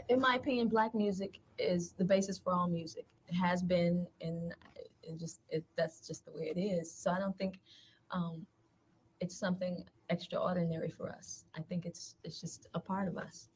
in my opinion, Black music is the basis for all music. It has been, and that's just the way it is. So I don't think it's something extraordinary for us. I think it's just a part of us.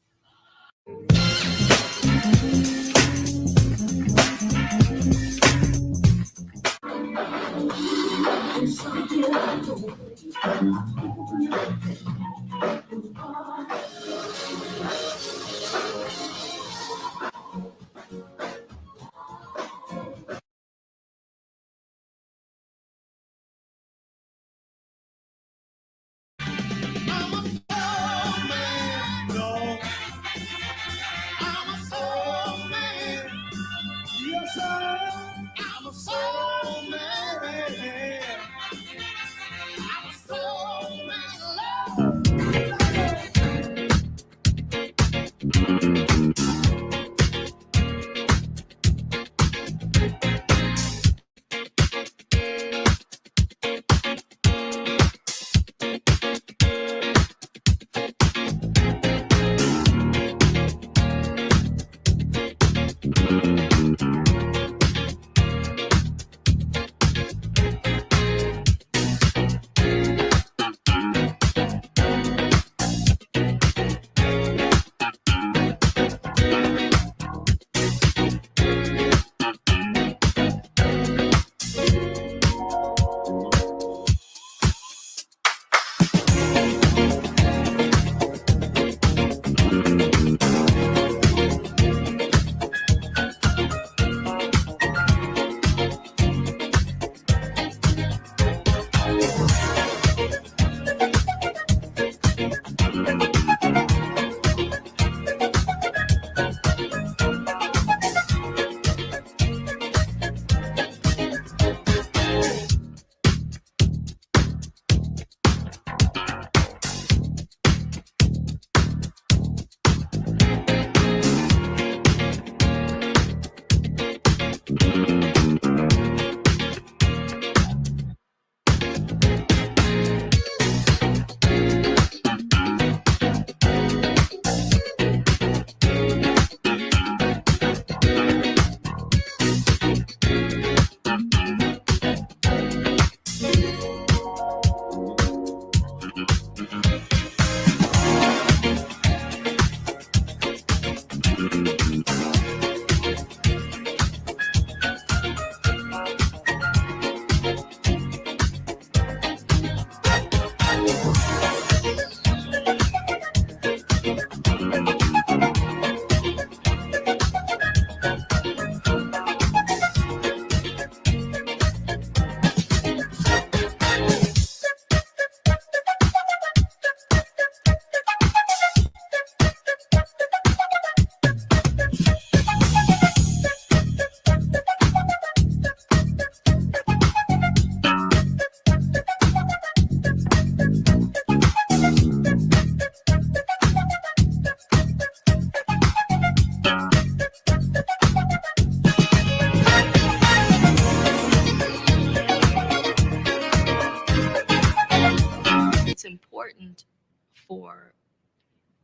For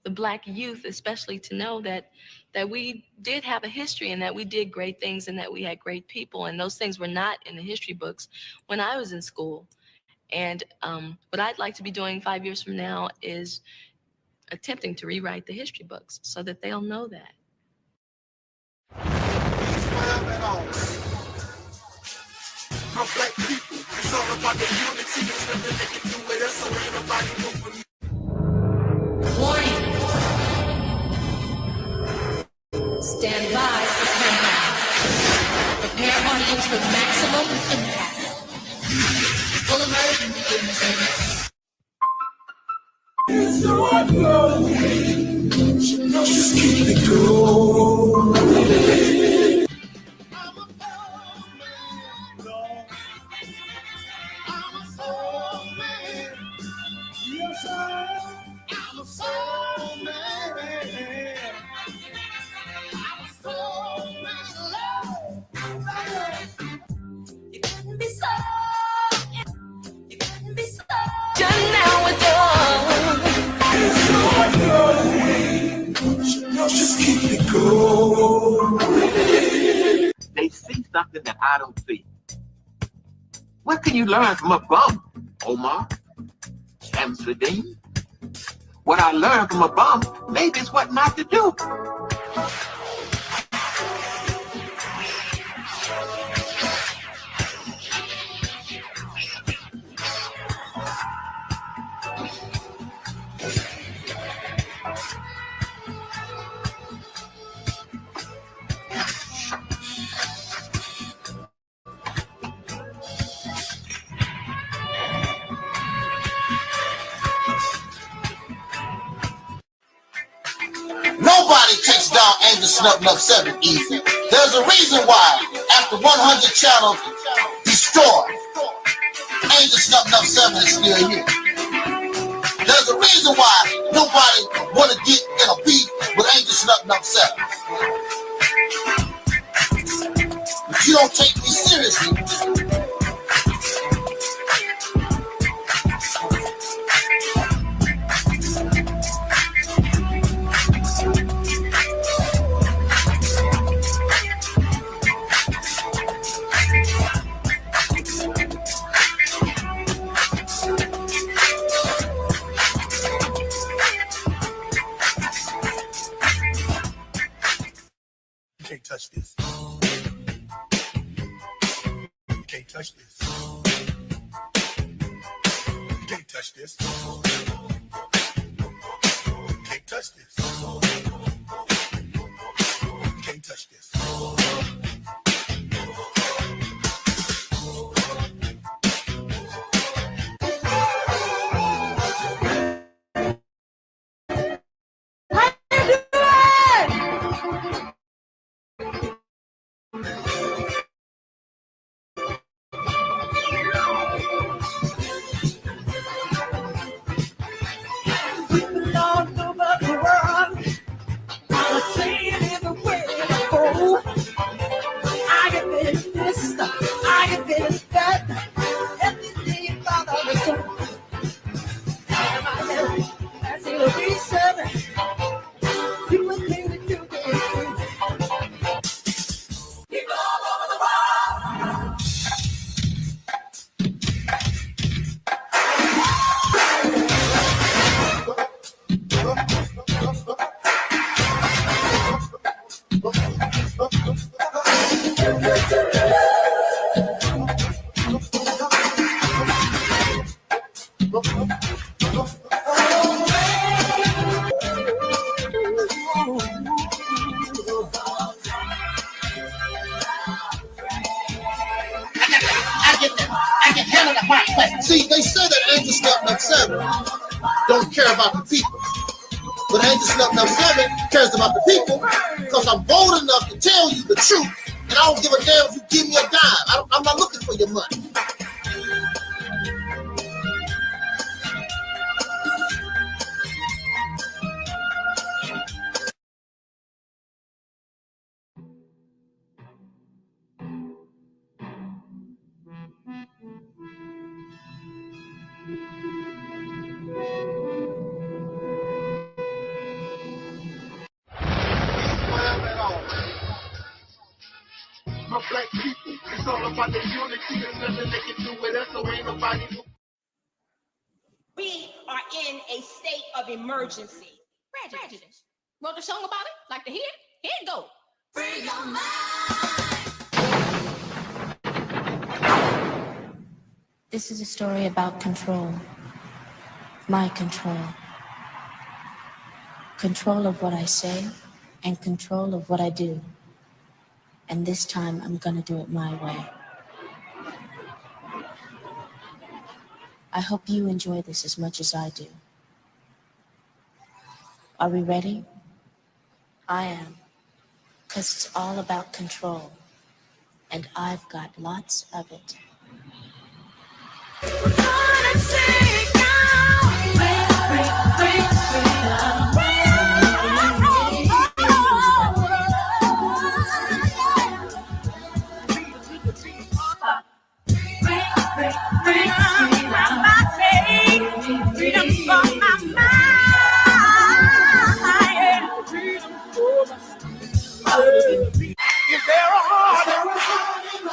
the Black youth, especially, to know that we did have a history and that we did great things and that we had great people, and those things were not in the history books when I was in school. And what I'd like to be doing 5 years from now is attempting to rewrite the history books so that they'll know that. I'm Black people. It's all about the unity. It's nothing they can do with us, so ain't nobody moving. Warning. Stand by for countdown. Prepare audience for maximum impact. Full immersion begins. It's your glory. Just keep it going. Just keep it going. something that I don't feel. What can you learn from a bum, Omar? Shamsuddin? What I learned from a bum, maybe it's what not to do. Nobody takes down Angel Snub Nub 7 easy. There's a reason why, after 100 channels destroyed, Angel Snub Nub 7 is still here. There's a reason why nobody want to get in a beef with Angel Snub Nub 7. But you don't take me seriously. Can't touch this. You can't touch this. You can't touch this. You can't touch this. You can't touch this. See, they say that Angel Snub Nub 7 don't care about the people. But Angel Snub Nub 7 cares about the people because I'm bold enough to tell you the truth, and I don't give a damn if you give me a dime. I'm not looking for your money. My black people, it's all about the unity. There's nothing they can do with us, so ain't nobody. We are in a state of emergency. Prejudice. Wrote a song about it? Like to hear it? Here it go. Free your mind. This is a story about control. My control. Control of what I say and control of what I do. And this time, I'm gonna do it my way. I hope you enjoy this as much as I do. Are we ready? I am, because it's all about control, and I've got lots of it. Freedom for my mind. Is there a harder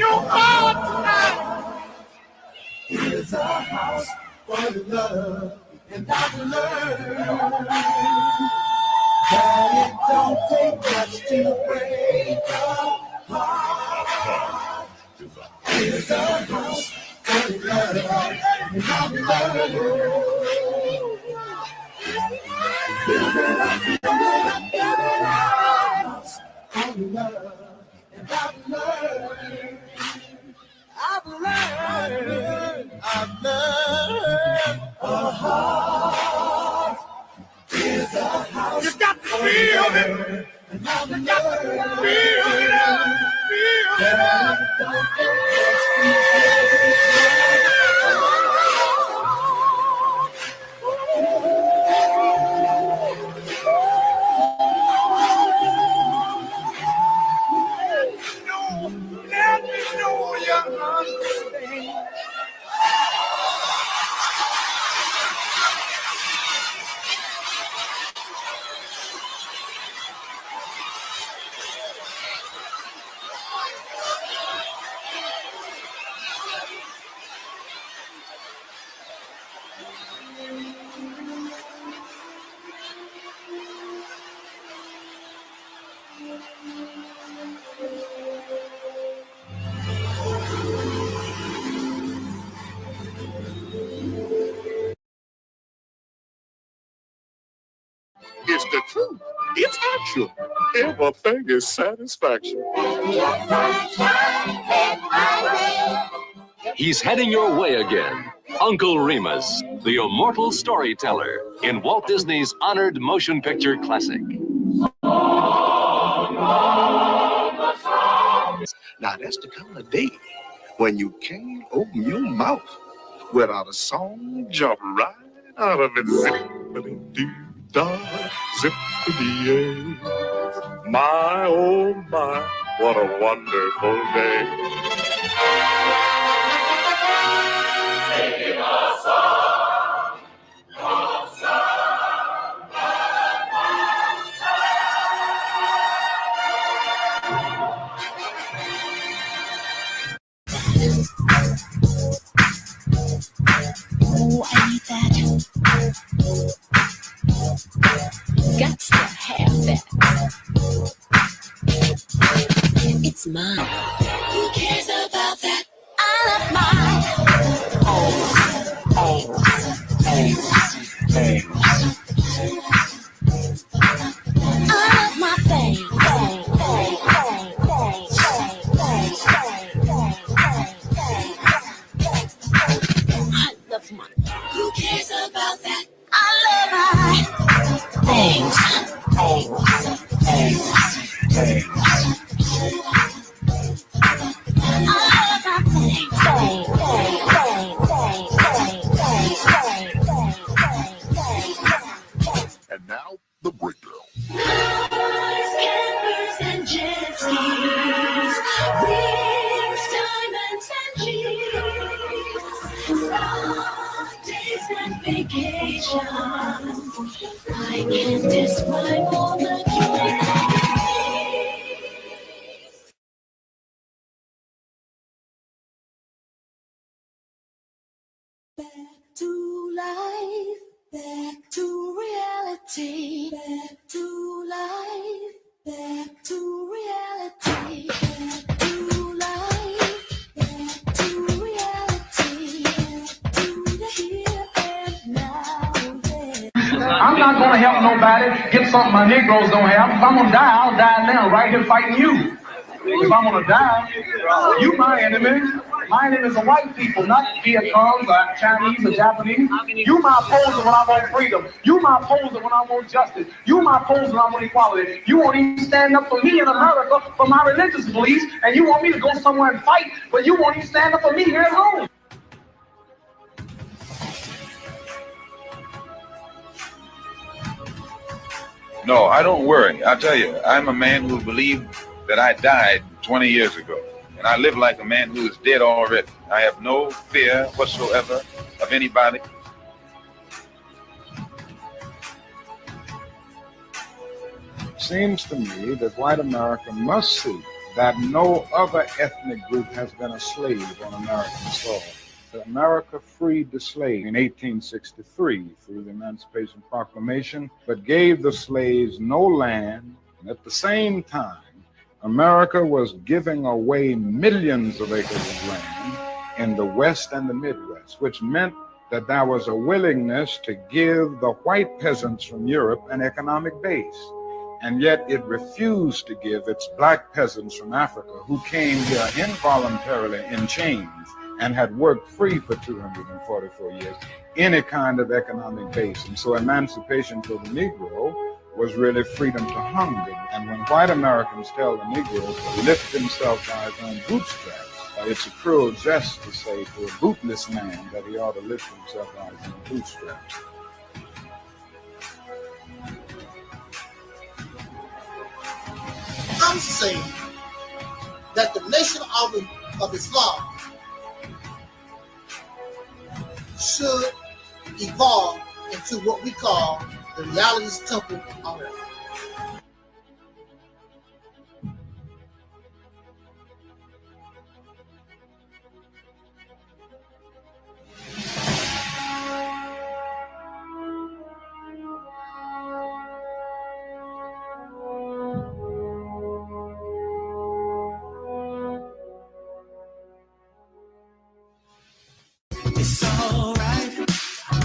your heart tonight. Here's a house for the love, and I've learned that it don't take much to break a heart. Here's a house for the love, and I've learned. Build it up, build it up, build it up. For the love, and I've learned. I've learned a heart is a house. You got to feel it. And I've learned to feel it. Feel it. Don't get let me know you understand. It's the truth. It's actual. Everything is satisfaction. He's heading your way again. Uncle Remus, the immortal storyteller in Walt Disney's honored motion picture classic. Now that's the kind of day when you can't open your mouth without a song jump right out of it. Zippity-doo-dah, zippity-yay. My, oh my, what a wonderful day. Singing a song, oh, I need that. Got to have that. It's mine. Who cares about that? I love mine. I love my thing. I love mine. Who cares about that? I love my things. And now, the breakdown. Cars, campers, and jet skis, rings, diamonds, and jeans, spa days and vacations. I can't describe all the joy that back to life, back to reality, back to life, back to reality, back to life, back to reality, back to the here and now. I'm not going to help nobody get something my Negroes don't have. If I'm going to die, I'll die now, right here fighting you. If I'm going to die, you my enemy. My enemy is the white people, not Vietcong's or Chinese or Japanese. You my opposer when I want freedom. You my opposer when I want justice. You my opposer when I want equality. You won't even stand up for me in America for my religious beliefs, and you want me to go somewhere and fight, but you won't even stand up for me here at home. No, I don't worry. I tell you, I'm a man who believed that I died 20 years ago. And I live like a man who is dead already. I have no fear whatsoever of anybody. Seems to me that white America must see that no other ethnic group has been a slave on American soil. America freed the slave in 1863 through the Emancipation Proclamation, but gave the slaves no land. And at the same time, America was giving away millions of acres of land in the West and the Midwest, which meant that there was a willingness to give the white peasants from Europe an economic base. And yet it refused to give its black peasants from Africa, who came here involuntarily in chains and had worked free for 244 years, any kind of economic base. And so emancipation for the Negro was really freedom to hunger. And when white Americans tell the Negroes to lift himself by his own bootstraps, it's a cruel jest to say to a bootless man that he ought to lift himself by his own bootstraps. I'm saying that the Nation of Islam should evolve into what we call the Realist Temple on earth. It's all right.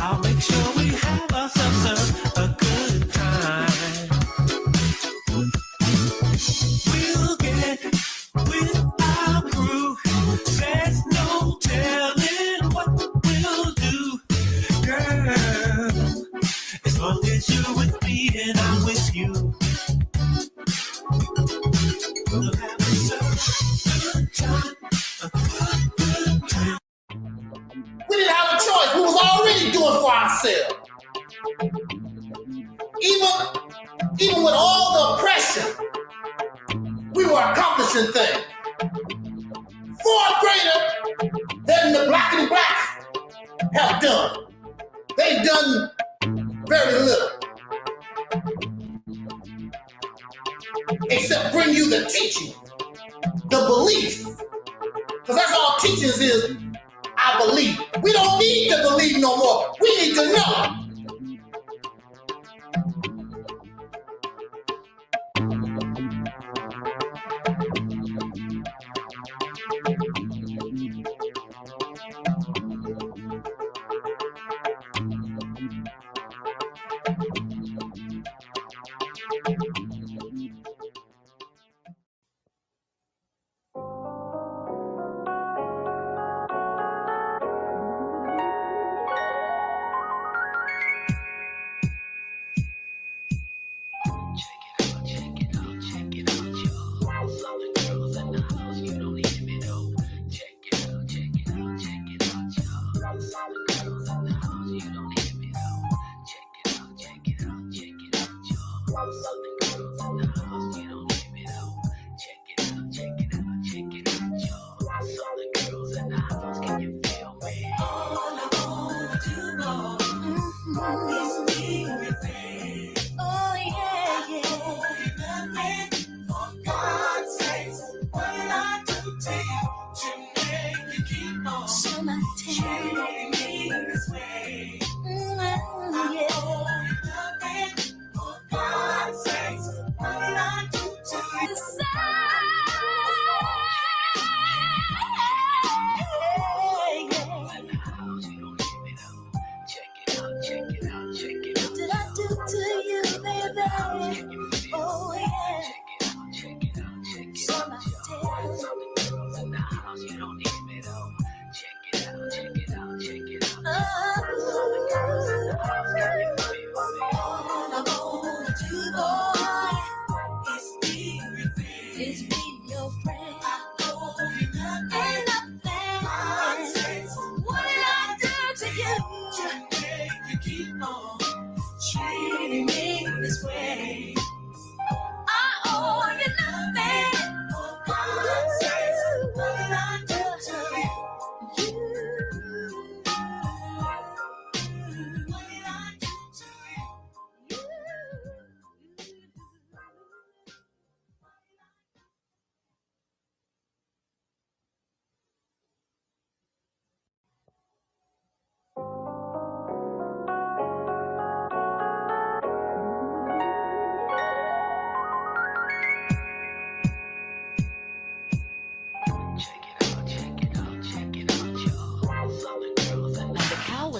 I'll make sure we have ourselves a good time. We'll get with our crew. There's no telling what we'll do, girl. As long as you're with me and I'm with you, we'll have a good time. We didn't have a choice. We was already doing for ourselves. Even with all the oppression, we were accomplishing things far greater than the black and blacks have done. They've done very little, except bring you the teaching, the belief, because that's all teachings is. I believe. We don't need to believe no more. We need to know.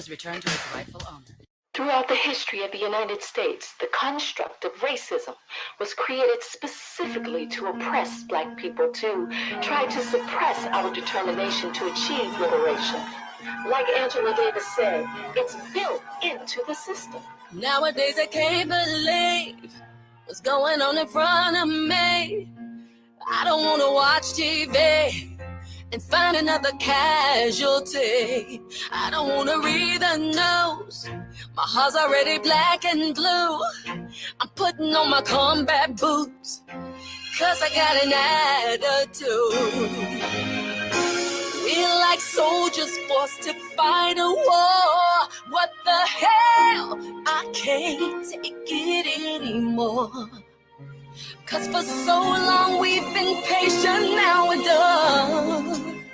is returned to its rightful owner. Throughout the history of the United States, the construct of racism was created specifically to oppress Black people, to try to suppress our determination to achieve liberation. Like Angela Davis said, it's built into the system. Nowadays I can't believe what's going on in front of me. I don't want to watch TV and find another casualty. I don't want to read the news. My heart's already black and blue. I'm putting on my combat boots, 'cause I got an attitude. We're like soldiers forced to fight a war. What the hell? I can't take it anymore. 'Cause for so long we've been patient, now we're done.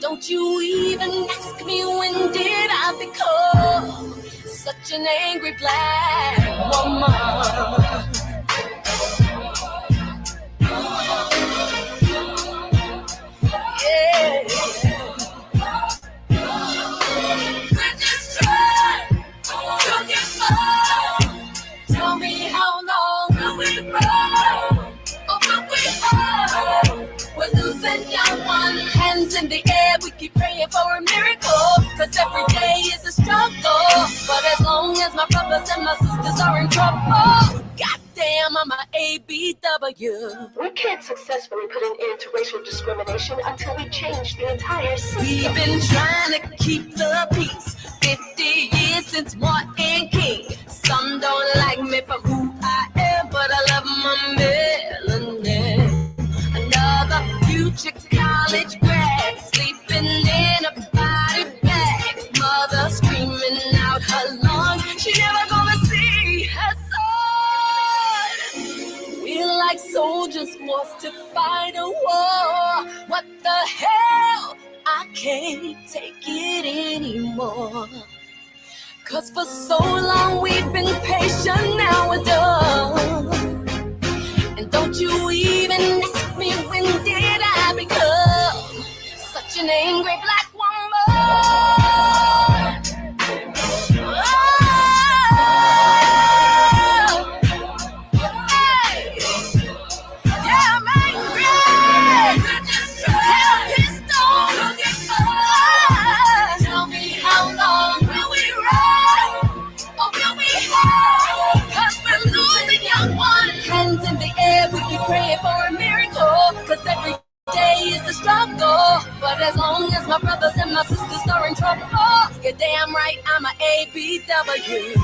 Don't you even ask me when did I become such an angry Black woman. Yeah. We're just trying to get by. Tell me how long will we run? Or will we hold? We're losing young ones. Hands in the air, we keep praying for a miracle. 'Cause every day is a struggle. But as long as my brothers and my sisters are in trouble, goddamn, I'm a ABW. We can't successfully put an end to racial discrimination until we change the entire system. We've been trying to keep the peace 50 years since Martin King. Some don't like me for who I am, but I love my melanin. Another future college grad sleeping in a body bag. Mother screaming out her lungs. She never gonna see her son. We're like soldiers forced to fight a war. What the hell? I can't take it anymore. 'Cause for so long we've been patient, now we're done. And don't you even ask me when did I become such an angry Black woman. Oh, hey. Yeah, I'm angry. We're just trying to get by. Tell me how long will we run? Or will we hold? 'Cause we're losing young ones. Hands in the air, we keep praying for a miracle. 'Cause every day is a struggle. But as long as my brothers and my sisters are in trouble, you're damn right, I'm a ABW.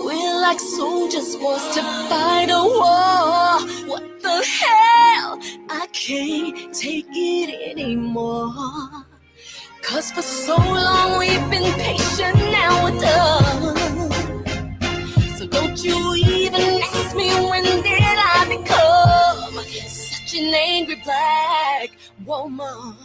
We're like soldiers forced to fight a war. What the hell? I can't take it anymore. 'Cause for so long we've been patient, now we're done. So don't you even ask me when did I become such an angry Black woman.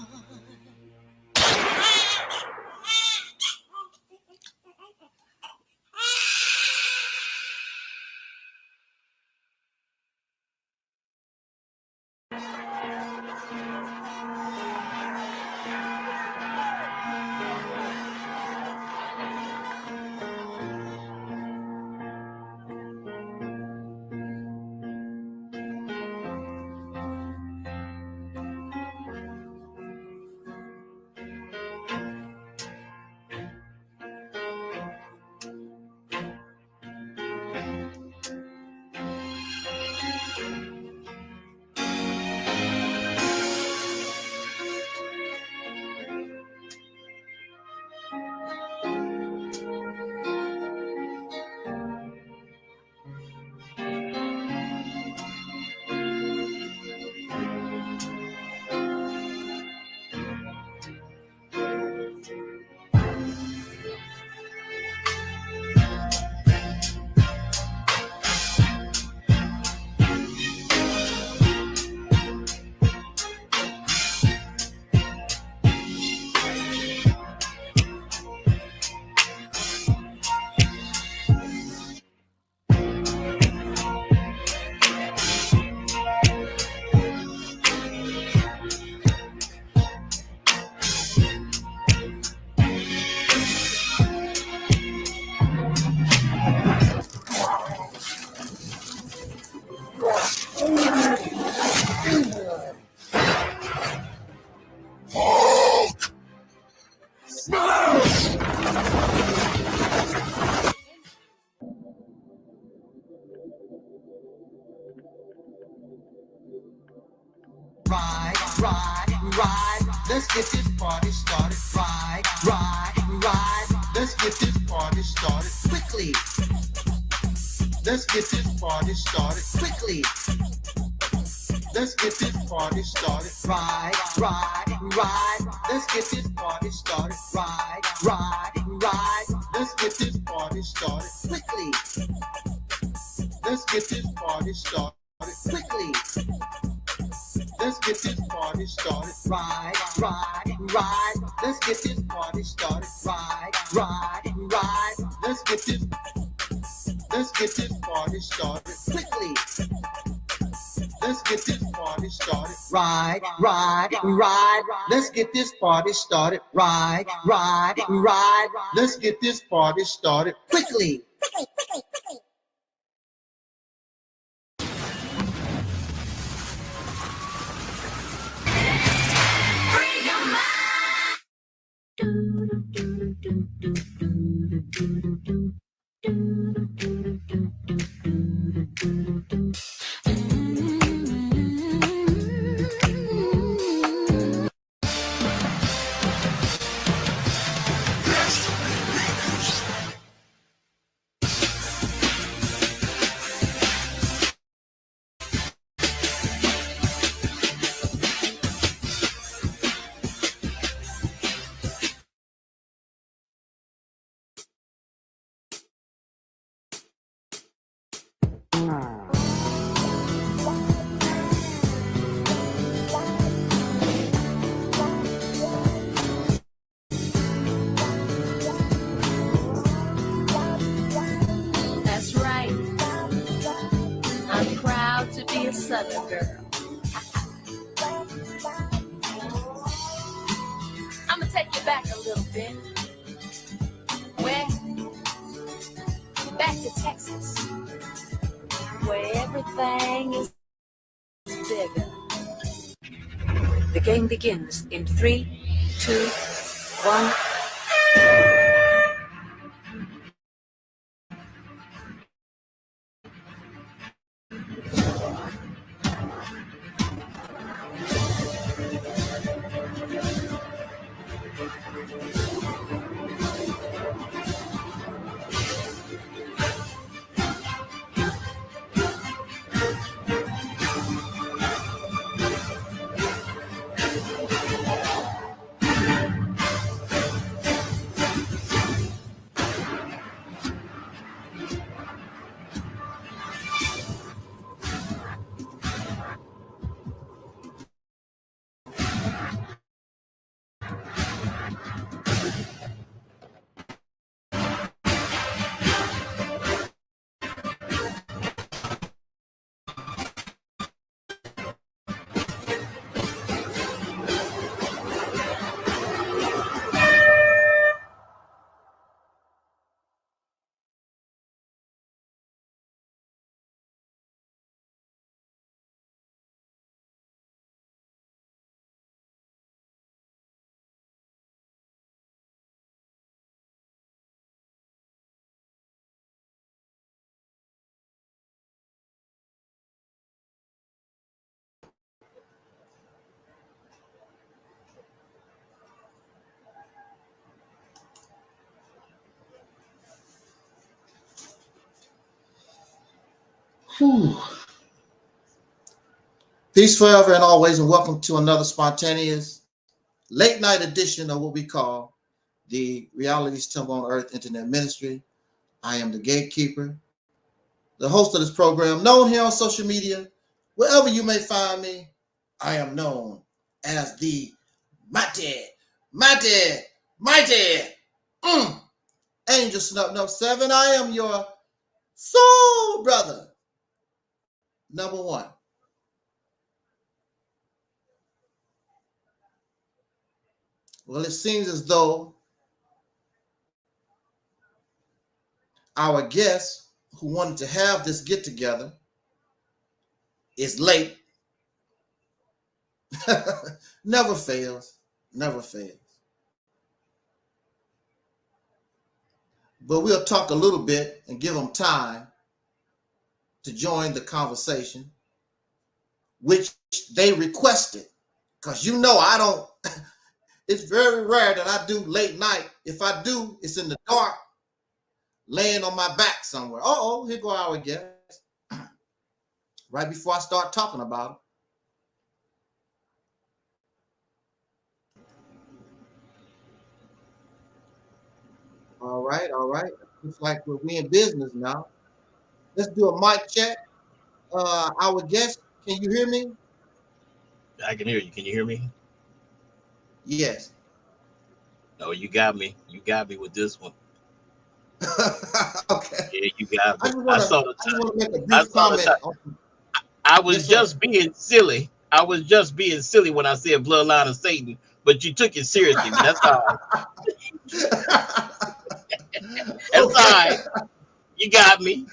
Ride, ride, ride. Let's get this party started. Ride, ride, ride. Let's get this party started quickly. Let's get this party started quickly. Let's get this party started. Ride, ride, ride. Let's get this party started. Ride, ride, ride. Let's get this party started quickly. Let's get this party started quickly. Let's get this party started. Ride, ride, ride. Let's get this party started. Ride, ride, ride. Let's get this party started quickly. Let's get this party started. Ride, ride, ride. Let's get this party started. Ride, ride, ride. Let's get this party started quickly. That's right. I'm proud to be a Southern girl. I'm gonna take you back a little bit. Where? Back to Texas, where everything is bigger. The game begins in 3, 2, 1. Whew. Peace forever and always, and welcome to another spontaneous late night edition of what we call the Reality's Temple on Earth Internet Ministry. I am the gatekeeper, the host of this program, known here on social media. Wherever you may find me, I am known as the mighty Angel Snub 7. I am your soul brother, number one. Well, it seems as though our guest who wanted to have this get together is late. Never fails, never fails. But we'll talk a little bit and give them time to join the conversation which they requested. Because you know I don't, it's very rare that I do late night. If I do, it's in the dark, laying on my back somewhere. Uh-oh, here go our guest. Right before I start talking about it. All right, all right. Looks like we're in business now. Let's do a mic check. Our guest, can you hear me? I can hear you. Can you hear me? Yes. Oh, you got me. You got me with this one. Okay. Yeah, you got me. I just want to make a brief comment. I was just being silly. I was just being silly when I said bloodline of Satan, but you took it seriously. But that's all right. That's all right. You got me.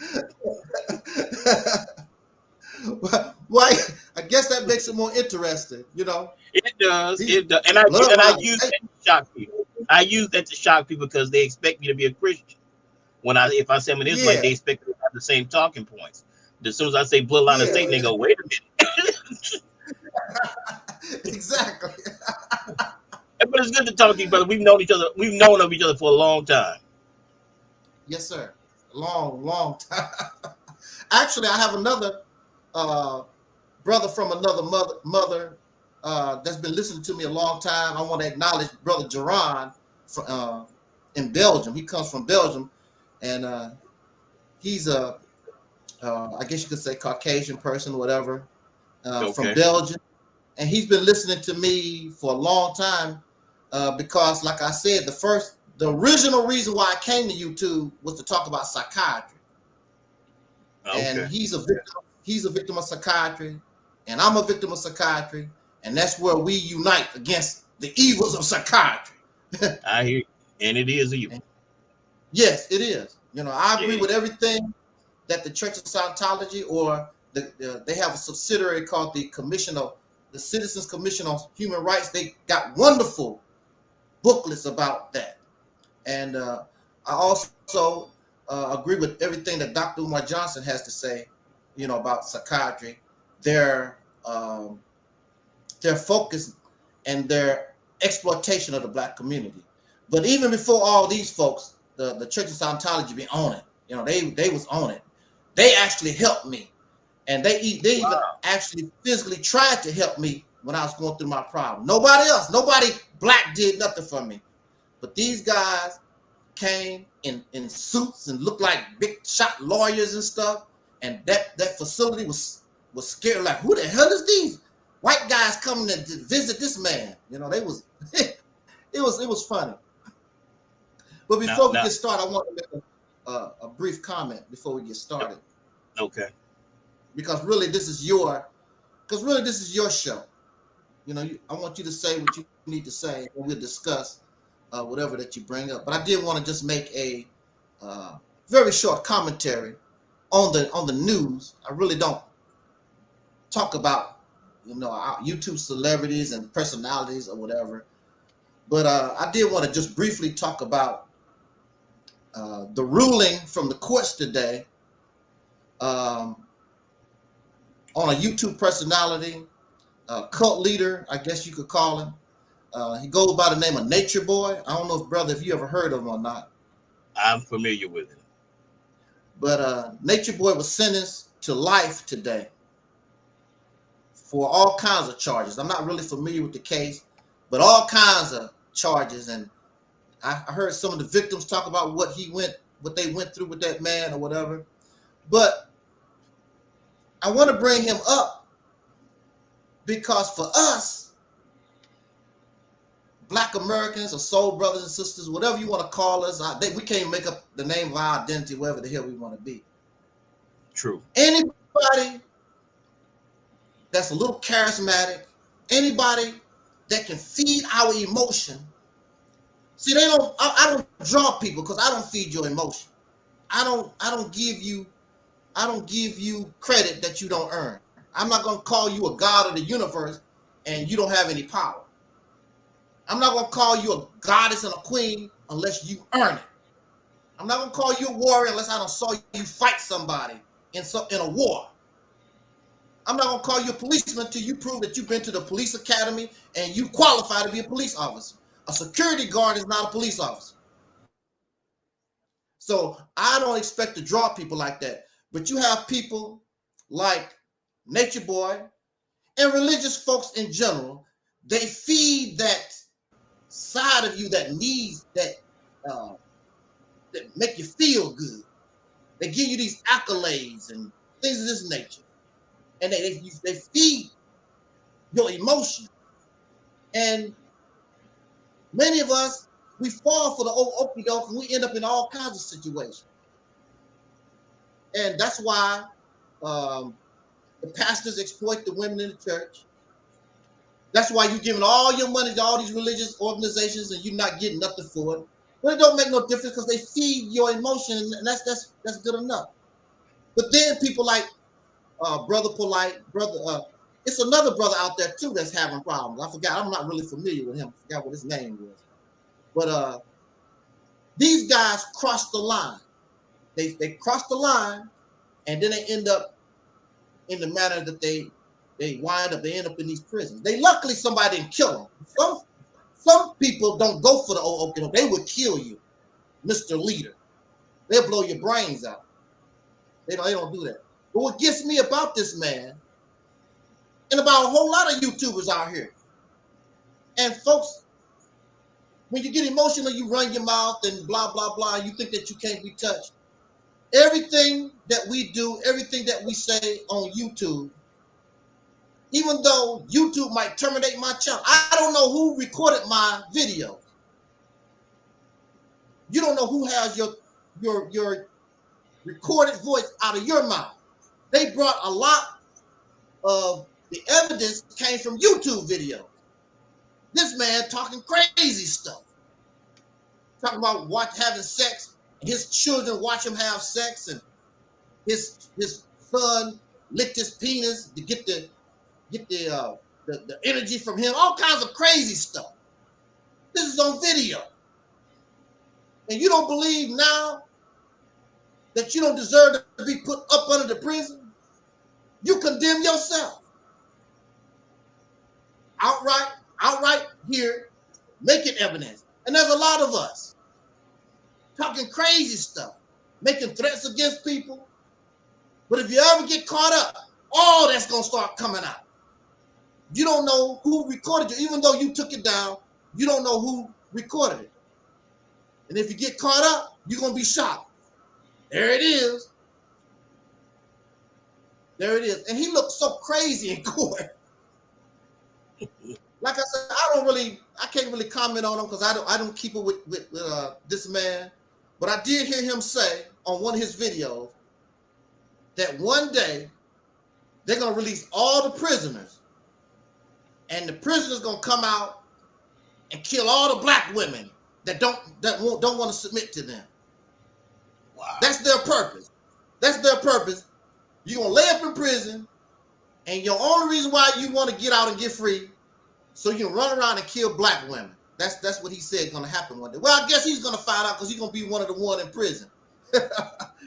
Well, I guess that makes it more interesting, you know. It does. It does. And I use that to shock people. I use that to shock people because they expect me to be a Christian. If I say I'm an Israelite, they expect me to have the same talking points. As soon as I say bloodline of Satan, they go, wait a minute. Exactly. But it's good to talk to you, brother. We've known of each other for a long time. Yes, sir. Long time. Actually, I have another brother from another mother that's been listening to me a long time. I want to acknowledge Brother Geron in Belgium. He comes from Belgium, and he's a, I guess you could say Caucasian person, whatever, from Belgium. And he's been listening to me for a long time because, like I said, the original reason why I came to YouTube was to talk about psychiatry. And he's a victim of psychiatry, and I'm a victim of psychiatry, and that's where we unite against the evils of psychiatry. I hear you. And it is evil. Yes, it is. You know, I agree with everything that the Church of Scientology, or they have a subsidiary called the Citizens Commission on Human Rights. They got wonderful booklets about that. And I also agree with everything that Dr. Umar Johnson has to say, you know, about psychiatry, their focus and their exploitation of the Black community. But even before all these folks, the Church of Scientology be on it. You know, they was on it. They actually helped me, and they even actually physically tried to help me when I was going through my problem. Nobody Black did nothing for me, but these guys came in suits and looked like big shot lawyers and stuff, and that facility was scared. Like, who the hell is these white guys coming to visit this man? You know, it was funny. But before we get started, I want to make a brief comment before we get started. Okay. Because really, this is your show. You know, I want you to say what you need to say, and we'll discuss whatever that you bring up. But I did want to just make a very short commentary on the news. I really don't talk about, you know, our YouTube celebrities and personalities or whatever. But I did want to just briefly talk about the ruling from the courts today on a YouTube personality, cult leader, I guess you could call him. He goes by the name of Nature Boy. I don't know, if you ever heard of him or not. I'm familiar with him. But Nature Boy was sentenced to life today for all kinds of charges. I'm not really familiar with the case, but all kinds of charges. And I heard some of the victims talk about what they went through with that man or whatever. But I want to bring him up because for us, Black Americans or soul brothers and sisters, whatever you want to call us, we can't make up the name of our identity, wherever the hell we want to be. True. Anybody that's a little charismatic, anybody that can feed our emotion. See, I don't draw people because I don't feed your emotion. I don't give you credit that you don't earn. I'm not going to call you a god of the universe and you don't have any power. I'm not going to call you a goddess and a queen unless you earn it. I'm not going to call you a warrior unless I don't saw you fight somebody in a war. I'm not gonna call you a policeman until you prove that you've been to the police academy and you qualify to be a police officer. A security guard is not a police officer. So I don't expect to draw people like that. But you have people like Nature Boy and religious folks in general. They feed that side of you that needs that make you feel good. They give you these accolades and things of this nature, and they feed your emotion. And many of us, we fall for the old okie doke, and we end up in all kinds of situations. And that's why the pastors exploit the women in the church. That's why you're giving all your money to all these religious organizations and you're not getting nothing for it. But it don't make no difference because they feed your emotion, and that's good enough. But then people like Brother Polite, it's another brother out there too that's having problems. I forgot. I'm not really familiar with him. I forgot what his name was. But these guys cross the line. They cross the line, and then they end up in the manner that they end up in these prisons. Luckily somebody didn't kill them. Some people don't go for the old okie doke. They would kill you, Mr. Leader. They'll blow your brains out. They don't do that. But what gets me about this man, and about a whole lot of YouTubers out here, and folks, when you get emotional, you run your mouth and blah, blah, blah, and you think that you can't be touched. Everything that we do, everything that we say on YouTube, even though YouTube might terminate my channel, I don't know who recorded my video. You don't know who has your recorded voice out of your mouth. They brought a lot of the evidence came from YouTube videos. This man talking crazy stuff. Talking about having sex, his children watch him have sex, and his son licked his penis to get the energy from him, all kinds of crazy stuff. This is on video. And you don't believe now that you don't deserve to be put up under the prison? You condemn yourself. Outright here, making evidence. And there's a lot of us talking crazy stuff, making threats against people. But if you ever get caught up, all that's going to start coming out. You don't know who recorded you. Even though you took it down, you don't know who recorded it. And if you get caught up, you're going to be shocked. There it is. There it is. And he looked so crazy in court. Like I said, I can't really comment on him because I don't keep it with this man. But I did hear him say on one of his videos that one day they're going to release all the prisoners. And the prisoners going to come out and kill all the black women that don't want to submit to them. Wow. That's their purpose. That's their purpose. You're going to lay up in prison, and your only reason why you want to get out and get free, so you can run around and kill black women. That's what he said going to happen one day. Well, I guess he's going to find out because he's going to be one of the ones in prison.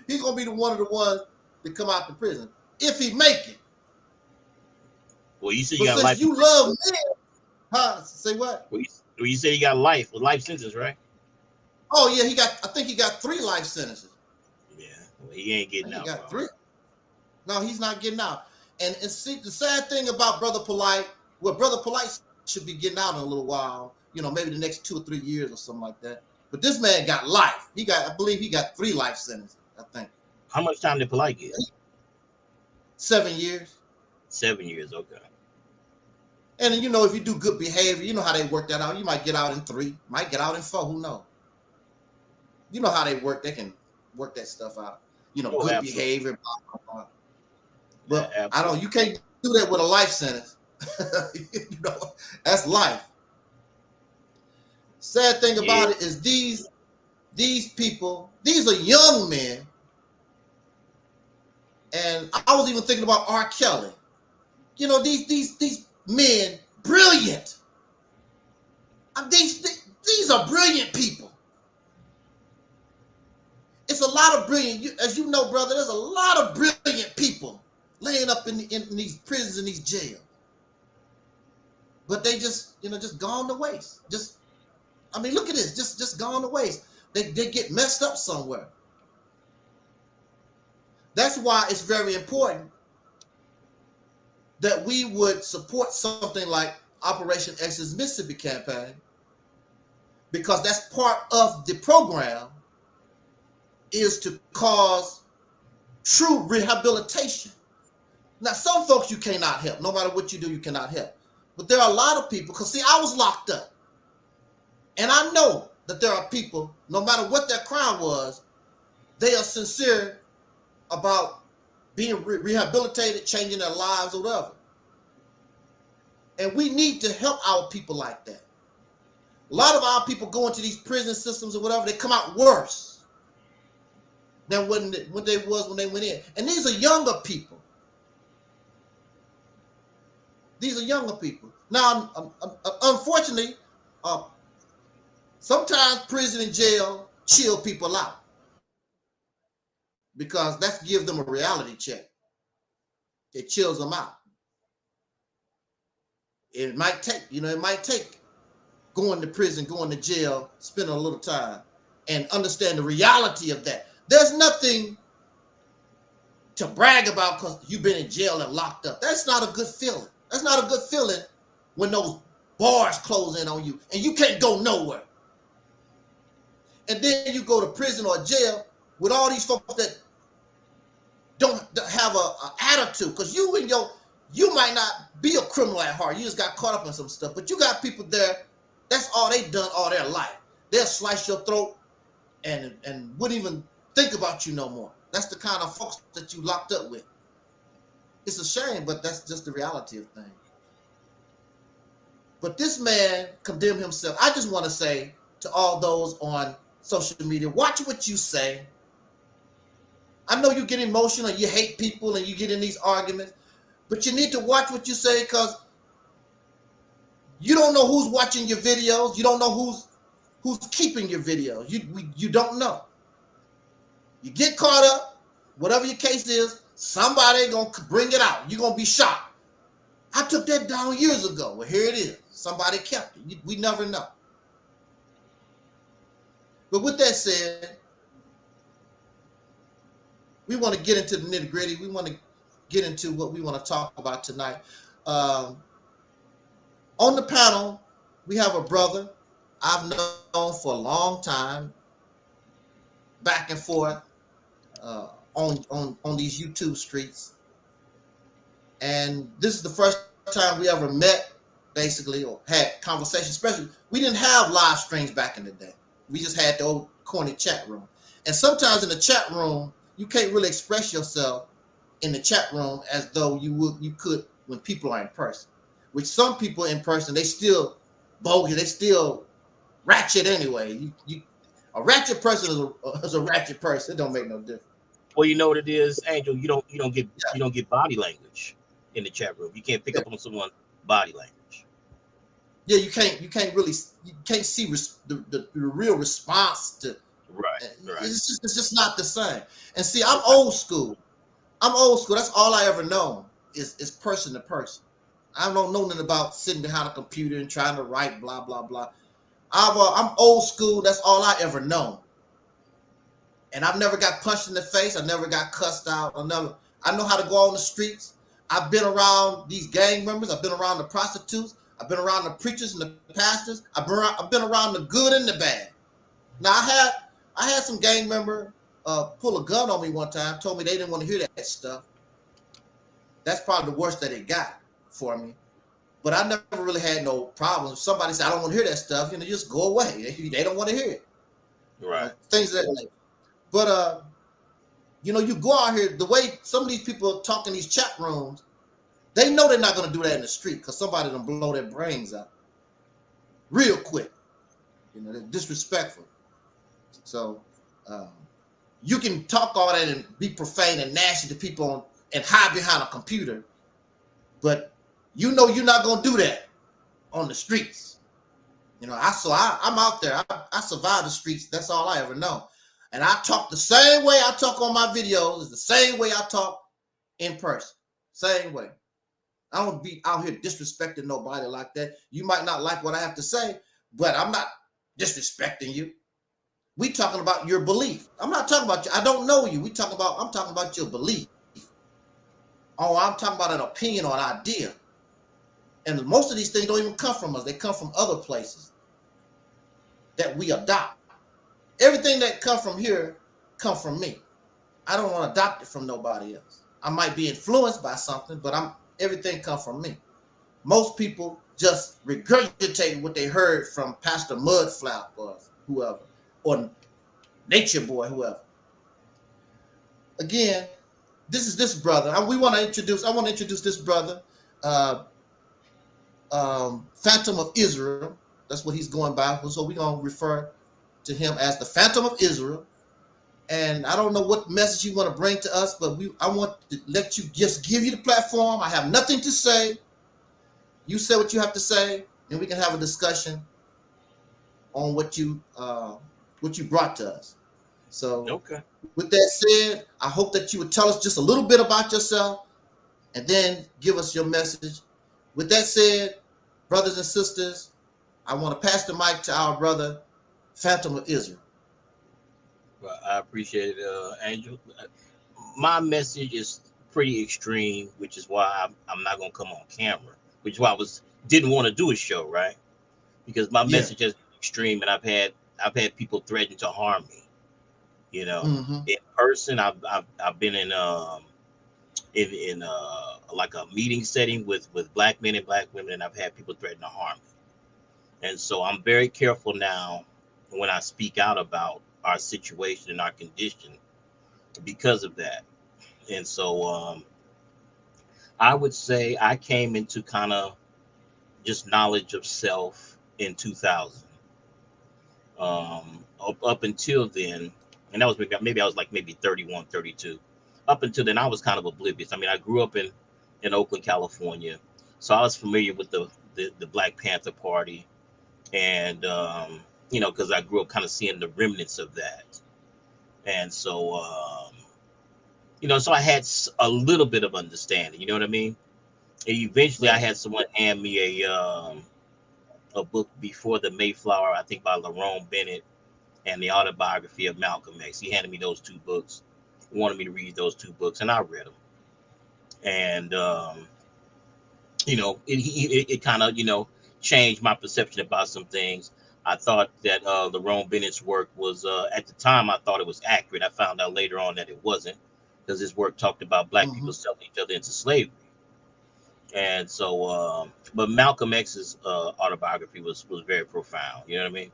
He's going to be one of the ones that come out the prison. If he make it. Well, you said you got life. You love men. Huh? Say what? Well, you said he got life sentence, right? Oh, yeah, I think he got 3 life sentences. Yeah, well, he ain't getting out. He got 3. No, he's not getting out. And see, the sad thing about Brother Polite, Brother Polite should be getting out in a little while, maybe the next 2 or 3 years or something like that. But this man got life. I believe he got 3 life sentences, I think. How much time did Polite get? 7 years. 7 years, okay. And if you do good behavior, you know how they work that out. You might get out in 3, might get out in 4, who knows? You know how they work. They can work that stuff out. Good absolutely. Behavior, blah, blah, blah. But yeah, you can't do that with a life sentence. That's life. Sad thing about it is these people, these are young men. And I was even thinking about R. Kelly. These men, brilliant. These are brilliant people. It's a lot of brilliant, as you know, brother, there's a lot of brilliant people laying up in these prisons and these jails. But they just, just gone to waste. Just, I mean, look at this, just gone to waste. They get messed up somewhere. That's why it's very important that we would support something like Operation Exodus Mississippi campaign, because that's part of the program, is to cause true rehabilitation. Now, some folks you cannot help. No matter what you do, you cannot help. But there are a lot of people, because see, I was locked up. And I know that there are people, no matter what their crime was, they are sincere about being rehabilitated, changing their lives or whatever. And we need to help our people like that. A lot of our people go into these prison systems or whatever, they come out worse than when they went in. And these are younger people. These are younger people. Now, unfortunately, sometimes prison and jail chill people out, because that gives them a reality check. It chills them out. It might take going to prison, going to jail, spending a little time, and understand the reality of that. There's nothing to brag about because you've been in jail and locked up. That's not a good feeling. That's not a good feeling when those bars close in on you and you can't go nowhere. And then you go to prison or jail with all these folks that don't have an attitude, because you might not be a criminal at heart. You just got caught up in some stuff, but you got people there, that's all they've done all their life. They'll slice your throat and wouldn't even think about you no more. That's the kind of folks that you locked up with. It's a shame, but that's just the reality of things. But this man condemned himself. I just want to say to all those on social media, watch what you say. I know you get emotional, you hate people, and you get in these arguments, but you need to watch what you say, because you don't know who's watching your videos. You don't know who's keeping your videos. You don't know. You get caught up, whatever your case is, somebody gonna bring it out. You're gonna be shocked. I took that down years ago. Well, here it is. Somebody kept it. We never know. But with that said, we want to get into the nitty-gritty. We want to get into what we want to talk about tonight. On the panel, we have a brother I've known for a long time, back and forth on these YouTube streets. And this is the first time we ever met, basically, or had conversations. Especially, we didn't have live streams back in the day. We just had the old corny chat room. And sometimes in the chat room, you can't really express yourself in the chat room as though you could when people are in person. Which some people in person, they still bogus, they still ratchet anyway. A ratchet person is a ratchet person. It don't make no difference. Well, you know what it is, Angel. You don't get body language in the chat room. You can't pick up on someone's body language. Yeah, you can't see the real response to. Right. It's just not the same. And see, I'm old school. That's all I ever know is person to person. I don't know nothing about sitting behind a computer and trying to write blah blah blah. I'm old school. That's all I ever known. And I've never got punched in the face. I never got cussed out. I know how to go on the streets. I've been around these gang members. I've been around the prostitutes. I've been around the preachers and the pastors. I've been around the good and the bad. Now I had some gang member pull a gun on me one time, told me they didn't want to hear that stuff. That's probably the worst that it got for me. But I never really had no problem. If somebody said, I don't want to hear that stuff, just go away. They don't want to hear it. Right. Things that like. But you go out here, the way some of these people talk in these chat rooms, they know they're not going to do that in the street because somebody done blow their brains out real quick. They're disrespectful. So you can talk all that and be profane and nasty to people and hide behind a computer, but you're not going to do that on the streets. I'm out there. I survived the streets. That's all I ever know. And I talk the same way I talk on my videos is the same way I talk in person. Same way. I don't be out here disrespecting nobody like that. You might not like what I have to say, but I'm not disrespecting you. We talking about your belief. I'm not talking about you. I don't know you. I'm talking about your belief. Oh, I'm talking about an opinion or an idea. And most of these things don't even come from us. They come from other places that we adopt. Everything that comes from here comes from me. I don't want to adopt it from nobody else. I might be influenced by something, but everything comes from me. Most people just regurgitate what they heard from Pastor Mudflap or whoever, or Nature Boy, whoever. Again, this is this brother. I want to introduce this brother, Phantom of Israel. That's what he's going by. So we're going to refer to him as the Phantom of Israel. And I don't know what message you want to bring to us, but I want to let you just give you the platform. I have nothing to say. You say what you have to say, and we can have a discussion on what you brought to us. So, okay. With that said, I hope that you would tell us just a little bit about yourself, and then give us your message. With that said, brothers and sisters, I want to pass the mic to our brother, Phantom of Israel. Well, I appreciate it, Angel. My message is pretty extreme, which is why I'm not gonna come on camera. Which is why I didn't want to do a show, right? Because my message is extreme, and I've had people threaten to harm me. You know, in person, I've been in like a meeting setting with black men and black women, and I've had people threaten to harm me. And so I'm very careful now when I speak out about our situation and our condition because of that. And so I would say I came into kind of just knowledge of self in 2000. Up until then, and that was maybe I was like maybe 31, 32. Up until then, I was kind of oblivious. I mean, I grew up in Oakland, California, so I was familiar with the Black Panther Party, and you know, because I grew up kind of seeing the remnants of that. And so, you know, so I had a little bit of understanding, you know what I mean? And eventually I had someone hand me a book, Before the Mayflower, I think by Lerone Bennett, and the autobiography of Malcolm X. He handed me those two books, wanted me to read those two books, and I read them. And, you know, it kind of, you know, changed my perception about some things. I thought that Lerone Bennett's work was, at the time, I thought it was accurate. I found out later on that it wasn't, because his work talked about black people selling each other into slavery. And so, but Malcolm X's autobiography was very profound, you know what I mean?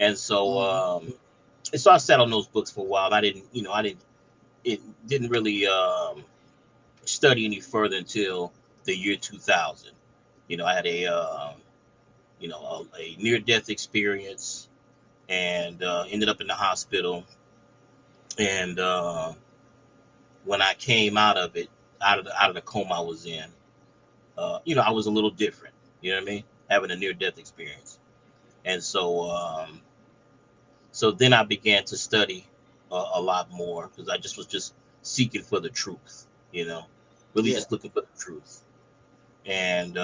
And so, and so I sat on those books for a while. I didn't really study any further until the year 2000. You know, I had a near-death experience, and ended up in the hospital. And when I came out of it, out of the coma I was in, you know, I was a little different. You know what I mean? Having a near-death experience, and so so then I began to study a lot more, because I was just seeking for the truth. You know, really just looking for the truth. And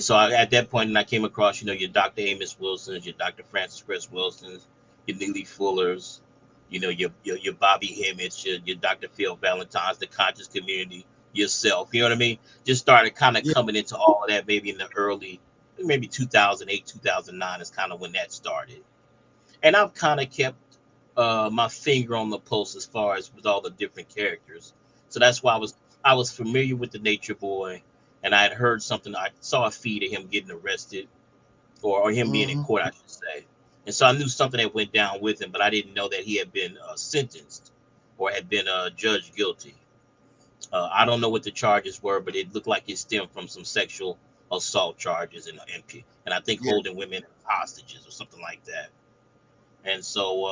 so at that point, and I came across, you know, your Dr. Amos Wilsons, your Dr. Francis Cress Wilsons, your Neely Fullers, you know, your Bobby Hemmets, your Dr. Phil Valentine's, the conscious community, yourself, you know what I mean? Just started kind of coming into all of that maybe in the early, maybe 2008, 2009 is kind of when that started. And I've kind of kept my finger on the pulse as far as with all the different characters. So that's why I was familiar with the Nature Boy, and I had heard something. I saw a feed of him getting arrested, or him being in court, I should say. And so I knew something that went down with him, but I didn't know that he had been sentenced or had been judged guilty. I don't know what the charges were, but it looked like it stemmed from some sexual assault charges and I think holding women hostages or something like that. And so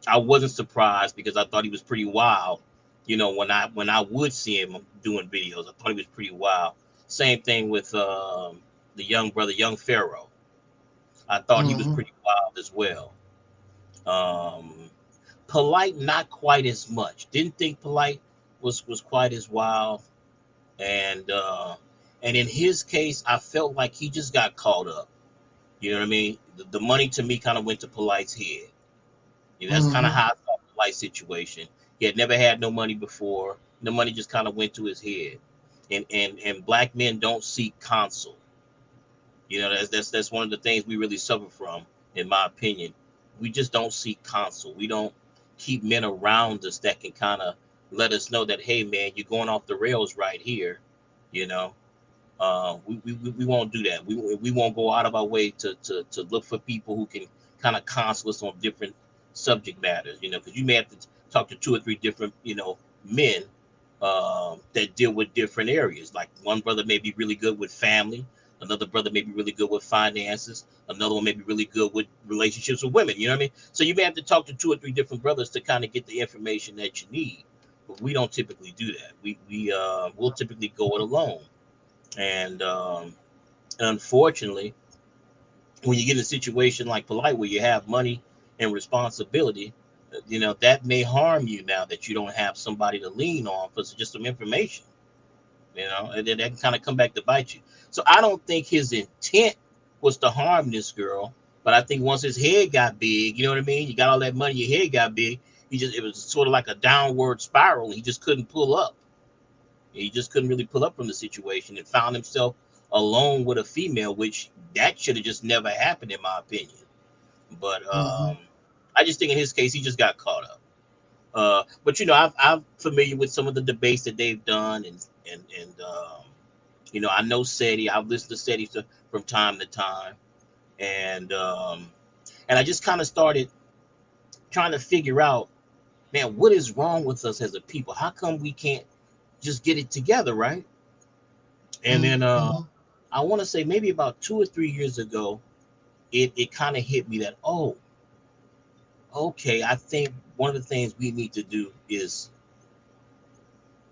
I wasn't surprised, because I thought he was pretty wild. You know, when I would see him doing videos, I thought he was pretty wild. Same thing with the young brother, Young Pharaoh. I thought he was pretty wild as well. Polite, not quite as much. Didn't think Polite was quite as wild. And in his case, I felt like he just got caught up. You know what I mean? The money to me kind of went to Polite's head. You know, that's kind of how I saw Polite's situation. He had never had no money before. The money just kind of went to his head. And black men don't seek counsel. You know, that's one of the things we really suffer from, in my opinion. We just don't seek counsel. We don't keep men around us that can kind of let us know that, hey, man, you're going off the rails right here. You know, we won't do that. We won't go out of our way to look for people who can kind of counsel us on different subject matters, you know, because you may have to talk to 2 or 3 different, you know, men that deal with different areas. Like one brother may be really good with family. Another brother may be really good with finances. Another one may be really good with relationships with women. You know what I mean? So you may have to talk to 2 or 3 different brothers to kind of get the information that you need. But we don't typically do that. We'll typically go it alone. And unfortunately, when you get in a situation like Polite where you have money and responsibility, you know, that may harm you now that you don't have somebody to lean on for just some information. You know, and then that can kind of come back to bite you. So I don't think his intent was to harm this girl, but I think once his head got big, you know what I mean? You got all that money, your head got big. It was sort of like a downward spiral. He just couldn't pull up. He just couldn't really pull up from the situation and found himself alone with a female, which that should have just never happened, in my opinion. But I just think in his case, he just got caught up. But you know, I'm familiar with some of the debates that they've done, and you know, I know SETI. I've listened to SETI from time to time, and I just kind of started trying to figure out, man, what is wrong with us as a people? How come we can't just get it together, right? And then I want to say maybe about 2 or 3 years ago, it kind of hit me that, oh, okay, I think one of the things we need to do is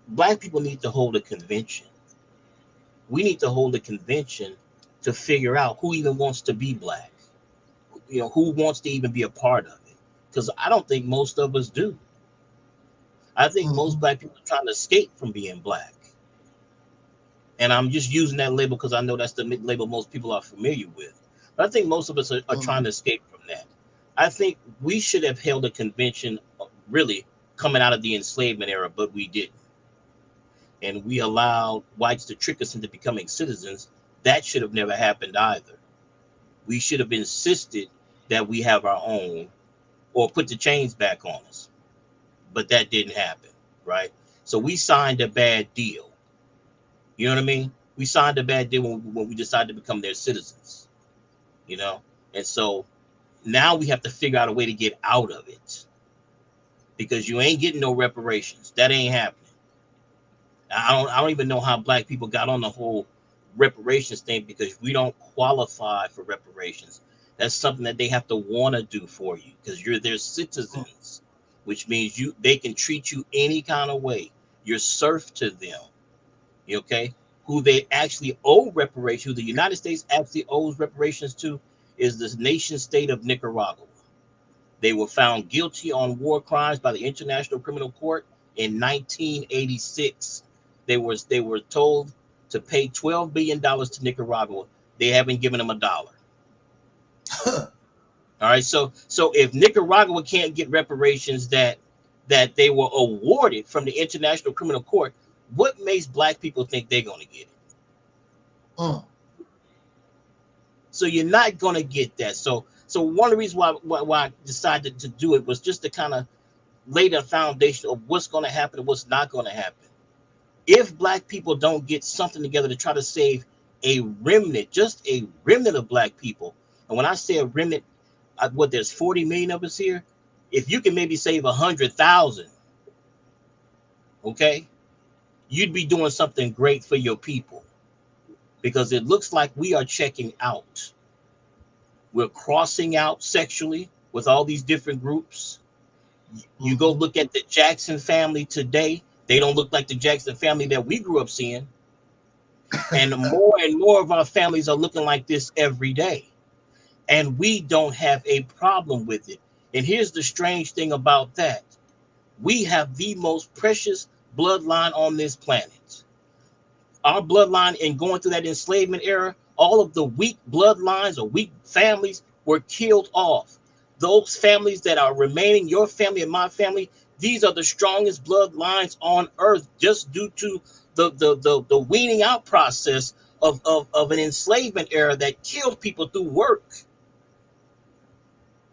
Black people need to hold a convention. We need to hold a convention to figure out who even wants to be Black, you know, who wants to even be a part of it. Because I don't think most of us do. I think most Black people are trying to escape from being Black. And I'm just using that label because I know that's the label most people are familiar with. But I think most of us are trying to escape from that. I think we should have held a convention really coming out of the enslavement era, but we didn't. And we allowed whites to trick us into becoming citizens. That should have never happened either. We should have insisted that we have our own or put the chains back on us. But that didn't happen, right? So we signed a bad deal. You know what I mean? We signed a bad deal when we decided to become their citizens, you know? And so now we have to figure out a way to get out of it, because you ain't getting no reparations. That ain't happening. I don't even know how Black people got on the whole reparations thing, because we don't qualify for reparations. That's something that they have to want to do for you, because you're their citizens, which means they can treat you any kind of way. You're serf to them. Okay, who they actually owe reparations, who the United States actually owes reparations to, is the nation state of Nicaragua. They were found guilty on war crimes by the International Criminal Court in 1986. They were told to pay $12 billion to Nicaragua. They haven't given them $1. All right, so if Nicaragua can't get reparations that they were awarded from the International Criminal Court, what makes Black people think they're going to get it? So you're not going to get that. So one of the reasons why I decided to do it was just to kind of lay the foundation of what's going to happen and what's not going to happen. If Black people don't get something together to try to save a remnant, just a remnant of Black people, and when I say a remnant, there's 40 million of us here. If you can maybe save 100,000, okay, you'd be doing something great for your people, because it looks like we are checking out. We're crossing out sexually with all these different groups. You go look at the Jackson family today. They don't look like the Jackson family that we grew up seeing. And more of our families are looking like this every day. And we don't have a problem with it. And here's the strange thing about that. We have the most precious bloodline on this planet. Our bloodline, in going through that enslavement era, all of the weak bloodlines or weak families were killed off. Those families that are remaining, your family and my family, these are the strongest bloodlines on earth, just due to the weaning out process of an enslavement era that killed people through work.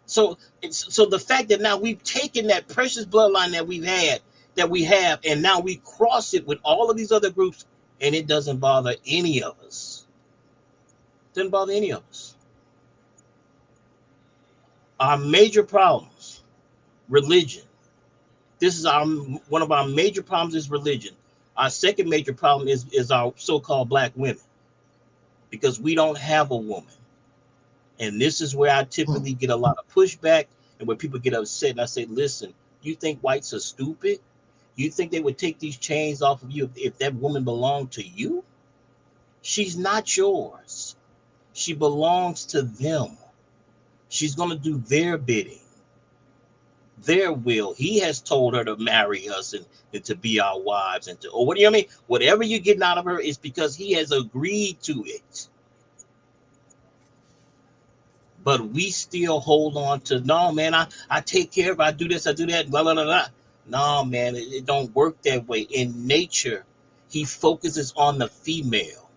So the fact that now we've taken that precious bloodline that we have, and now we cross it with all of these other groups, and it doesn't bother any of us. Doesn't bother any of us. Our major problems, religion. This is one of our major problems is religion. Our second major problem is our so-called black women, because we don't have a woman. And this is where I typically get a lot of pushback, and where people get upset. And I say, listen, you think whites are stupid? You think they would take these chains off of you if that woman belonged to you? She's not yours. She belongs to them. She's going to do their bidding, their will. He has told her to marry us and to be our wives, and to, or what do you mean? Whatever you're getting out of her is because he has agreed to it. But we still hold on to, no, man, I take care of her, I do this, I do that, blah, blah, blah, blah. No, man, it don't work that way. In nature, he focuses on the female.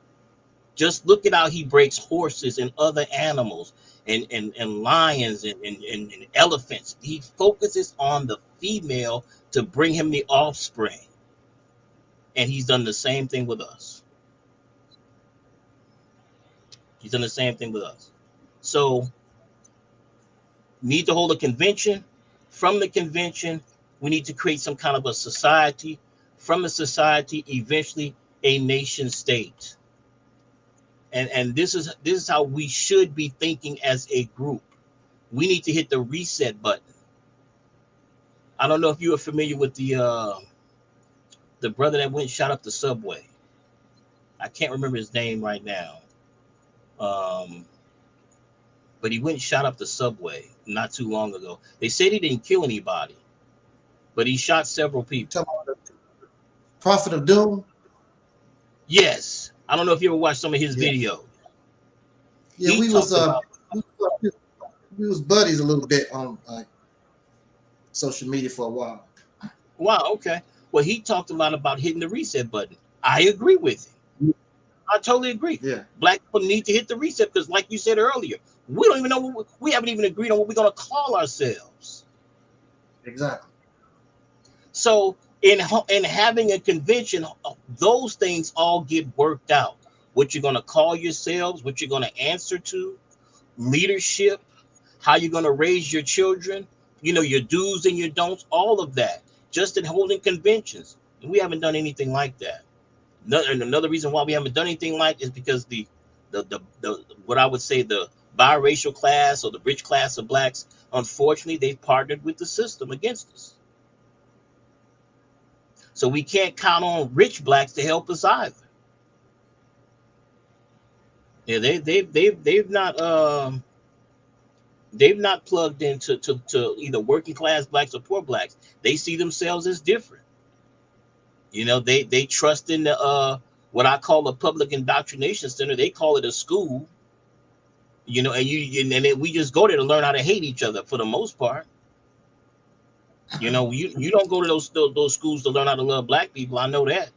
Just look at how he breaks horses and other animals and lions and elephants. He focuses on the female to bring him the offspring. And he's done the same thing with us. He's done the same thing with us. So, need to hold a convention. From the convention, we need to create some kind of a society. From a society, eventually a nation state. And this is how we should be thinking as a group. We need to hit the reset button. I don't know if you are familiar with the brother that went and shot up the subway. I can't remember his name right now. But he went and shot up the subway not too long ago. They said he didn't kill anybody, but he shot several people. Prophet of Doom? Yes. I don't know if you ever watched some of his videos. Yeah, we was buddies a little bit on social media for a while. Wow, okay. Well, he talked a lot about hitting the reset button. I agree with him. I totally agree. Yeah. Black people need to hit the reset because, like you said earlier, we don't even know we haven't even agreed on what we're going to call ourselves. Exactly. So in having a convention, those things all get worked out. What you're going to call yourselves, what you're going to answer to, leadership, how you're going to raise your children, your do's and your don'ts, all of that, just in holding conventions. And we haven't done anything like that. And another reason why we haven't done anything like is because the what I would say the biracial class or the rich class of blacks, unfortunately, they've partnered with the system against us. So we can't count on rich blacks to help us either. Yeah, they've not plugged into to either working class blacks or poor blacks. They see themselves as different. They trust in the what I call a public indoctrination center. They call it a school. And we just go there to learn how to hate each other for the most part. You don't go to those schools to learn how to love black people. I know that.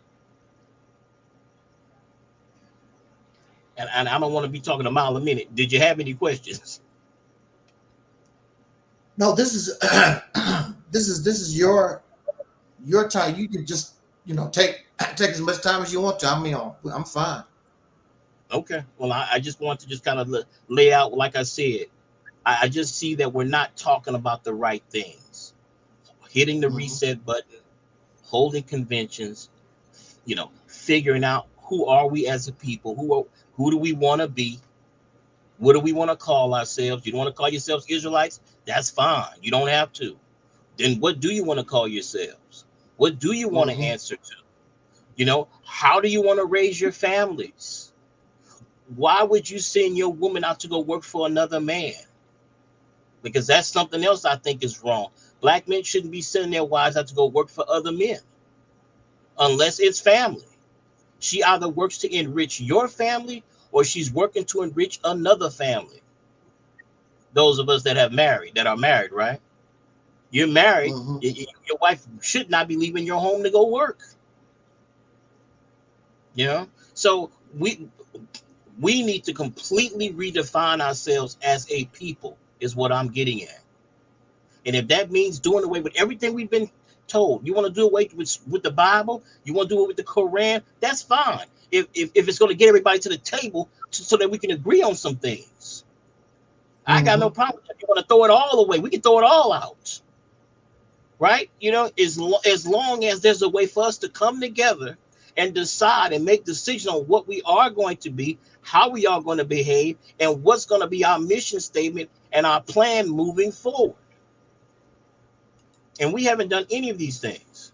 And I don't want to be talking a mile a minute. Did you have any questions? No, this is this is your time. You can just take as much time as you want to. I mean, I'm fine. Okay. Well, I just want to just kind of lay out, like I said, I just see that we're not talking about the right things. Hitting the reset button, holding conventions, figuring out who are we as a people, who do we want to be, what do we want to call ourselves. You don't want to call yourselves Israelites? That's fine. You don't have to. Then what do you want to call yourselves? What do you want to answer to? How do you want to raise your families? Why would you send your woman out to go work for another man? Because that's something else I think is wrong. Black men shouldn't be sending their wives out to go work for other men. unless it's family. She either works to enrich your family or she's working to enrich another family. Those of us that are married, right? You're married. Your wife should not be leaving your home to go work. You know? So we need to completely redefine ourselves as a people, is what I'm getting at. And if that means doing away with everything we've been told, you want to do away with the Bible, you want to do it with the Quran, that's fine. If it's going to get everybody to the table so that we can agree on some things. I got no problem. If you want to throw it all away, we can throw it all out. Right? You know, as long as there's a way for us to come together and decide and make decisions on what we are going to be, how we are going to behave, and what's going to be our mission statement and our plan moving forward. And we haven't done any of these things.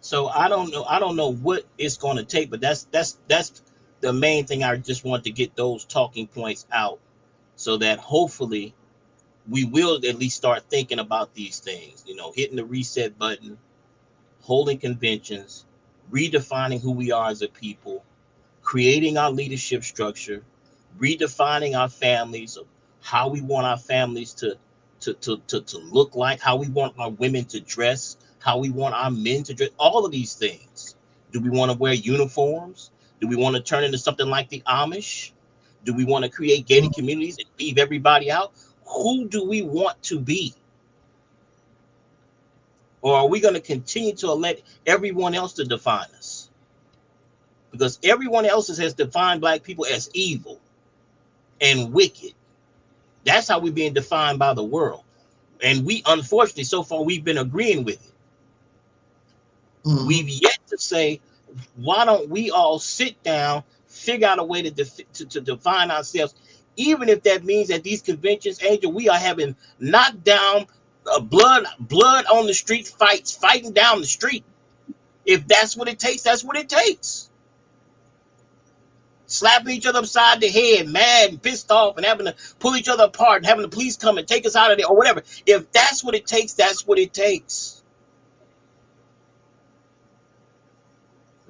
So I don't know what it's going to take, but that's the main thing. I just want to get those talking points out so that hopefully we will at least start thinking about these things, you know, hitting the reset button, holding conventions, redefining who we are as a people, creating our leadership structure, redefining our families, of how we want our families to look like, how we want our women to dress, how we want our men to dress, all of these things. Do we want to wear uniforms? Do we want to turn into something like the Amish? Do we want to create gated communities and leave everybody out? Who do we want to be? Or are we going to continue to let everyone else to define us? Because everyone else has defined Black people as evil and wicked. That's how we're being defined by the world. And we, unfortunately, so far, we've been agreeing with it. We've yet to say, why don't we all sit down, figure out a way to define ourselves, even if that means that these conventions, Angel, we are having knockdown, blood on the street fighting down the street. If that's what it takes, that's what it takes. Slapping each other upside the head, mad and pissed off, and having to pull each other apart, and having the police come and take us out of there, or whatever. If that's what it takes, that's what it takes.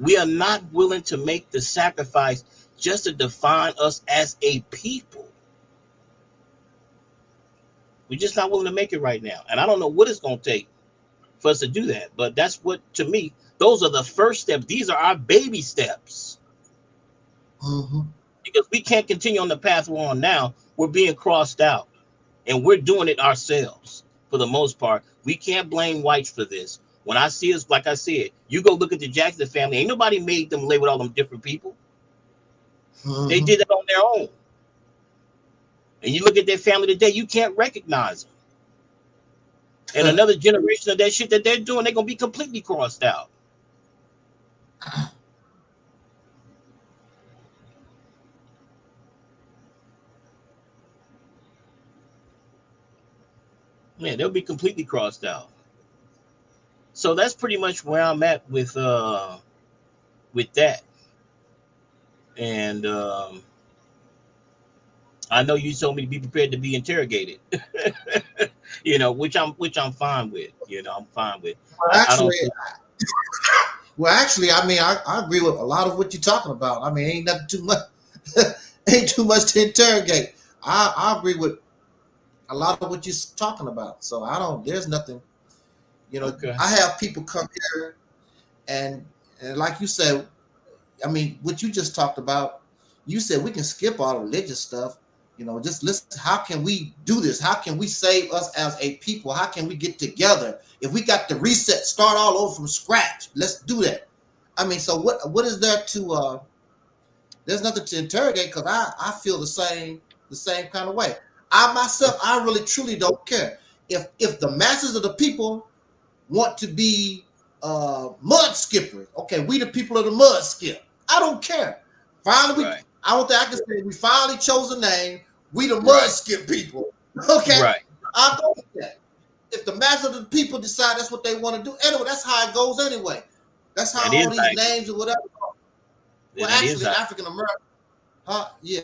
We are not willing to make the sacrifice just to define us as a people. We're just not willing to make it right now. And I don't know what it's going to take for us to do that. But that's what, to me, those are the first steps. These are our baby steps. Because we can't continue on the path we're on now. We're being crossed out. And we're doing it ourselves for the most part. We can't blame whites for this. When I see us, like I said, you go look at the Jackson family. Ain't nobody made them live with all them different people. They did it on their own. And you look at their family today, you can't recognize them. And another generation of that shit that they're doing, they're going to be completely crossed out. Yeah, they'll be completely crossed out. So that's pretty much where I'm at with that. And I know you told me to be prepared to be interrogated. You know, which I'm fine with. You know, I'm fine with. Well, actually, I mean, I agree with a lot of what you're talking about. I mean, ain't nothing too much, ain't too much to interrogate. I agree with a lot of what you're talking about. So there's nothing, you know. Okay. I have people come here and like you said, I mean, what you just talked about, you said we can skip all the religious stuff. You know, just listen. How can we do this? How can we save us as a people? How can we get together? If we got to reset, start all over from scratch, let's do that. I mean, so what is there to? There's nothing to interrogate because I feel the same kind of way. I myself, I really truly don't care if the masses of the people want to be mud skippers. Okay, we the people of the mud skip. I don't care. Finally, I don't think I can say we finally chose a name. We the mud skip people. Okay, I'll go with that. If the mass of the people decide that's what they want to do, anyway, that's how it goes anyway. That's how all these names or whatever. Well, actually, African American, yeah.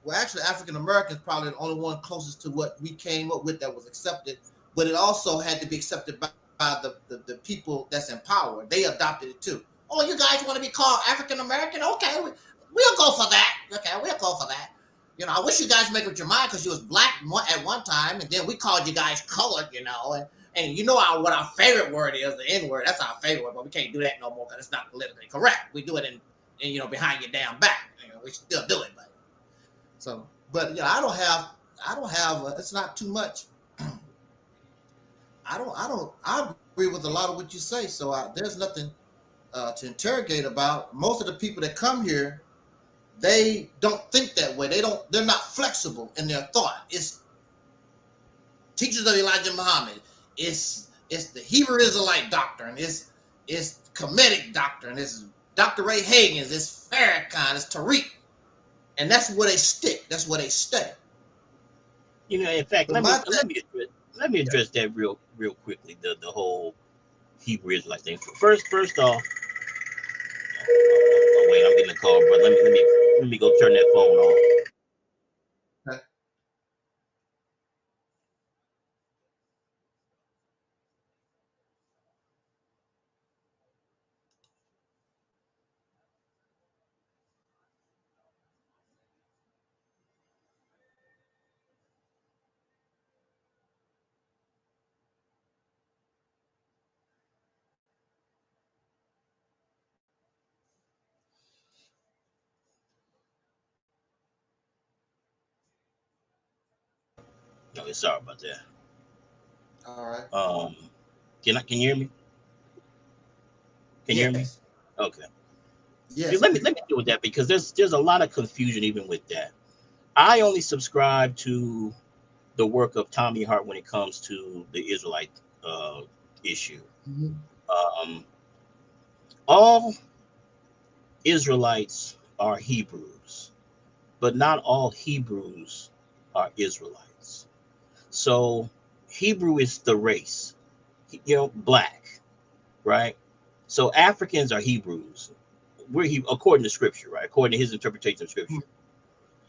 Well, actually, African Americans probably the only one closest to what we came up with that was accepted, but it also had to be accepted by the people that's in power. They adopted it too. Oh, you guys want to be called African American? Okay, we'll go for that. Okay, we'll go for that. You know, I wish you guys make up your mind because you was black at one time, and then we called you guys colored, you know. And you know what our favorite word is, the N-word. That's our favorite word, but we can't do that no more because it's not politically correct. We do it in you know, behind your damn back. You know, we still do it, but so. But yeah, I don't have. It's not too much. I agree with a lot of what you say. So there's nothing to interrogate about. Most of the people that come here, they don't think that way. They're not flexible in their thought. It's teachers of Elijah Muhammad. It's the Hebrew Israelite doctrine. It's Kemetic doctrine. It's Dr. Ray Hagen's. It's Farrakhan. It's Taalik. And that's where they stick. That's where they stay. You know, in fact, let me address that real quickly. The whole Hebrew Israelite thing. First off, oh wait, I'm getting a call, bro. Let me go turn that phone on. Okay. Okay, sorry about that. All right. Can you hear me? Can you hear me? Okay. Yes. Let me deal with that because there's a lot of confusion even with that. I only subscribe to the work of Tommy Hart when it comes to the Israelite issue. Mm-hmm. All Israelites are Hebrews, but not all Hebrews are Israelites. So Hebrew is the race, you know, black, right? So Africans are Hebrews. We're according to scripture, right? According to his interpretation of scripture.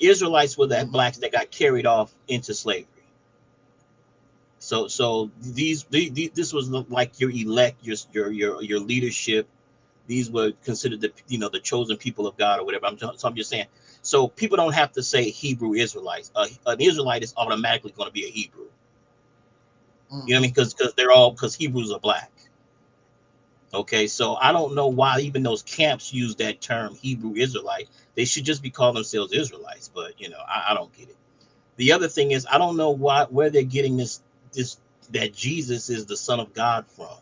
Israelites were the blacks that got carried off into slavery. So this was like your elect, your leadership. These were considered the chosen people of God or whatever. So I'm just saying. So people don't have to say Hebrew Israelites. An Israelite is automatically going to be a Hebrew. You know what I mean? Because Hebrews are black. Okay, so I don't know why even those camps use that term Hebrew Israelite. They should just be calling themselves Israelites. But you know, I don't get it. The other thing is I don't know where they're getting this that Jesus is the Son of God from.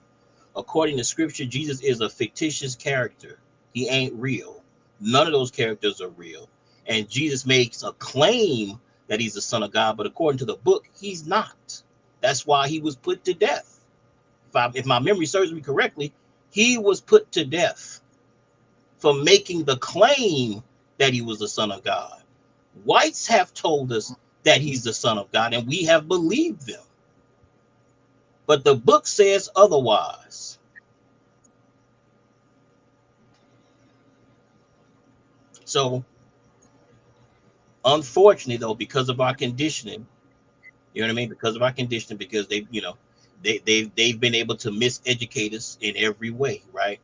According to scripture, Jesus is a fictitious character. He ain't real. None of those characters are real. And Jesus makes a claim that he's the Son of God, but according to the book, he's not. That's why he was put to death. If my memory serves me correctly, he was put to death for making the claim that he was the Son of God. Whites have told us that he's the Son of God, and we have believed them. But the book says otherwise. So, unfortunately, though, because of our conditioning, you know what I mean? Because of our conditioning, because they've been able to miseducate us in every way, right?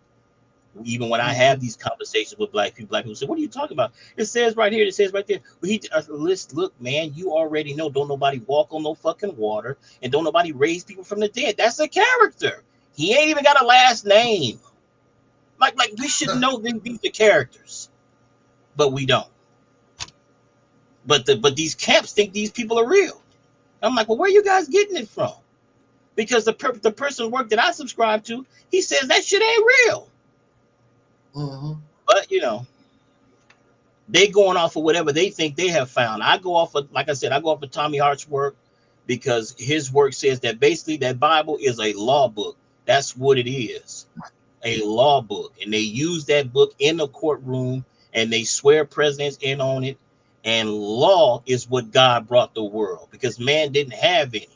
Even when I have these conversations with black people say, "What are you talking about?" It says right here, it says right there. Look, man, you already know. Don't nobody walk on no fucking water, and don't nobody raise people from the dead. That's a character. He ain't even got a last name. Like we should know these are characters, but we don't. But these camps think these people are real. I'm like, well, where are you guys getting it from? Because the person work that I subscribe to, he says that shit ain't real. But you know, they going off of whatever they think they have found. I go off of, like I said, I go off of Tommy Hart's work because his work says that basically that Bible is a law book. That's what it is, a law book, and they use that book in the courtroom and they swear presidents in on it. And law is what God brought the world because man didn't have any.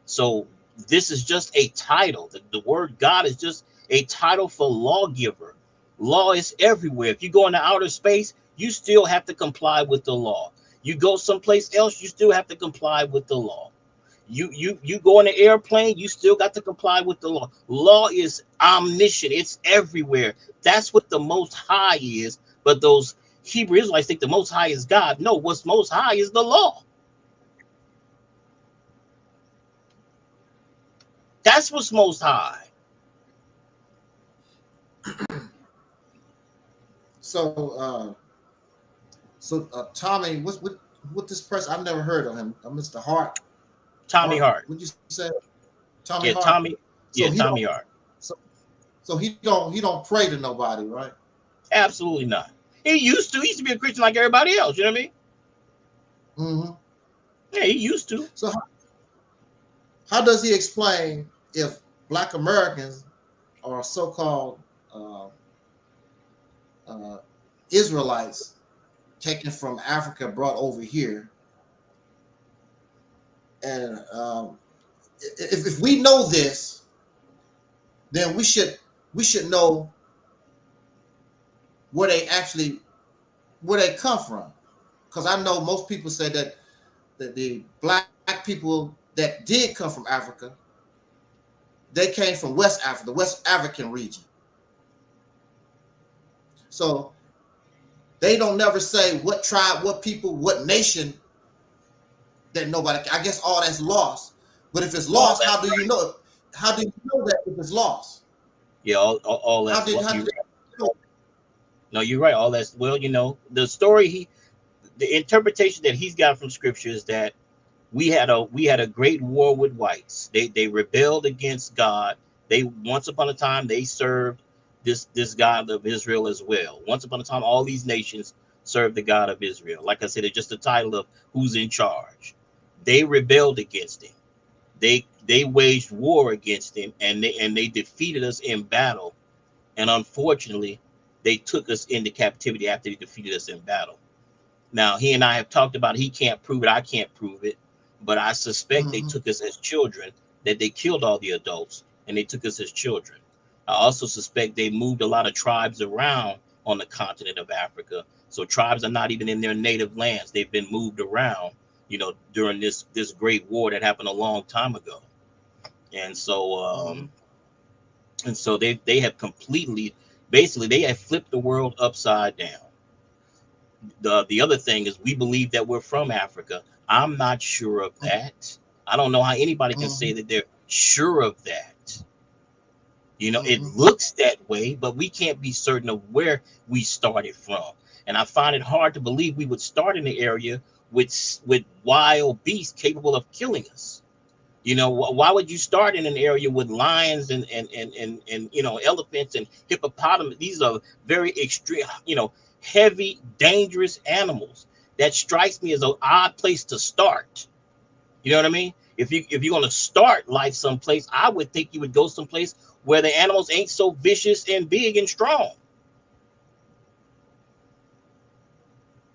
So this is just a title. The word God is just a title for lawgiver. Law is everywhere. If you go into outer space, you still have to comply with the law. You go someplace else, you still have to comply with the law. You go in an airplane, you still got to comply with the law. Law is omniscient, it's everywhere. That's what the Most High is. But those Hebrew Israelites think the Most High is God. No, what's Most High is the law. That's what's Most High. So, Tommy, what this person? I've never heard of him. Mr. Hart. Tommy Hart. What'd you say? Tommy Yeah, Hart. Tommy. So Yeah, Tommy Hart. So he don't pray to nobody, right? Absolutely not. He used to. He used to be a Christian like everybody else. You know what I mean? Mm-hmm. Yeah, he used to. So how does he explain if Black Americans are so-called Israelites taken from Africa, brought over here, and if we know this, then we should know where they come from, because I know most people say that the black people that did come from Africa, they came from West Africa, the West African region. So they don't never say what tribe, what people, what nation that nobody. I guess all that's lost. But if it's lost, how do you know it? How do you know that if it's lost? Yeah, all that's. No, you're right. All that's, well, you know, the story the interpretation that he's got from Scripture is that we had a great war with whites. They rebelled against God. They once upon a time they served this God of Israel as well. Once upon a time, all these nations served the God of Israel. Like I said, it's just the title of who's in charge. They rebelled against him. They waged war against him, and they defeated us in battle. And unfortunately, they took us into captivity after they defeated us in battle. Now, he and I have talked about, he can't prove it, I can't prove it, but I suspect they took us as children, that they killed all the adults, and they took us as children. I also suspect they moved a lot of tribes around on the continent of Africa. So tribes are not even in their native lands. They've been moved around, you know, during this great war that happened a long time ago. And so they have completely, basically, they have flipped the world upside down. The other thing is, we believe that we're from Africa. I'm not sure of that. I don't know how anybody can say that they're sure of that. You know, it looks that way, but we can't be certain of where we started from. And I find it hard to believe we would start in the area with wild beasts capable of killing us. You know, why would you start in an area with lions and you know, elephants and hippopotamus? These are very extreme, you know, heavy, dangerous animals. That strikes me as an odd place to start. You know what I mean? If you're going to start life someplace, I would think you would go someplace where the animals ain't so vicious and big and strong.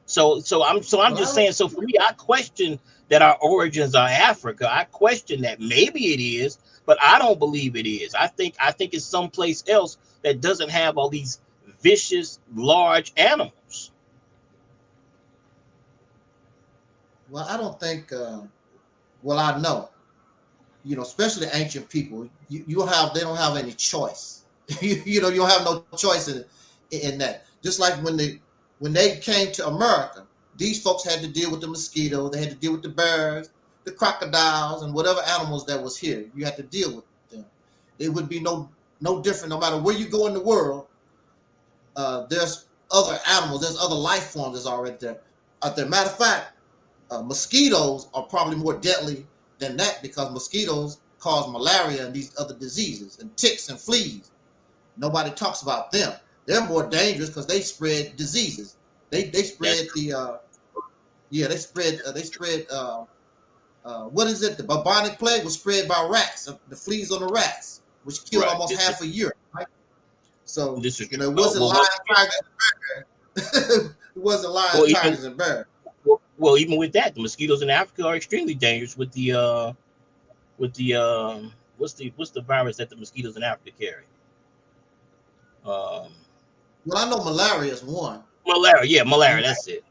So I'm just saying. So for me, I question that our origins are Africa. I question that. Maybe it is, but I don't believe it is. I think it's someplace else that doesn't have all these vicious, large animals. Well, I don't think. Well, I know. You know, especially ancient people. They don't have any choice. You know, you don't have no choice in that. Just like when they came to America, these folks had to deal with the mosquitoes. They had to deal with the bears, the crocodiles, and whatever animals that was here. You had to deal with them. It would be no different no matter where you go in the world. There's other animals. There's other life forms that's already there. Matter of fact, mosquitoes are probably more deadly than that, because mosquitoes cause malaria and these other diseases, and ticks and fleas. Nobody talks about them. They're more dangerous because they spread diseases. They spread what is it? The bubonic plague was spread by rats. The fleas on the rats, which killed almost half a year. Right? So you know, it wasn't lions, tigers, and bears. It wasn't lions, tigers, and bears. Well, even with that, the mosquitoes in Africa are extremely dangerous. With the what's the virus that the mosquitoes in Africa carry? Well, I know malaria is one. Malaria, yeah, malaria. That's it.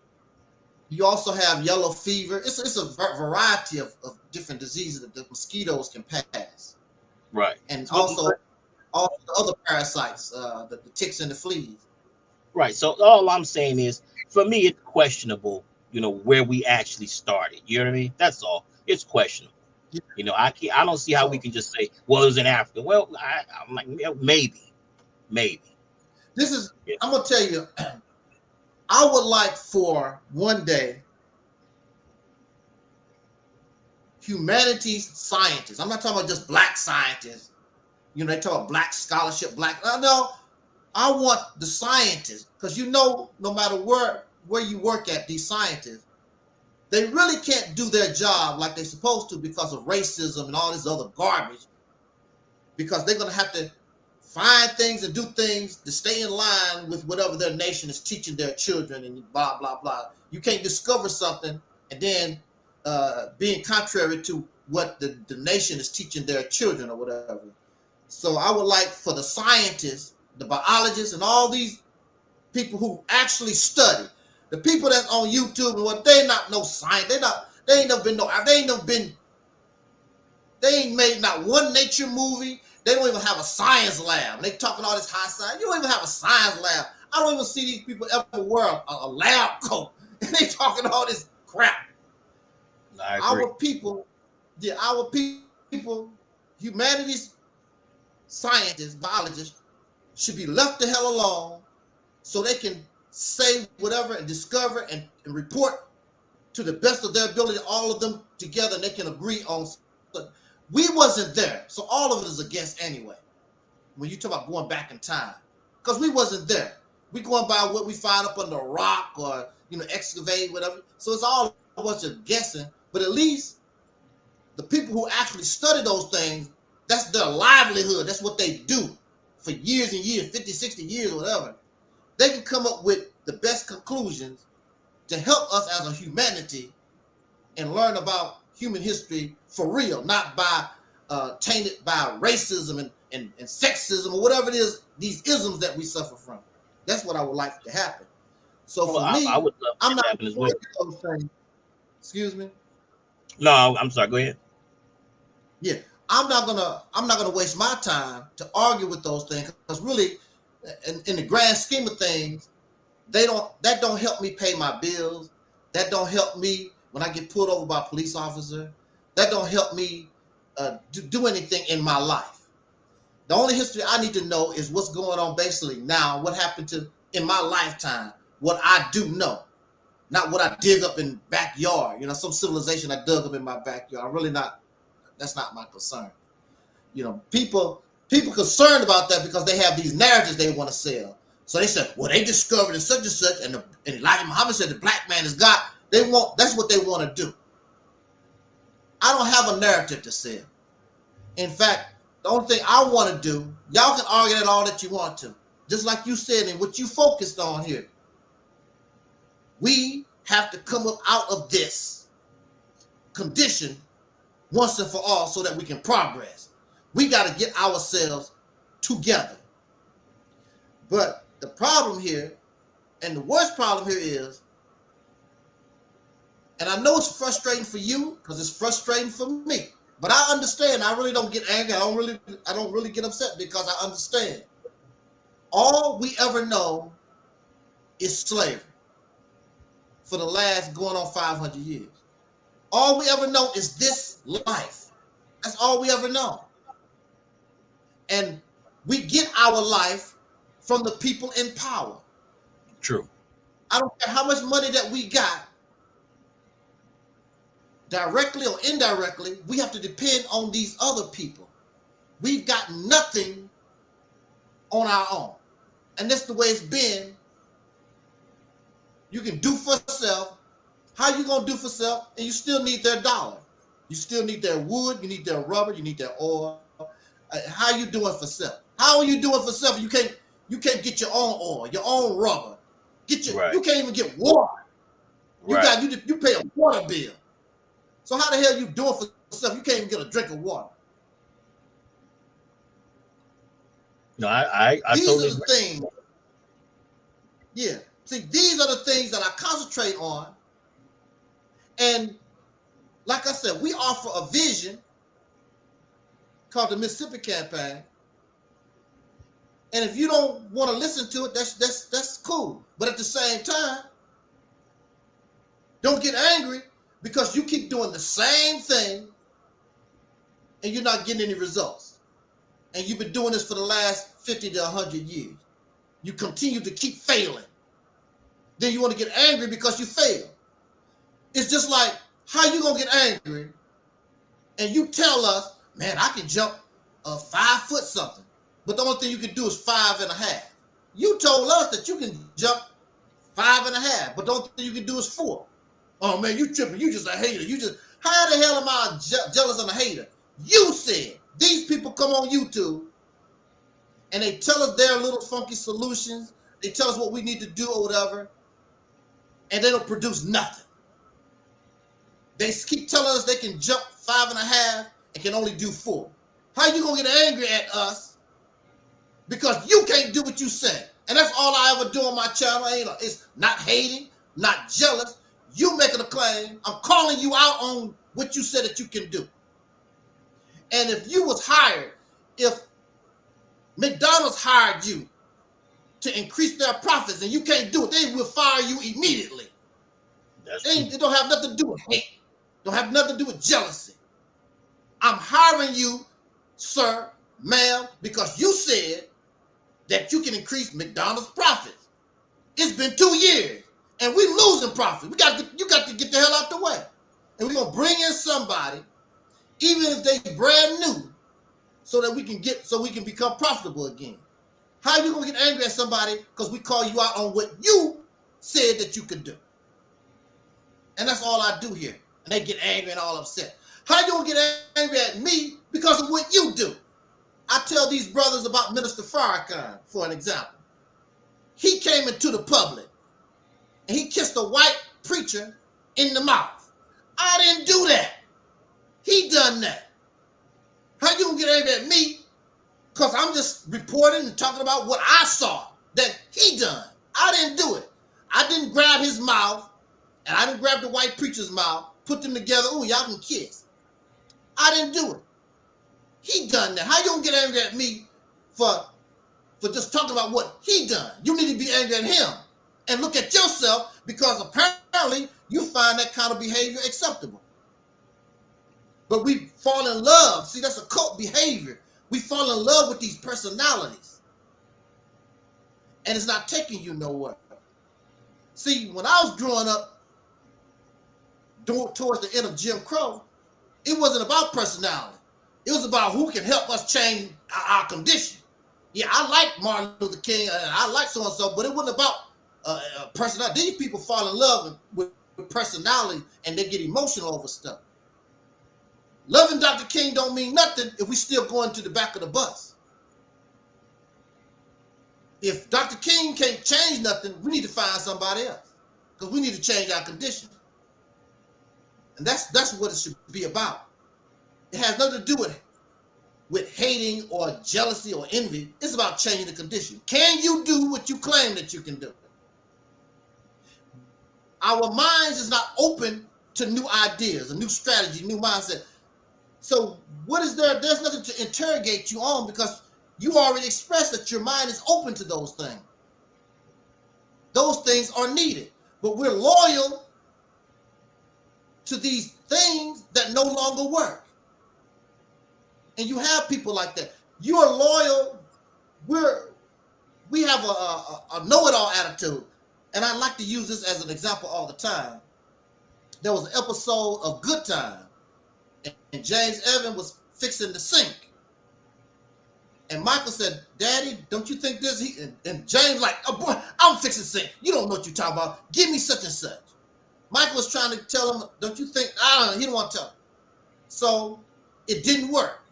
You also have yellow fever. It's a variety of different diseases that the mosquitoes can pass. Right. And also the other parasites, the ticks and the fleas. Right. So all I'm saying is, for me, it's questionable, where we actually started. You know what I mean? That's all. It's questionable. Yeah. I don't see how we can just say, well, it was in Africa. Well, I'm like, maybe. This is, I'm going to tell you, I would like for one day humanities scientists, I'm not talking about just black scientists, they talk about black scholarship, no, I want the scientists, because no matter where you work at, these scientists, they really can't do their job like they're supposed to because of racism and all this other garbage, because they're going to have to find things and do things to stay in line with whatever their nation is teaching their children and blah, blah, blah. You can't discover something and then being contrary to what the nation is teaching their children or whatever. So I would like for the scientists, the biologists, and all these people who actually study, the people that's on YouTube and what, they not no science, they ain't made not one nature movie. They don't even have a science lab. They talking all this high science. You don't even have a science lab. I don't even see these people ever wear a lab coat. And they talking all this crap. Our people, humanities, scientists, biologists, should be left the hell alone so they can say whatever and discover and report to the best of their ability, all of them together, and they can agree on. We wasn't there, so all of it is a guess anyway. When you talk about going back in time, because we wasn't there. We going by what we find up under a rock or excavate, whatever. So it's all a bunch of guessing. But at least the people who actually study those things, that's their livelihood. That's what they do for years and years, 50, 60 years, whatever. They can come up with the best conclusions to help us as a humanity and learn about human history for real, not by tainted by racism and sexism or whatever it is, these isms that we suffer from. That's what I would like to happen. So for me, I would love I'm not happen as well. those things. Excuse me. No, I'm sorry. Go ahead. Yeah, I'm not gonna waste my time to argue with those things, because really, in the grand scheme of things, that don't help me pay my bills. That don't help me when I get pulled over by a police officer. That don't help me do anything in my life. The only history I need to know is what's going on basically now, what happened in my lifetime, what I do know, not what I dig up in backyard, some civilization I dug up in my backyard. That's not my concern. People concerned about that because they have these narratives they want to sell. So they said, well, they discovered in such and such, and Elijah Muhammad said the black man is God. That's what they want to do. I don't have a narrative to sell. In fact, the only thing I want to do, y'all can argue that all that you want to, just like you said and what you focused on here. We have to come up out of this condition once and for all so that we can progress. We got to get ourselves together. But the problem here, and the worst problem here is, and I know it's frustrating for you because it's frustrating for me, but I understand. I really don't get angry. I don't really get upset because I understand. All we ever know is slavery for the last going on 500 years. All we ever know is this life. That's all we ever know. And we get our life from the people in power. True. I don't care how much money that we got, directly or indirectly, we have to depend on these other people. We've got nothing on our own. And that's the way it's been. You can do for self. How you going to do for self? And you still need their dollar. You still need their wood. You need their rubber. You need their oil. How you doing for self? How are you doing for self? You can't get your own oil, your own rubber. You can't even get water. You pay a water bill. So how the hell you doing for self? You can't even get a drink of water. No, I these totally are the things. Yeah. See, these are the things that I concentrate on And like I said, we offer a vision called the Mississippi Campaign. And if you don't want to listen to it, that's cool. But at the same time, don't get angry because you keep doing the same thing and you're not getting any results. And you've been doing this for the last 50 to 100 years. You continue to keep failing. Then you want to get angry because you fail. It's just like, how you going to get angry and you tell us, man, I can jump 5 foot something, but the only thing you can do is 5.5. You told us that you can jump 5.5, but the only thing you can do is 4. Oh man, you tripping. You just a hater. You just, how the hell am I jealous and a hater? You said. These people come on YouTube and they tell us their little funky solutions. They tell us what we need to do or whatever, and they don't produce nothing. They keep telling us they can jump 5.5 and can only do 4. How you gonna get angry at us because you can't do what you say? And that's all I ever do on my channel. It's not hating, not jealous. You making a claim. I'm calling you out on what you said that you can do. And if you was hired, if McDonald's hired you to increase their profits and you can't do it, they will fire you immediately. It don't have nothing to do with hate. Don't have nothing to do with jealousy. I'm hiring you, sir, ma'am, because you said that you can increase McDonald's profits. It's been 2 years and we losing profit. You got to get the hell out the way. And we're gonna bring in somebody, even if they brand new, so that we can become profitable again. How are you gonna get angry at somebody because we call you out on what you said that you could do? And that's all I do here. And they get angry and all upset. How you gonna get angry at me because of what you do? I tell these brothers about Minister Farrakhan, for an example. He came into the public and he kissed a white preacher in the mouth. I didn't do that. He done that. How you gonna get angry at me? Because I'm just reporting and talking about what I saw that he done. I didn't do it. I didn't grab his mouth and I didn't grab the white preacher's mouth, put them together, oh, y'all can kiss. I didn't do it. He done that. How you gonna get angry at me for just talking about what he done? You need to be angry at him and look at yourself, because apparently you find that kind of behavior acceptable. But we fall in love. See, that's a cult behavior. We fall in love with these personalities. And it's not taking you nowhere. See, when I was growing up, towards the end of Jim Crow, it wasn't about personality. It was about who can help us change our condition. Yeah, I like Martin Luther King, and I like so-and-so, but it wasn't about personality. These people fall in love with personality, and they get emotional over stuff. Loving Dr. King don't mean nothing if we still going to the back of the bus. If Dr. King can't change nothing, we need to find somebody else, because we need to change our condition. And that's what it should be about. It has nothing to do with hating or jealousy or envy. It's about changing the condition. Can you do what you claim that you can do? Our minds is not open to new ideas, a new strategy, new mindset. So what is there? There's nothing to interrogate you on, because you already expressed that your mind is open to those things. Those things are needed. But we're loyal to these things that no longer work. And you have people like that. You are loyal. We have a know-it-all attitude. And I like to use this as an example all the time. There was an episode of Good Time, and James Evan was fixing the sink. And Michael said, "Daddy, don't you think this?" And James like, "Oh boy, I'm fixing the sink. You don't know what you're talking about. Give me such and such." Michael was trying to tell him, "Don't you think?" He didn't want to tell him. So it didn't work.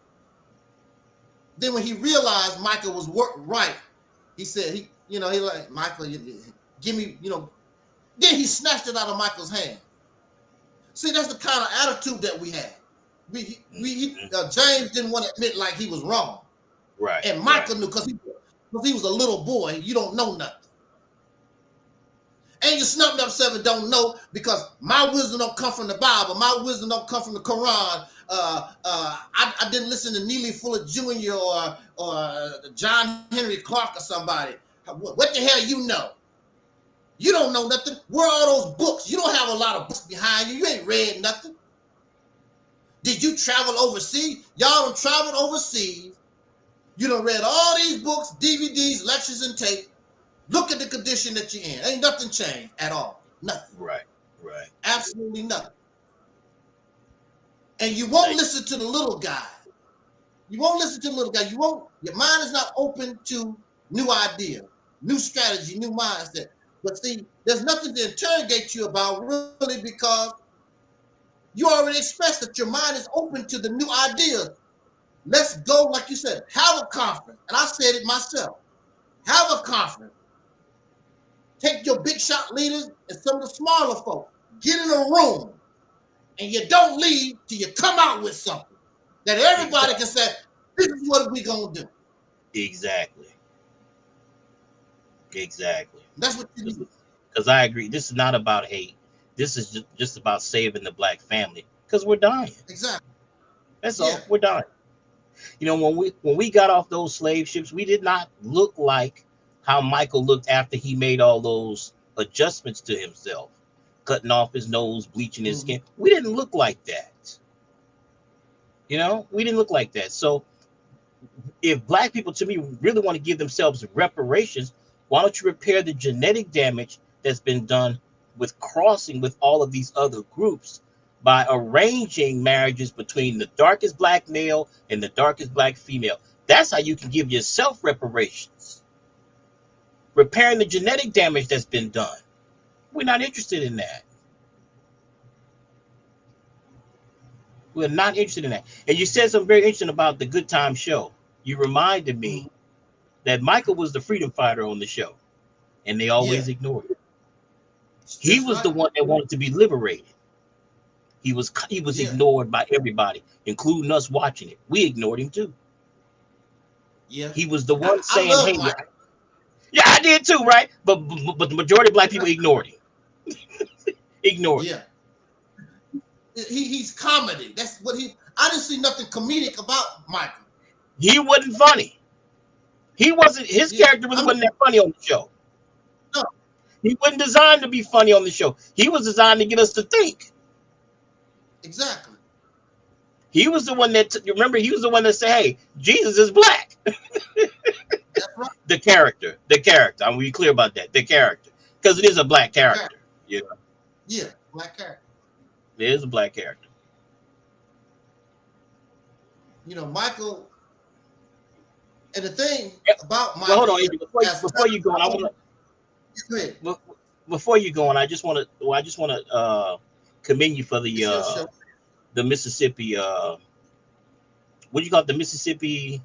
Then when he realized Michael was right, he said, he like, "Michael, give me, Then he snatched it out of Michael's hand. See, that's the kind of attitude that we have. James didn't want to admit like he was wrong. Right. And Michael knew, because he was a little boy. You don't know nothing. Angel Snubbed Up 7 don't know because my wisdom don't come from the Bible. My wisdom don't come from the Quran. I didn't listen to Neely Fuller Jr. or John Henry Clark or somebody. What the hell you know? You don't know nothing. Where are all those books? You don't have a lot of books behind you. You ain't read nothing. Did you travel overseas? Y'all done traveled overseas. You done read all these books, DVDs, lectures, and tape. Look at the condition that you're in. Ain't nothing changed at all. Nothing. Right. Absolutely nothing. And you won't listen to the little guy. You won't listen to the little guy. Your mind is not open to new idea, new strategy, new mindset. But see, there's nothing to interrogate you about really because you already expressed that your mind is open to the new ideas. Let's go, like you said, have a conference. And I said it myself. Have a conference. Take your big shot leaders and some of the smaller folks. Get in a room. And you don't leave till you come out with something that everybody can say, this is what we're going to do. Exactly. That's what you do. Because I agree. This is not about hate. This is just about saving the black family because we're dying. Exactly. That's all. We're dying. You know, when we got off those slave ships, we did not look like how Michael looked after he made all those adjustments to himself, cutting off his nose, bleaching his skin. We didn't look like that. You know, we didn't look like that. So if black people, to me, really want to give themselves reparations, why don't you repair the genetic damage that's been done with crossing with all of these other groups by arranging marriages between the darkest black male and the darkest black female? That's how you can give yourself reparations. Repairing the genetic damage that's been done. We're not interested in that. We're not interested in that. And you said something very interesting about the Good Time show. You reminded me that Michael was the freedom fighter on the show, and they always ignored him. He was the one that wanted to be liberated. He was ignored by everybody, including us watching it. We ignored him too. Yeah. He was the one saying, "Hey, yeah, I did too, right?" But the majority of black people ignored him. Ignored him. He's comedy. That's what I didn't see nothing comedic about Michael. He wasn't funny. He wasn't. His character wasn't that funny on the show. No. He wasn't designed to be funny on the show. He was designed to get us to think. Exactly. He was the one that remember. He was the one that said, "Hey, Jesus is black." That's right. The character. I'm gonna be clear about that. The character, because it is a black character. Yeah. Yeah, black character. It is a black character. You know, Michael. And the thing about Michael. Well, hold on, before you go on, I want to. Before you go on, I just want to commend you for the Mississippi. What do you call it? The Mississippi.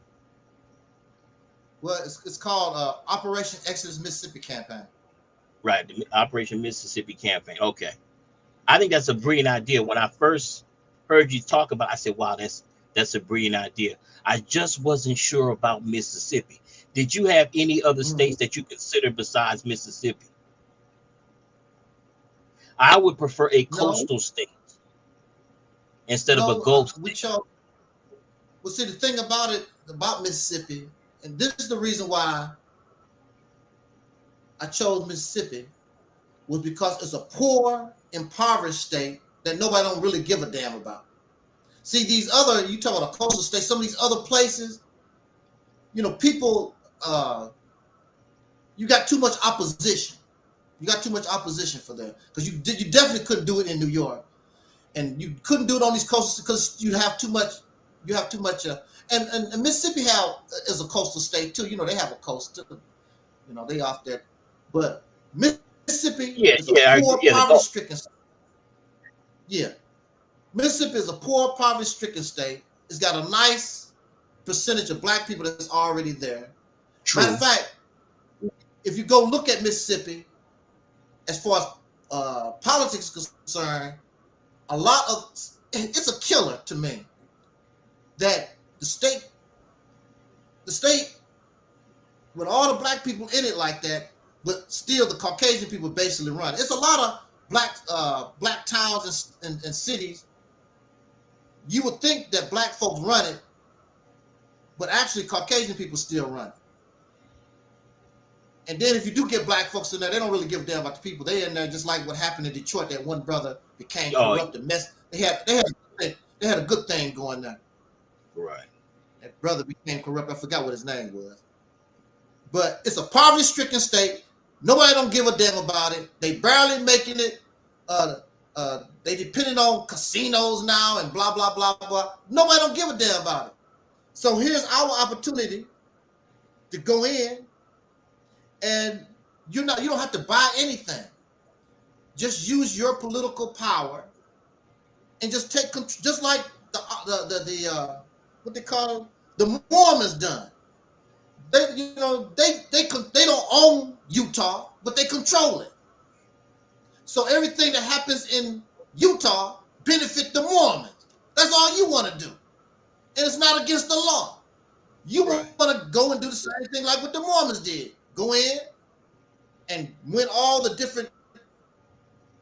Well, it's called Operation Exodus Mississippi Campaign. Right, the Operation Mississippi Campaign. Okay, I think that's a brilliant idea. When I first heard you talk about it, I said, "Wow, that's a brilliant idea." I just wasn't sure about Mississippi. Did you have any other states that you consider besides Mississippi? I would prefer a coastal state instead of a Gulf state. Well, see, the thing about Mississippi, and this is the reason why I chose Mississippi, was because it's a poor, impoverished state that nobody don't really give a damn about. See, these other, you talk about a coastal state, some of these other places, you know, people, you got too much opposition. You got too much opposition for them because you definitely couldn't do it in New York, and you couldn't do it on these coasts because you have too much. And Mississippi is a coastal state too. You know, they have a coast too. You know, they off there, but Mississippi is a poor, poverty-stricken state. Yeah. Mississippi is a poor, poverty-stricken state. It's got a nice percentage of black people that's already there. True. Matter of fact, if you go look at Mississippi, as far as politics is concerned, it's a killer to me that the state with all the black people in it like that, but still the Caucasian people basically run. It's a lot of black towns and cities. You would think that black folks run it, but actually Caucasian people still run it. And then if you do get black folks in there, they don't really give a damn about the people. They in there just like what happened in Detroit. That one brother became corrupt and mess. They had a good thing going there. Right. That brother became corrupt. I forgot what his name was. But it's a poverty-stricken state. Nobody don't give a damn about it. They barely making it. They depending on casinos now and blah, blah, blah, blah. Nobody don't give a damn about it. So here's our opportunity to go in, and you don't have to buy anything. Just use your political power and just take control, just like the what they call the Mormons done. They don't own Utah, but they control it. So everything that happens in Utah benefit the Mormons. That's all you want to do. And it's not against the law. You want to go and do the same thing like what the Mormons did. Go in and win all the different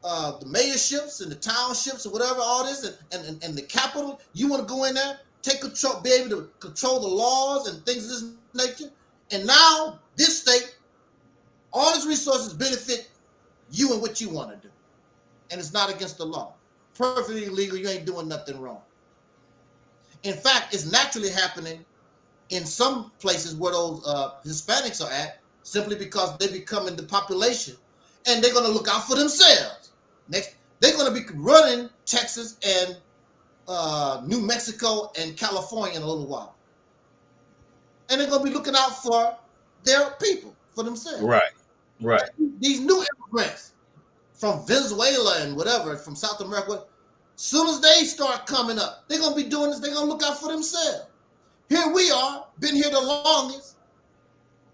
the mayorships and the townships or whatever, all this, and the capital. You want to go in there, take control, be able to control the laws and things of this nature. And now this state, all its resources benefit you and what you want to do. And it's not against the law. Perfectly legal. You ain't doing nothing wrong. In fact, it's naturally happening in some places where those Hispanics are at, simply because they become in the population and they're going to look out for themselves. Next, they're going to be running Texas and New Mexico and California in a little while. And they're going to be looking out for their people, for themselves. Right. These new immigrants from Venezuela and whatever, from South America, soon as they start coming up, they're going to be doing this. They're going to look out for themselves. Here we are, been here the longest.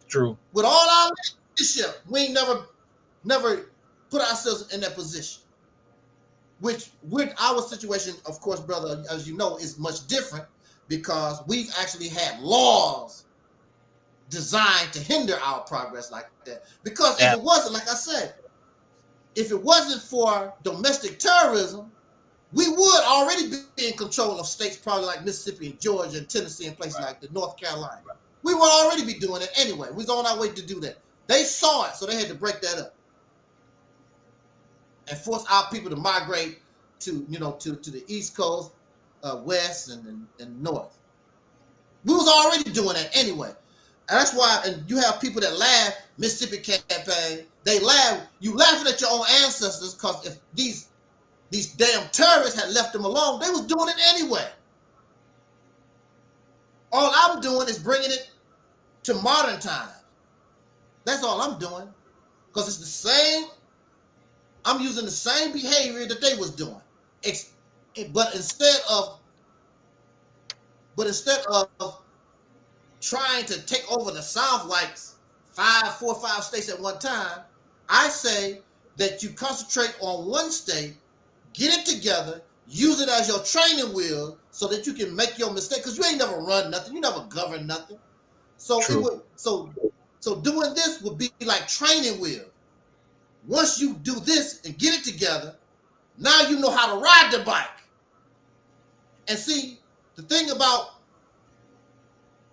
True. With all our leadership, we ain't never put ourselves in that position. Which, with our situation, of course, brother, as you know, is much different because we've actually had laws designed to hinder our progress like that. Because if it wasn't, like I said, if it wasn't for domestic terrorism, we would already be in control of states probably like Mississippi and Georgia and Tennessee and places like that, North Carolina. We would already be doing it anyway. We was on our way to do that. They saw it, so they had to break that up and force our people to migrate to the East Coast, West, and North. We was already doing that anyway. And that's why, and you have people that laugh, Mississippi campaign, they laugh. You laughing at your own ancestors because if these damn terrorists had left them alone, they was doing it anyway. All I'm doing is bringing it to modern times. That's all I'm doing. Because it's the same, I'm using the same behavior that they was doing. But instead of trying to take over the South like 4 or 5 states at one time, I say that you concentrate on one state, get it together, use it as your training wheel so that you can make your mistake. Because you ain't never run nothing, you never govern nothing. So so doing this would be like training wheel. Once you do this and get it together, now you know how to ride the bike. And see, the thing about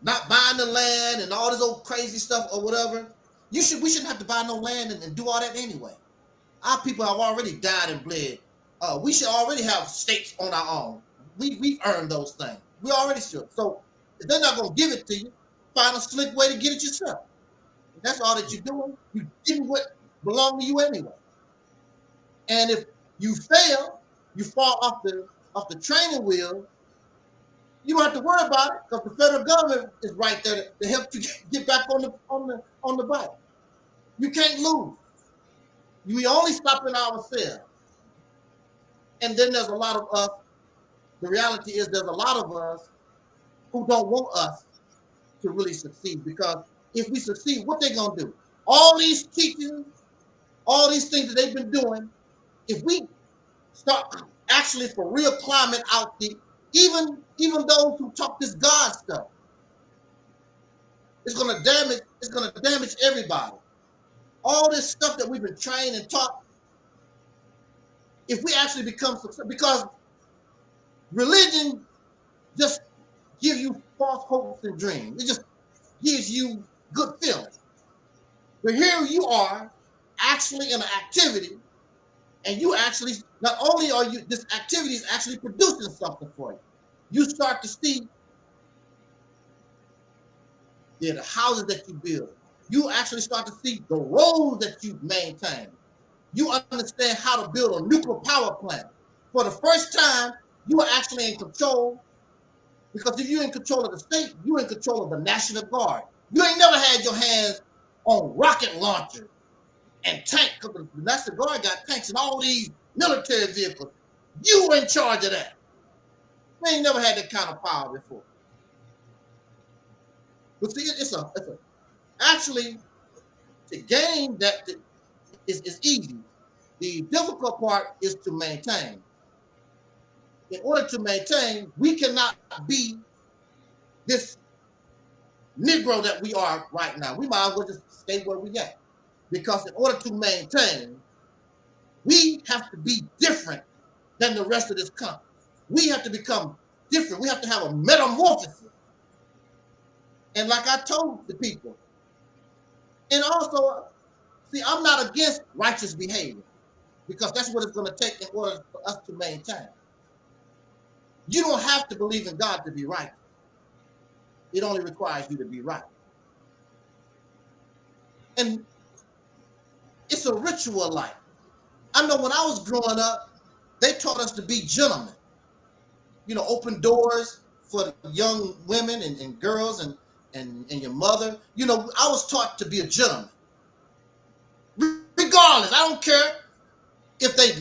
not buying the land and all this old crazy stuff or whatever, we shouldn't have to buy no land and do all that anyway. Our people have already died and bled. We should already have states on our own. We've earned those things. We already should. So if they're not going to give it to you, find a slick way to get it yourself. If that's all that you're doing. You getting what belongs to you anyway. And if you fail, you fall off the training wheel, you don't have to worry about it because the federal government is right there to help you get back on the bike. You can't lose. We only stopping ourselves. And then there's a lot of us. The reality is there's a lot of us who don't want us to really succeed, because if we succeed, what they gonna do? All these teachings, all these things that they've been doing, if we start actually for real climbing out even those who talk this God stuff, it's gonna damage everybody. all this stuff that we've been trained and taught, if we actually become successful, because religion just gives you false hopes and dreams. It just gives you good feelings. But here you are actually in an activity, and you actually, not only are you, this activity is actually producing something for you. You start to see the houses that you build. You actually start to see the roads that you maintain. You understand how to build a nuclear power plant. For the first time, you are actually in control, because if you're in control of the state, you're in control of the National Guard. You ain't never had your hands on rocket launchers and tanks, because the National Guard got tanks and all these military vehicles. You were in charge of that. We ain't never had that kind of power before. But see, actually, to gain that is easy. The difficult part is to maintain. In order to maintain, we cannot be this Negro that we are right now. We might as well just stay where we at. Because in order to maintain, we have to be different than the rest of this country. We have to become different. We have to have a metamorphosis. And like I told the people, and also, see, I'm not against righteous behavior, because that's what it's going to take in order for us to maintain. You don't have to believe in God to be right. It only requires you to be right. And it's a ritual life. I know when I was growing up, they taught us to be gentlemen. You know, open doors for young women and girls and your mother. You know, I was taught to be a gentleman. Regardless, I don't care if they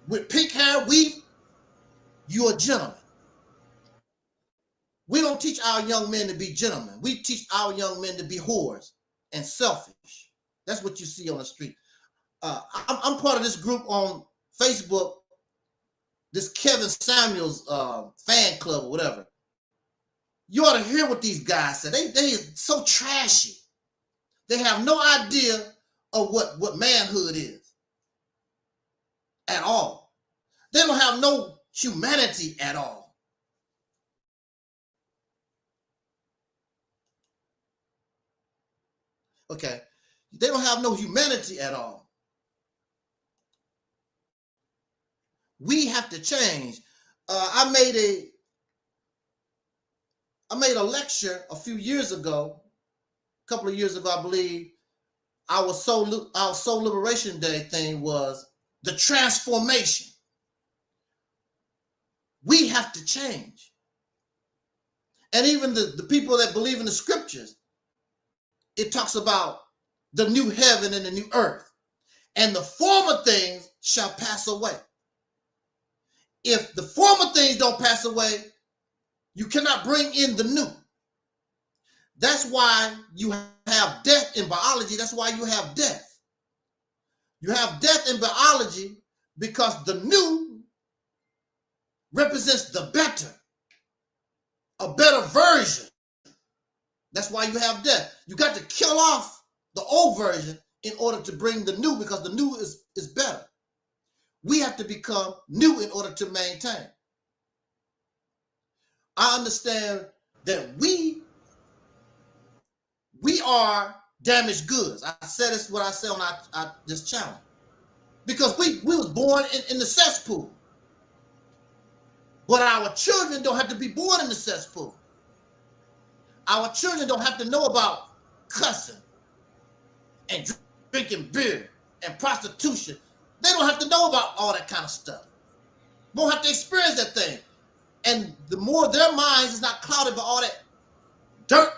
with pink hair, you're a gentleman. We don't teach our young men to be gentlemen. We teach our young men to be whores and selfish. That's what you see on the street. I'm part of this group on Facebook, this Kevin Samuels fan club or whatever. You ought to hear what these guys say. They are so trashy. They have no idea of what manhood is at all. They don't have no humanity at all. Okay, they don't have no humanity at all. We have to change. I made a lecture a few years ago, a couple of years ago, I believe. Our Soul Liberation Day thing was the transformation. We have to change. And even the people that believe in the scriptures, it talks about the new heaven and the new earth. And the former things shall pass away. If the former things don't pass away, you cannot bring in the new. That's why you have death in biology. That's why you have death. You have death in biology because the new represents the better, a better version. That's why you have death. You got to kill off the old version in order to bring the new, because the new is better. We have to become new in order to maintain. I understand that we are damaged goods. I said this what I said on this channel. Because we was born in the cesspool. But our children don't have to be born in the cesspool. Our children don't have to know about cussing and drinking beer and prostitution. They don't have to know about all that kind of stuff. They don't have to experience that thing. And the more their minds is not clouded by all that dirt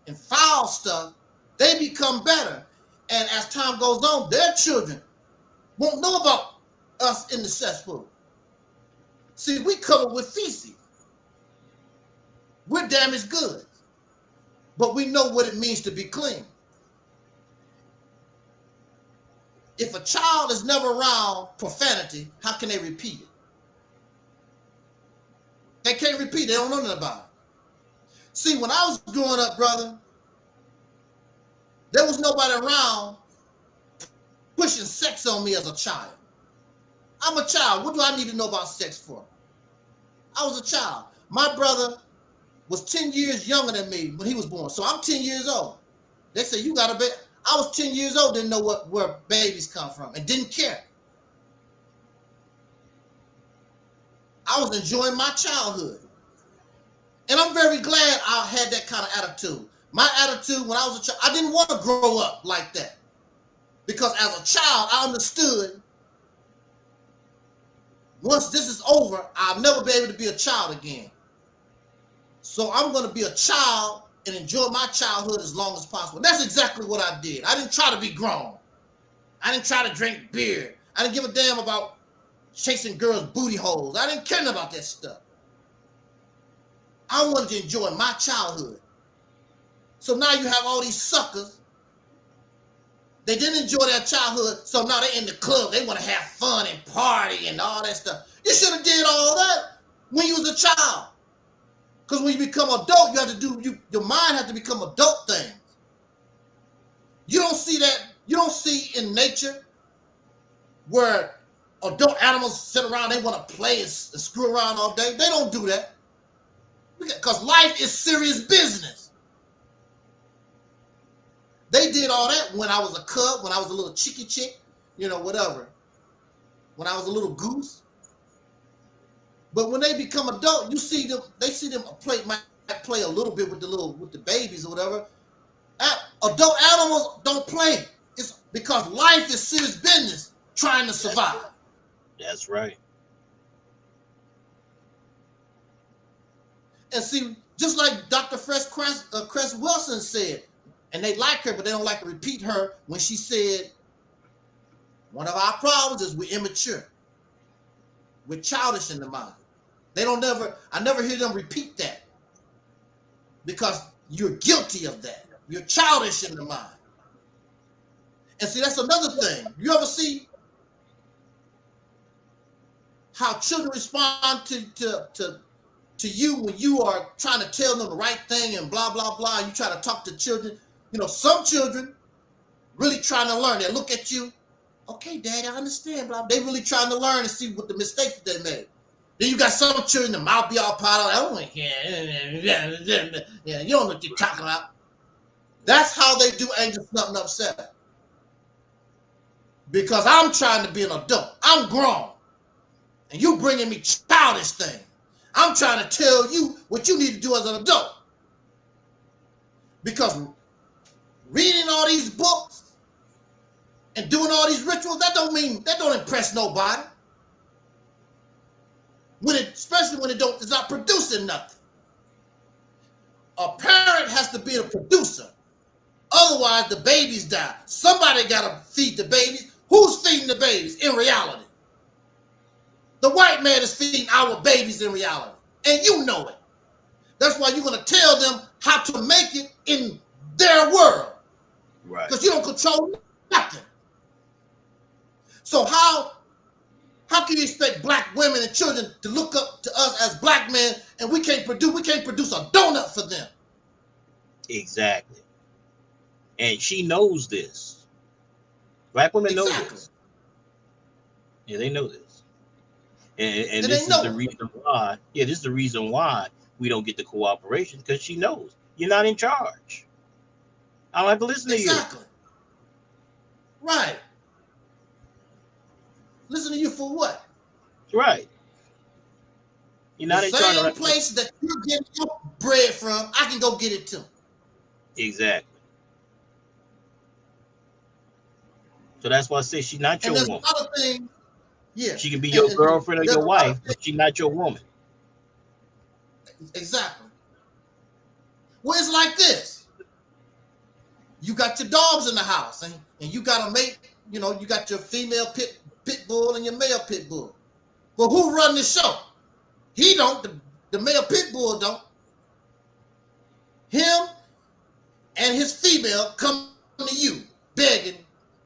and foul stuff, they become better. And as time goes on, their children won't know about us in the cesspool. See, we covered with feces. We're damaged goods. But we know what it means to be clean. If a child is never around profanity, how can they repeat it? They can't repeat it. They don't know nothing about it. See, when I was growing up, brother, There was nobody around pushing sex on me as a child. I'm a child. What do I need to know about sex for? I was a child. My brother was 10 years younger than me when he was born. So I'm 10 years old. They say, you got a baby. I was 10 years old, didn't know where babies come from and didn't care. I was enjoying my childhood. And I'm very glad I had that kind of attitude. My attitude when I was a child, I didn't want to grow up like that. Because as a child, I understood once this is over, I'll never be able to be a child again. So I'm going to be a child and enjoy my childhood as long as possible. That's exactly what I did. I didn't try to be grown. I didn't try to drink beer. I didn't give a damn about chasing girls' booty holes. I didn't care about that stuff. I wanted to enjoy my childhood. So now you have all these suckers. They didn't enjoy their childhood, so now they're in the club. They want to have fun and party and all that stuff. You should have did all that when you was a child. Because when you become adult, you have to do, your mind has to become adult things. You don't see that, you don't see in nature where adult animals sit around, they want to play and screw around all day. They don't do that. Because life is serious business. They did all that when I was a cub, when I was a little chicky chick, you know, whatever. When I was a little goose. But when they become adult, you see them, they see them might play a little bit with the babies or whatever. Adult animals don't play. It's because life is serious business trying to survive. That's right. And see, just like Dr. Cress Wilson said, and they like her, but they don't like to repeat her when she said, one of our problems is we're immature. We're childish in the mind. I never hear them repeat that because you're guilty of that. You're childish in the mind. And see, that's another thing. You ever see how children respond to you when you are trying to tell them the right thing and blah, blah, blah. You try to talk to children. You know, some children really trying to learn. They look at you. Okay, Daddy, I understand. Blah. They really trying to learn and see what the mistakes they made. Then you got some children, the mouth be all piled out. Oh, yeah, you don't know what you're talking about. That's how they do Angel Snuffing Up 7. Because I'm trying to be an adult. I'm grown. And you bringing me childish things. I'm trying to tell you what you need to do as an adult. Because reading all these books and doing all these rituals, that don't impress nobody. Especially when it's not producing nothing. A parent has to be a producer. Otherwise, the babies die. Somebody got to feed the babies. Who's feeding the babies in reality? The white man is feeding our babies in reality. And you know it. That's why you're going to tell them how to make it in their world. Right. Because you don't control nothing. So how can you expect black women and children to look up to us as black men and we can't produce a donut for them? Exactly. And she knows this. Black women know this. Yeah, they know this. And this is the reason why. Yeah, this is the reason why we don't get the cooperation, because she knows you're not in charge. I don't have to listen to you. Exactly. Right. Listen to you for what? Right. You're not in charge. The same place that you're getting your bread from, I can go get it too. Exactly. So that's why I say she's not your woman. Another thing, yeah. She can be your girlfriend or your wife, but she's not your woman. Exactly. Well, it's like this. You got your dogs in the house, and you got a mate. You know, you got your female pit bull and your male pit bull. But who run the show? He don't. The male pit bull don't. Him and his female come to you begging,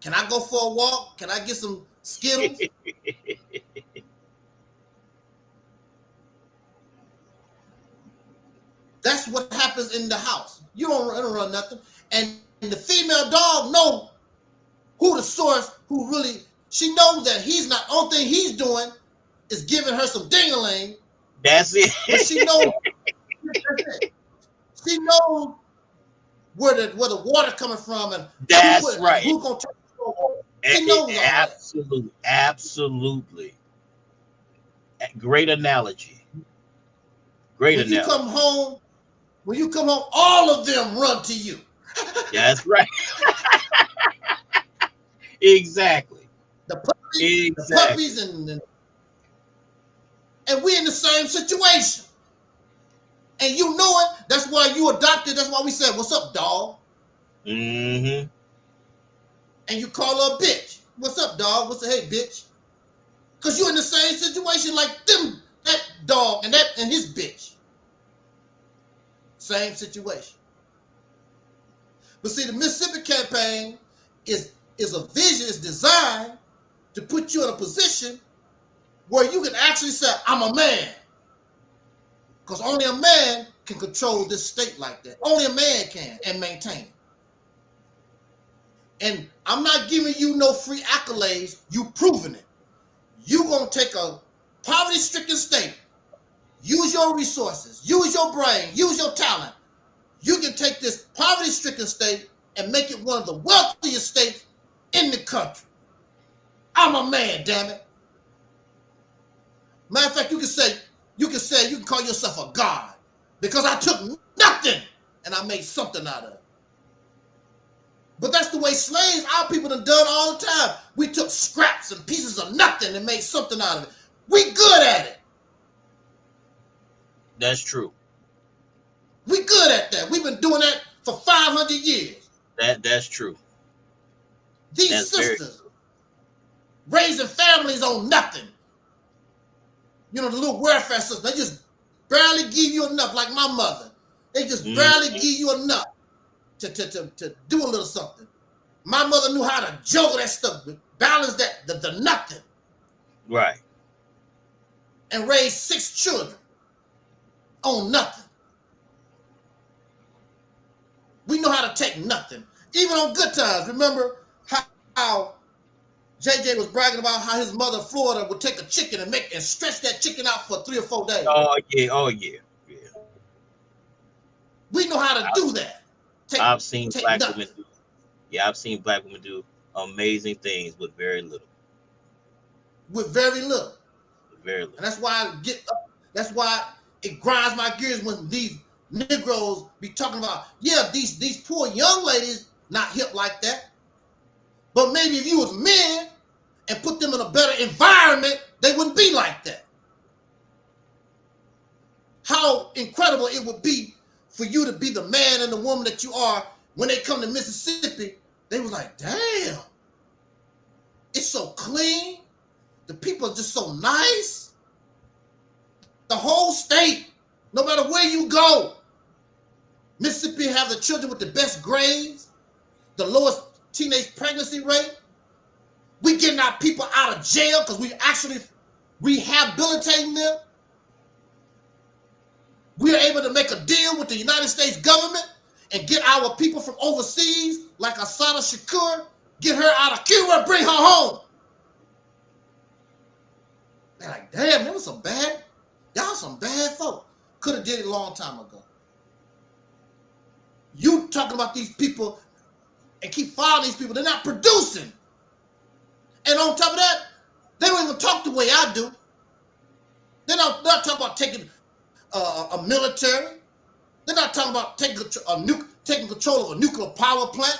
can I go for a walk? Can I get some Skittles? That's what happens in the house. You don't run nothing. And the female dog know who the source, who really, she knows that he's not, only thing he's doing is giving her some ding-a-ling. That's it. But she knows, she knows where the water coming from and that's right. Who's gonna take the water. She knows all that. Absolutely. Great analogy. Great when analogy. When you come home, all of them run to you. That's right. Exactly. The puppies and we in the same situation. And you know it. That's why you adopted. That's why we said, "What's up, dog?" Mm-hmm. And you call her a bitch. "What's up, dog?" What's the hey, bitch? Because you're in the same situation like them, that dog and his bitch. Same situation. But see, the Mississippi campaign is a vision, is designed to put you in a position where you can actually say, "I'm a man." Because only a man can control this state like that. Only a man can and maintain it. And I'm not giving you no free accolades. You proving it. You gonna take a poverty-stricken state, use your resources, use your brain, use your talent. You can take this poverty-stricken state and make it one of the wealthiest states in the country. I'm a man, damn it. Matter of fact, you can call yourself a god because I took nothing and I made something out of it. But that's the way slaves, our people done all the time. We took scraps and pieces of nothing and made something out of it. We good at it. That's true. We good at that. We've been doing that for 500 years. That's true. These sisters raising families on nothing. You know, the little welfare sisters, they just barely give you enough, like my mother. They just barely give you enough to do a little something. My mother knew how to juggle that stuff, balance that, the nothing. Right. And raise 6 children on nothing. We know how to take nothing. Even on good times. Remember how JJ was bragging about how his mother in Florida would take a chicken and stretch that chicken out for 3 or 4 days. Oh yeah. We know how to do that. I've seen black women do. Yeah, I've seen black women do amazing things with very little. With very little. Very little. And that's why that's why it grinds my gears when these Negroes be talking about, yeah, these poor young ladies not hip like that. But maybe if you was men and put them in a better environment, they wouldn't be like that. How incredible it would be for you to be the man and the woman that you are. When they come to Mississippi, they was like, damn, it's so clean. The people are just so nice. The whole state, no matter where you go, Mississippi have the children with the best grades, the lowest teenage pregnancy rate. We getting our people out of jail because we actually rehabilitating them. We are able to make a deal with the United States government and get our people from overseas, like Asada Shakur, get her out of Cuba and bring her home. They're like, damn, y'all some bad folk. Could have did it a long time ago. You talking about these people and keep following these people. They're not producing. And on top of that, they don't even talk the way I do. They're not talking about taking a military. They're not talking about taking control of a nuclear power plant.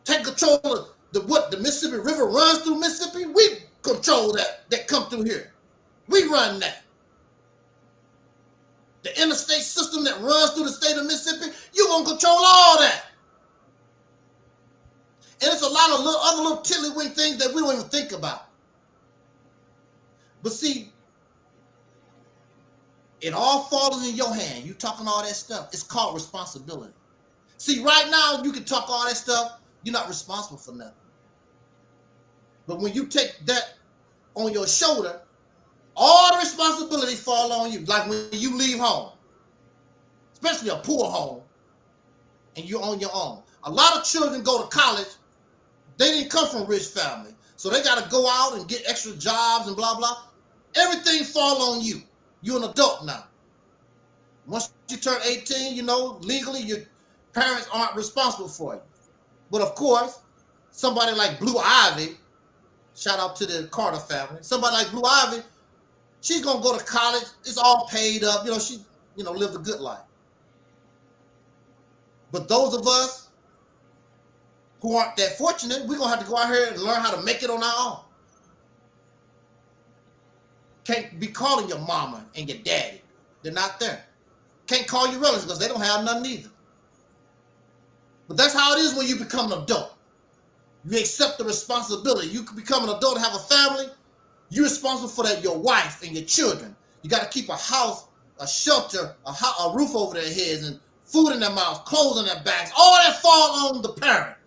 Take control of the Mississippi River runs through Mississippi. We control that come through here. We run that. The interstate system that runs through the state of Mississippi, you're going to control all that. And it's a lot of other little tiddlywink things that we don't even think about. But see, it all falls in your hand. You talking all that stuff. It's called responsibility. See, right now, you can talk all that stuff. You're not responsible for nothing. But when you take that on your shoulder, all the responsibility fall on you. Like when you leave home, especially a poor home, and you're on your own. A lot of children go to college. They didn't come from rich family. So they got to go out and get extra jobs and blah, blah. Everything fall on you. You're an adult now. Once you turn 18, you know, legally, your parents aren't responsible for you. But of course, somebody like Blue Ivy, shout out to the Carter family, somebody like Blue Ivy, she's going to go to college. It's all paid up. You know, she, you know, lived a good life. But those of us who aren't that fortunate, we're going to have to go out here and learn how to make it on our own. Can't be calling your mama and your daddy. They're not there. Can't call your relatives because they don't have nothing either. But that's how it is when you become an adult. You accept the responsibility. You can become an adult and have a family. You're responsible for that, your wife and your children. You got to keep a house, a shelter, a roof over their heads, and food in their mouths, clothes in their backs. All that fall on the parents.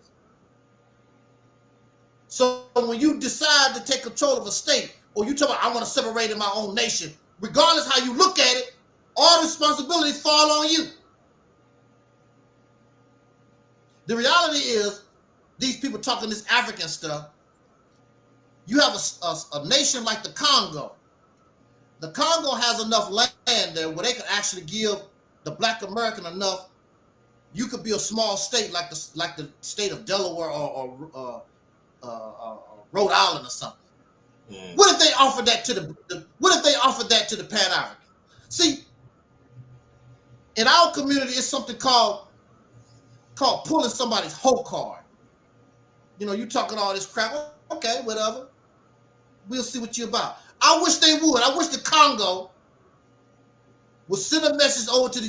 So when you decide to take control of a state, or you talk about, I want to separate in my own nation, regardless how you look at it, all responsibilities fall on you. The reality is, these people talking this African stuff, you have a nation like the Congo. The Congo has enough land there where they can actually give the Black American enough. You could be a small state like the state of Delaware or Rhode Island or something. What if they offered that to the Pan-African? See, in our community, it's something called pulling somebody's hoe card. You know, you talking all this crap. Okay, whatever. We'll see what you're about. I wish they would. I wish the Congo would send a message over to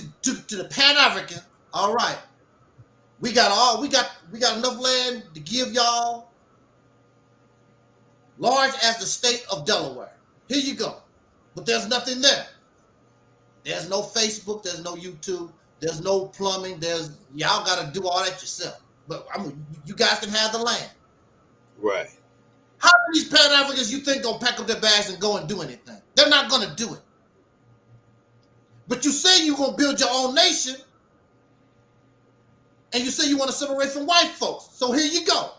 the Pan-African. All right, we got enough land to give y'all, large as the state of Delaware. Here you go. But there's nothing there. There's no Facebook. There's no YouTube. There's no plumbing. Y'all got to do all that yourself. But you guys can have the land. Right. How many these Pan-Africans you think gonna pack up their bags and go and do anything? They're not gonna do it. But you say you're gonna build your own nation, and you say you want to separate from white folks. So here you go.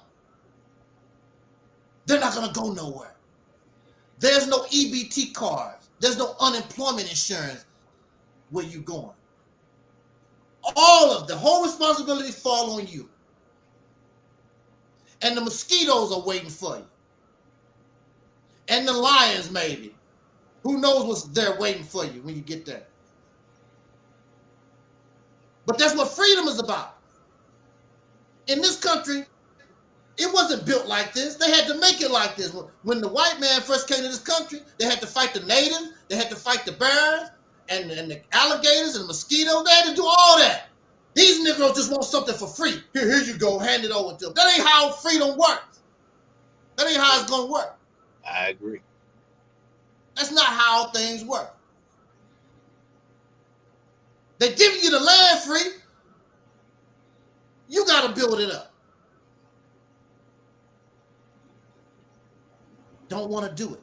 They're not gonna go nowhere. There's no EBT cards. There's no unemployment insurance where you going. All of the whole responsibility fall on you. And the mosquitoes are waiting for you. And the lions, maybe. Who knows what's there waiting for you when you get there. But that's what freedom is about. In this country, it wasn't built like this. They had to make it like this. When the white man first came to this country, they had to fight the natives. They had to fight the bears and the alligators and the mosquitoes. They had to do all that. These Negroes just want something for free. Here you go, hand it over to them. That ain't how freedom works. That ain't how it's going to work. I agree. That's not how things work. They give you the land free. You got to build it up. Don't want to do it.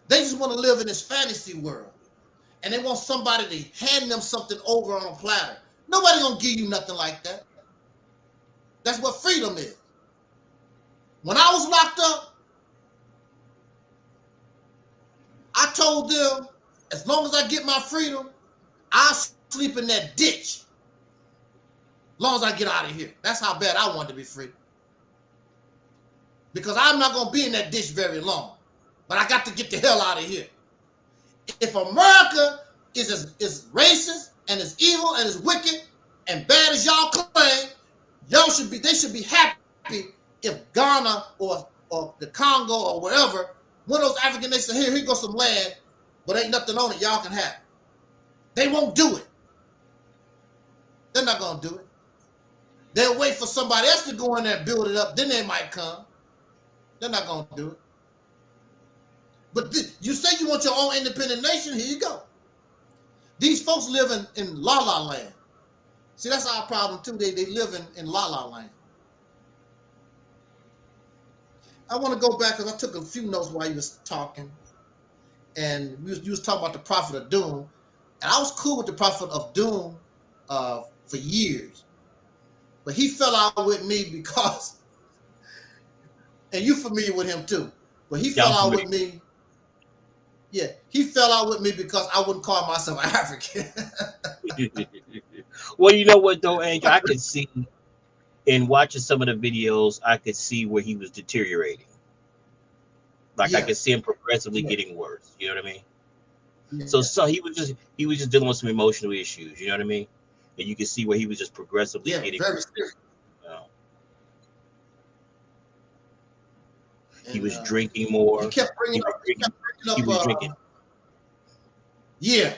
They just want to live in this fantasy world. And they want somebody to hand them something over on a platter. Nobody gonna give you nothing like that. That's what freedom is. When I was locked up, I told them, as long as I get my freedom, I'll sleep in that ditch. As long as I get out of here. That's how bad I want to be free. Because I'm not gonna be in that ditch very long. But I got to get the hell out of here. If America is as racist and as evil and as wicked and bad as y'all claim, they should be happy if Ghana or the Congo or wherever, one of those African nations, here goes some land, but ain't nothing on it, y'all can have it. They won't do it. They're not gonna do it. They'll wait for somebody else to go in there and build it up, then they might come. They're not gonna do it. But you say you want your own independent nation, here you go. These folks live in La La Land. See, that's our problem too. They live in La La Land. I want to go back because I took a few notes while you was talking. And you was talking about the Prophet of Doom. And I was cool with the Prophet of Doom for years. but he fell out with me because, and you familiar with him too, but he fell out with me. Yeah, he fell out with me because I wouldn't call myself African. Well, you know what though, Angel, I could see in watching some of the videos, I could see where he was deteriorating. Like I could see him progressively getting worse. You know what I mean? Yeah. So he was just dealing with some emotional issues. You know what I mean? And you can see where he was just progressively getting very worse. serious. You know? He was drinking more. He kept bringing up. He was drinking. Yeah.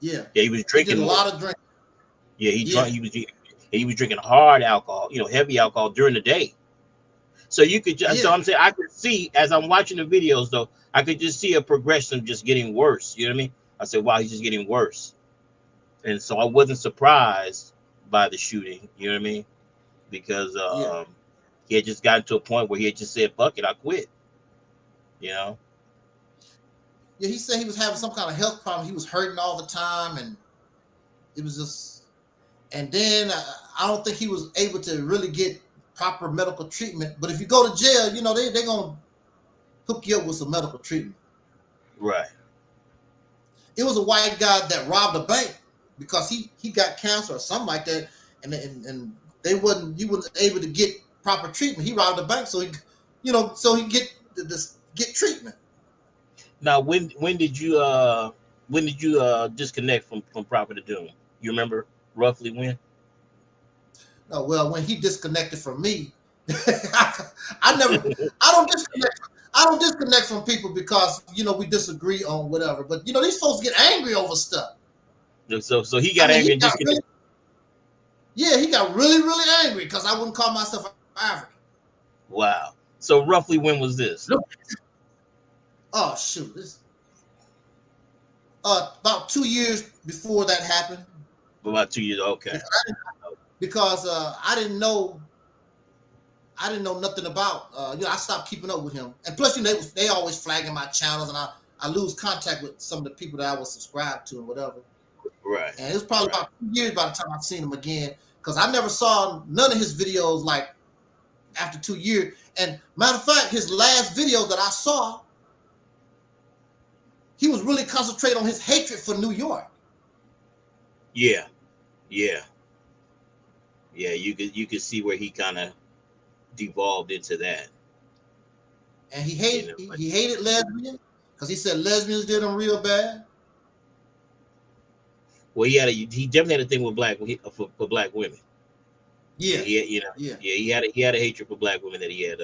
Yeah, he was drinking a lot of drinking. Yeah, he was drinking hard alcohol, heavy alcohol during the day. So you could just, so I'm saying I could see as I'm watching the videos though, I could just see a progression of just getting worse. You know what I mean? I said, wow, he's just getting worse. And so I wasn't surprised by the shooting, you know what I mean? Because he had just gotten to a point where he had just said, fuck it, I quit. You know? Yeah, he said he was having some kind of health problem. He was hurting all the time, and it was just. And then I don't think he was able to really get proper medical treatment. But if you go to jail, they're gonna hook you up with some medical treatment. Right. It was a white guy that robbed a bank because he got cancer or something like that, and he wasn't able to get proper treatment. He robbed a bank, so he get treatment. Now, when did you disconnect from Property Doom? You remember roughly when? Oh, well, when he disconnected from me, I don't disconnect from people because we disagree on whatever. But these folks get angry over stuff. So he got angry and disconnected. He got really, really angry because I wouldn't call myself African. Wow. So roughly when was this? Oh shoot! About 2 years before that happened. About 2 years, okay. Because I didn't know nothing about. I stopped keeping up with him, and plus, they always flagging my channels, and I lose contact with some of the people that I was subscribed to and whatever. Right. And it was probably about 2 years by the time I seen him again, because I never saw none of his videos like after 2 years. And matter of fact, his last video that I saw, he was really concentrating on his hatred for New York. Yeah. You could see where he kind of devolved into that. And he hated lesbians because he said lesbians did him real bad. Well, he definitely had a thing with for black women. Yeah. He had a hatred for black women that he had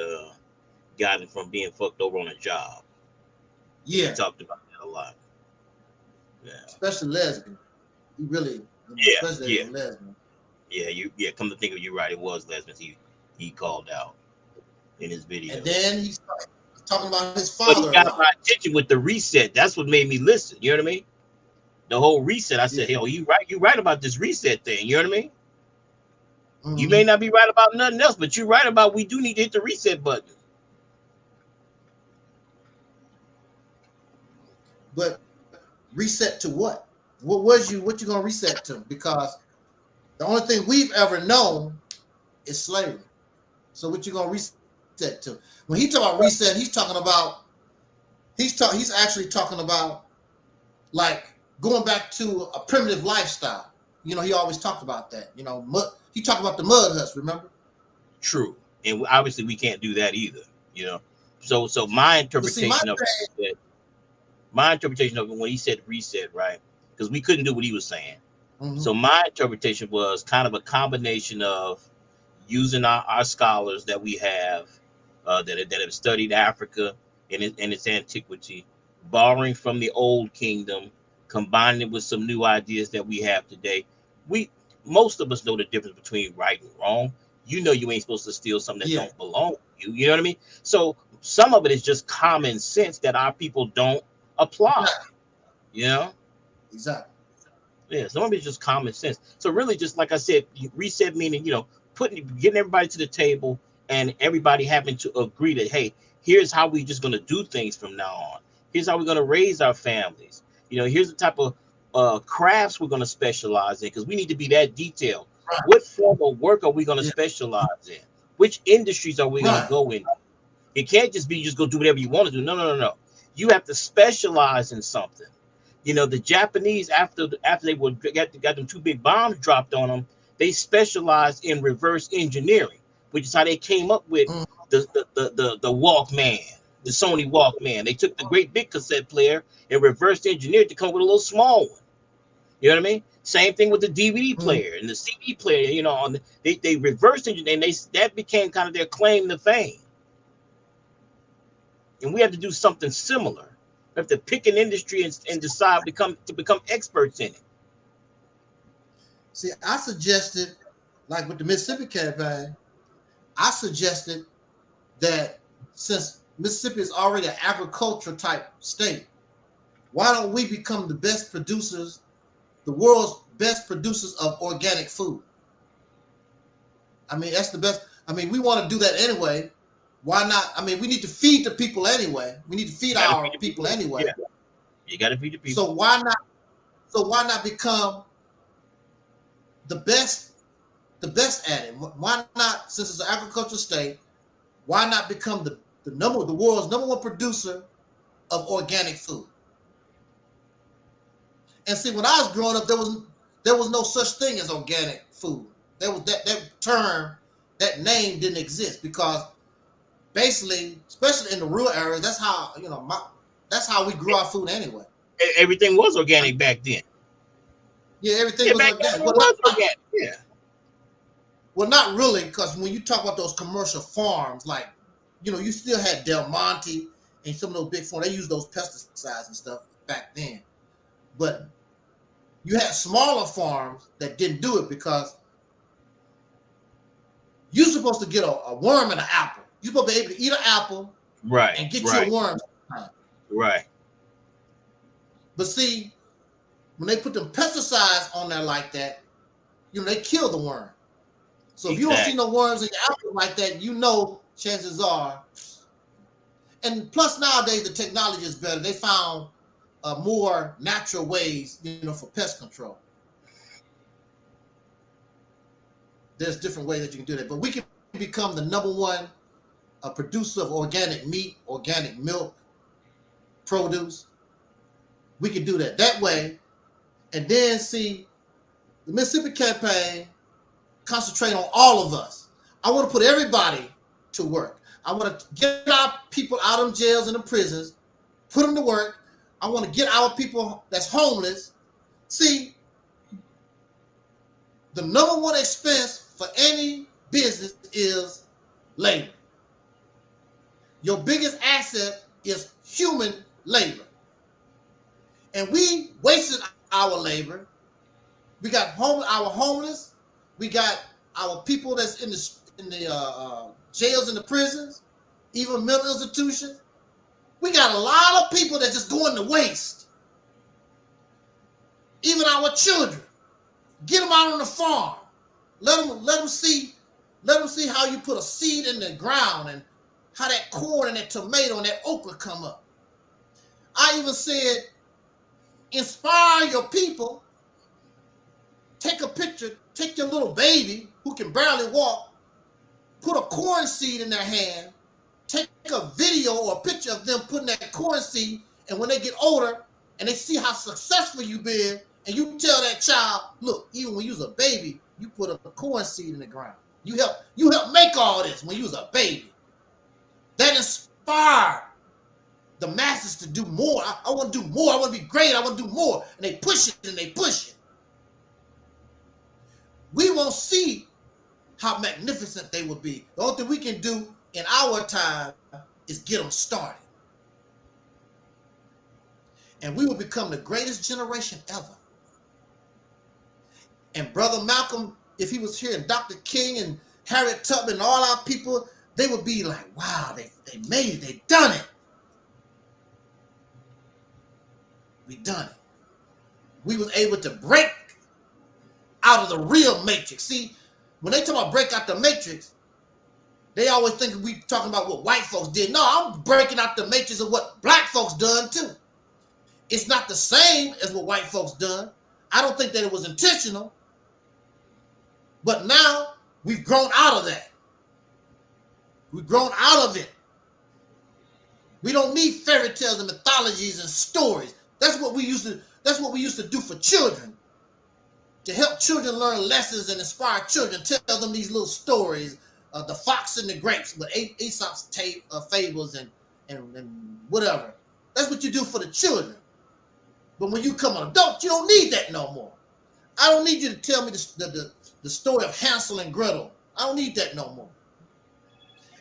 gotten from being fucked over on a job. Yeah. He talked about that a lot. Yeah. Especially lesbian. He really lesbian. Yeah, come to think of it, you're right. It was lesbians he called out in his video. And then he started talking about his father. But he got my attention with the reset. That's what made me listen. You know what I mean? The whole reset. I said, "Hell, you right about this reset thing." You know what I mean? Mm-hmm. You may not be right about nothing else, but you're right about we do need to hit the reset button. But reset to what? What you gonna reset to? Because the only thing we've ever known is slavery. So what you gonna reset to? When he talk about reset, he's actually talking about like going back to a primitive lifestyle. He always talked about that. He talked about the mud huts, remember? True. And obviously we can't do that either, So my interpretation of it, when he said reset, right? Because we couldn't do what he was saying. Mm-hmm. So my interpretation was kind of a combination of using our scholars that we have that have studied Africa and its antiquity, borrowing from the old kingdom, combining it with some new ideas that we have today. Most of us know the difference between right and wrong. You ain't supposed to steal something that don't belong to you. You know what I mean? So some of it is just common sense that our people don't apply. Exactly. Yeah, some of it's just common sense. So really, just like I said, reset meaning getting everybody to the table and everybody having to agree that, hey, here's how we just going to do things from now on. Here's how we're going to raise our families. Here's the type of crafts we're going to specialize in, because we need to be that detailed. What form of work are we going to specialize in? Which industries are we going to go in? It can't just be just go do whatever you want to do. No. You have to specialize in something. You know, the Japanese, after they got them 2 big bombs dropped on them, they specialized in reverse engineering, which is how they came up with the Walkman, the Sony Walkman. They took the great big cassette player and reverse engineered to come up with a little small one. You know what I mean? Same thing with the DVD player and the CD player. You know, they reversed engineered, and that became kind of their claim to fame. And we have to do something similar. We have to pick an industry and decide to become experts in it. See, I suggested, like with the Mississippi campaign, I suggested that since Mississippi is already an agricultural type state, why don't we become the best producers, the world's best producers of organic food? I mean, that's the best. I mean, we want to do that anyway. Why not? I mean, we need to feed the people anyway. We need to feed our people anyway. Yeah. You got to feed the people. So why not? So why not become the best at it? Why not? Since it's an agricultural state, why not become the world's number 1 producer of organic food? And see, when I was growing up, there was no such thing as organic food. There was that term, that name didn't exist, because basically, especially in the rural areas, that's how that's how we grew our food anyway. Everything was organic back then. Yeah, everything was organic. Yeah. Well, not really, because when you talk about those commercial farms, like, you still had Del Monte and some of those big farms. They used those pesticides and stuff back then. But you had smaller farms that didn't do it, because you're supposed to get a worm in an apple. You're supposed to be able to eat an apple, right, and get your worms. Right. But see, when they put them pesticides on there like that, they kill the worm. So if you don't see no worms in your apple like that, chances are. And plus nowadays the technology is better. They found more natural ways, for pest control. There's different ways that you can do that, but we can become the number 1 producer of organic meat, organic milk, produce. We can do that way. And then see, the Mississippi campaign concentrate on all of us. I want to put everybody to work. I want to get our people out of jails and the prisons, put them to work. I want to get our people that's homeless. See, the number 1 expense for any business is labor. Your biggest asset is human labor. And we wasted our labor. We got our homeless. We got our people that's in the jails and the prisons, even mental institutions. We got a lot of people that just going to waste. Even our children. Get them out on the farm. Let them see how you put a seed in the ground and how that corn and that tomato and that okra come up. I even said, inspire your people. Take a picture, take your little baby who can barely walk, put a corn seed in their hand, take a video or a picture of them putting that corn seed, and when they get older and they see how successful you've been, and you tell that child, look, even when you was a baby, you put a corn seed in the ground. You help make all this when you was a baby. That inspired the masses to do more. I want to do more. I want to be great. I want to do more. And they push it and they push it. We won't see how magnificent they will be. The only thing we can do in our time is get them started. And we will become the greatest generation ever. And Brother Malcolm, if he was here, and Dr. King and Harriet Tubman and all our people, they would be like, wow, they made it. They done it. We done it. We was able to break out of the real matrix. See, when they talk about break out the matrix, they always think we talking about what white folks did. No, I'm breaking out the matrix of what black folks done too. It's not the same as what white folks done. I don't think that it was intentional. But now we've grown out of that. We've grown out of it. We don't need fairy tales and mythologies and stories. That's what we used to do for children. To help children learn lessons and inspire children, tell them these little stories, the fox and the grapes, but Aesop's fables and whatever. That's what you do for the children. But when you become an adult, you don't need that no more. I don't need you to tell me the story of Hansel and Gretel. I don't need that no more.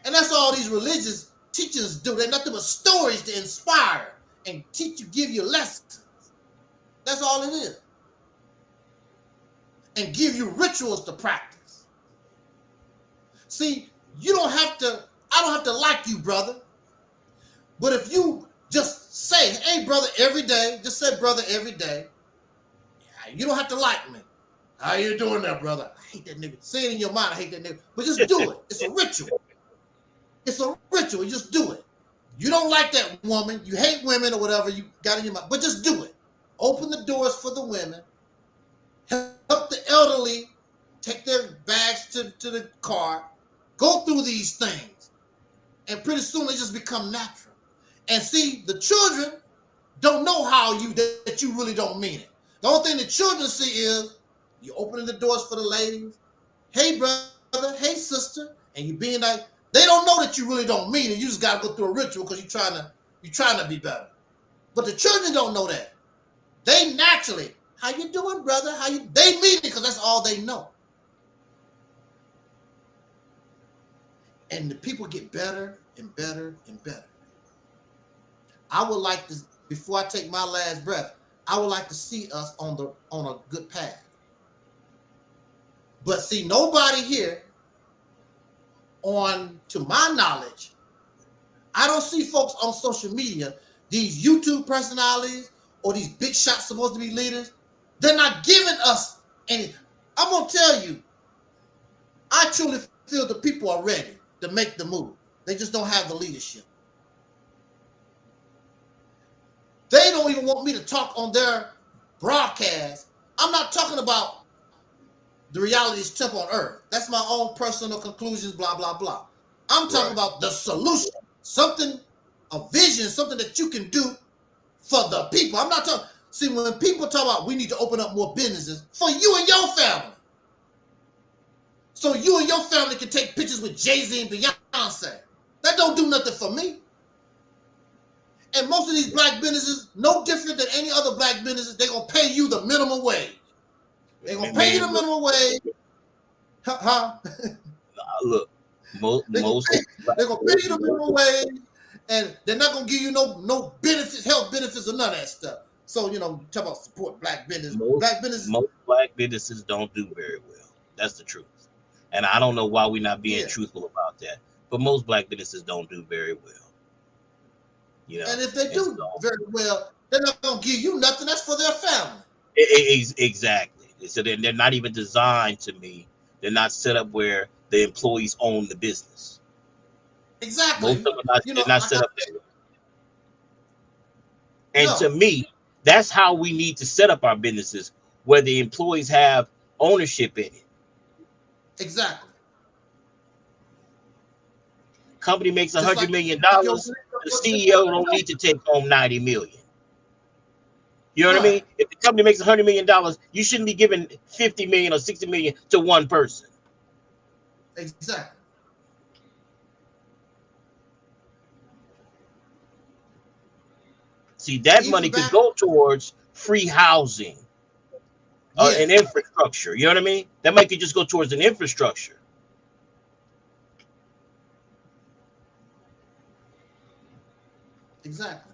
And that's all these religious teachers do. They're nothing but stories to inspire and teach you, give you lessons. That's all it is. And give you rituals to practice. See, I don't have to like you, brother. But if you just say, hey, brother, every day, just say, brother, every day, you don't have to like me. How you doing there, brother? I hate that nigga. Say it in your mind, I hate that nigga. But just do it. It's a ritual. It's a ritual. Just do it. You don't like that woman. You hate women or whatever you got in your mind. But just do it. Open the doors for the women. Help the elderly take their bags to the car. Go through these things. And pretty soon they just become natural. And see, the children don't know that you really don't mean it. The only thing the children see is you opening the doors for the ladies. Hey, brother. Hey, sister. And you being like, they don't know that you really don't mean it. You just got to go through a ritual because you're trying to be better. But the children don't know that. They naturally, how you doing, brother? They mean it because that's all they know. And the people get better and better and better. I would like to, before I take my last breath, I would like to see us on a good path. But see, nobody here, to my knowledge, I don't see folks on social media, these YouTube personalities or these big shots supposed to be leaders, they're not giving us any. I'm going to tell you, I truly feel the people are ready to make the move. They just don't have the leadership. They don't even want me to talk on their broadcast. I'm not talking about the reality's temple on earth. That's my own personal conclusions, blah, blah, blah. I'm talking about the solution, a vision, something that you can do for the people. I'm not talking, see, when people talk about we need to open up more businesses for you and your family. So you and your family can take pictures with Jay-Z and Beyonce. That don't do nothing for me. And most of these black businesses, no different than any other black businesses, they're going to pay you the minimum wage. They're going to pay you the minimum wage. Look, they're going to pay you the minimum wage, and they're not going to give you no benefits, health benefits, or none of that stuff. So, talk about support black business. Most black businesses don't do very well. That's the truth. And I don't know why we're not being truthful about that. But most black businesses don't do very well. And if they do very well, they're not going to give you nothing. That's for their family. Exactly. So they're not even designed to me. They're not set up where the employees own the business. Exactly. Most of them are not set up that way. And to me, that's how we need to set up our businesses, where the employees have ownership in it. Exactly. Company makes $100 million. The CEO don't need to take home $90 million. You know what I mean? If the company makes $100 million, you shouldn't be giving $50 million or $60 million to one person. Exactly. See, that money could go towards free housing and infrastructure. You know what I mean? That money could just go towards an infrastructure. Exactly.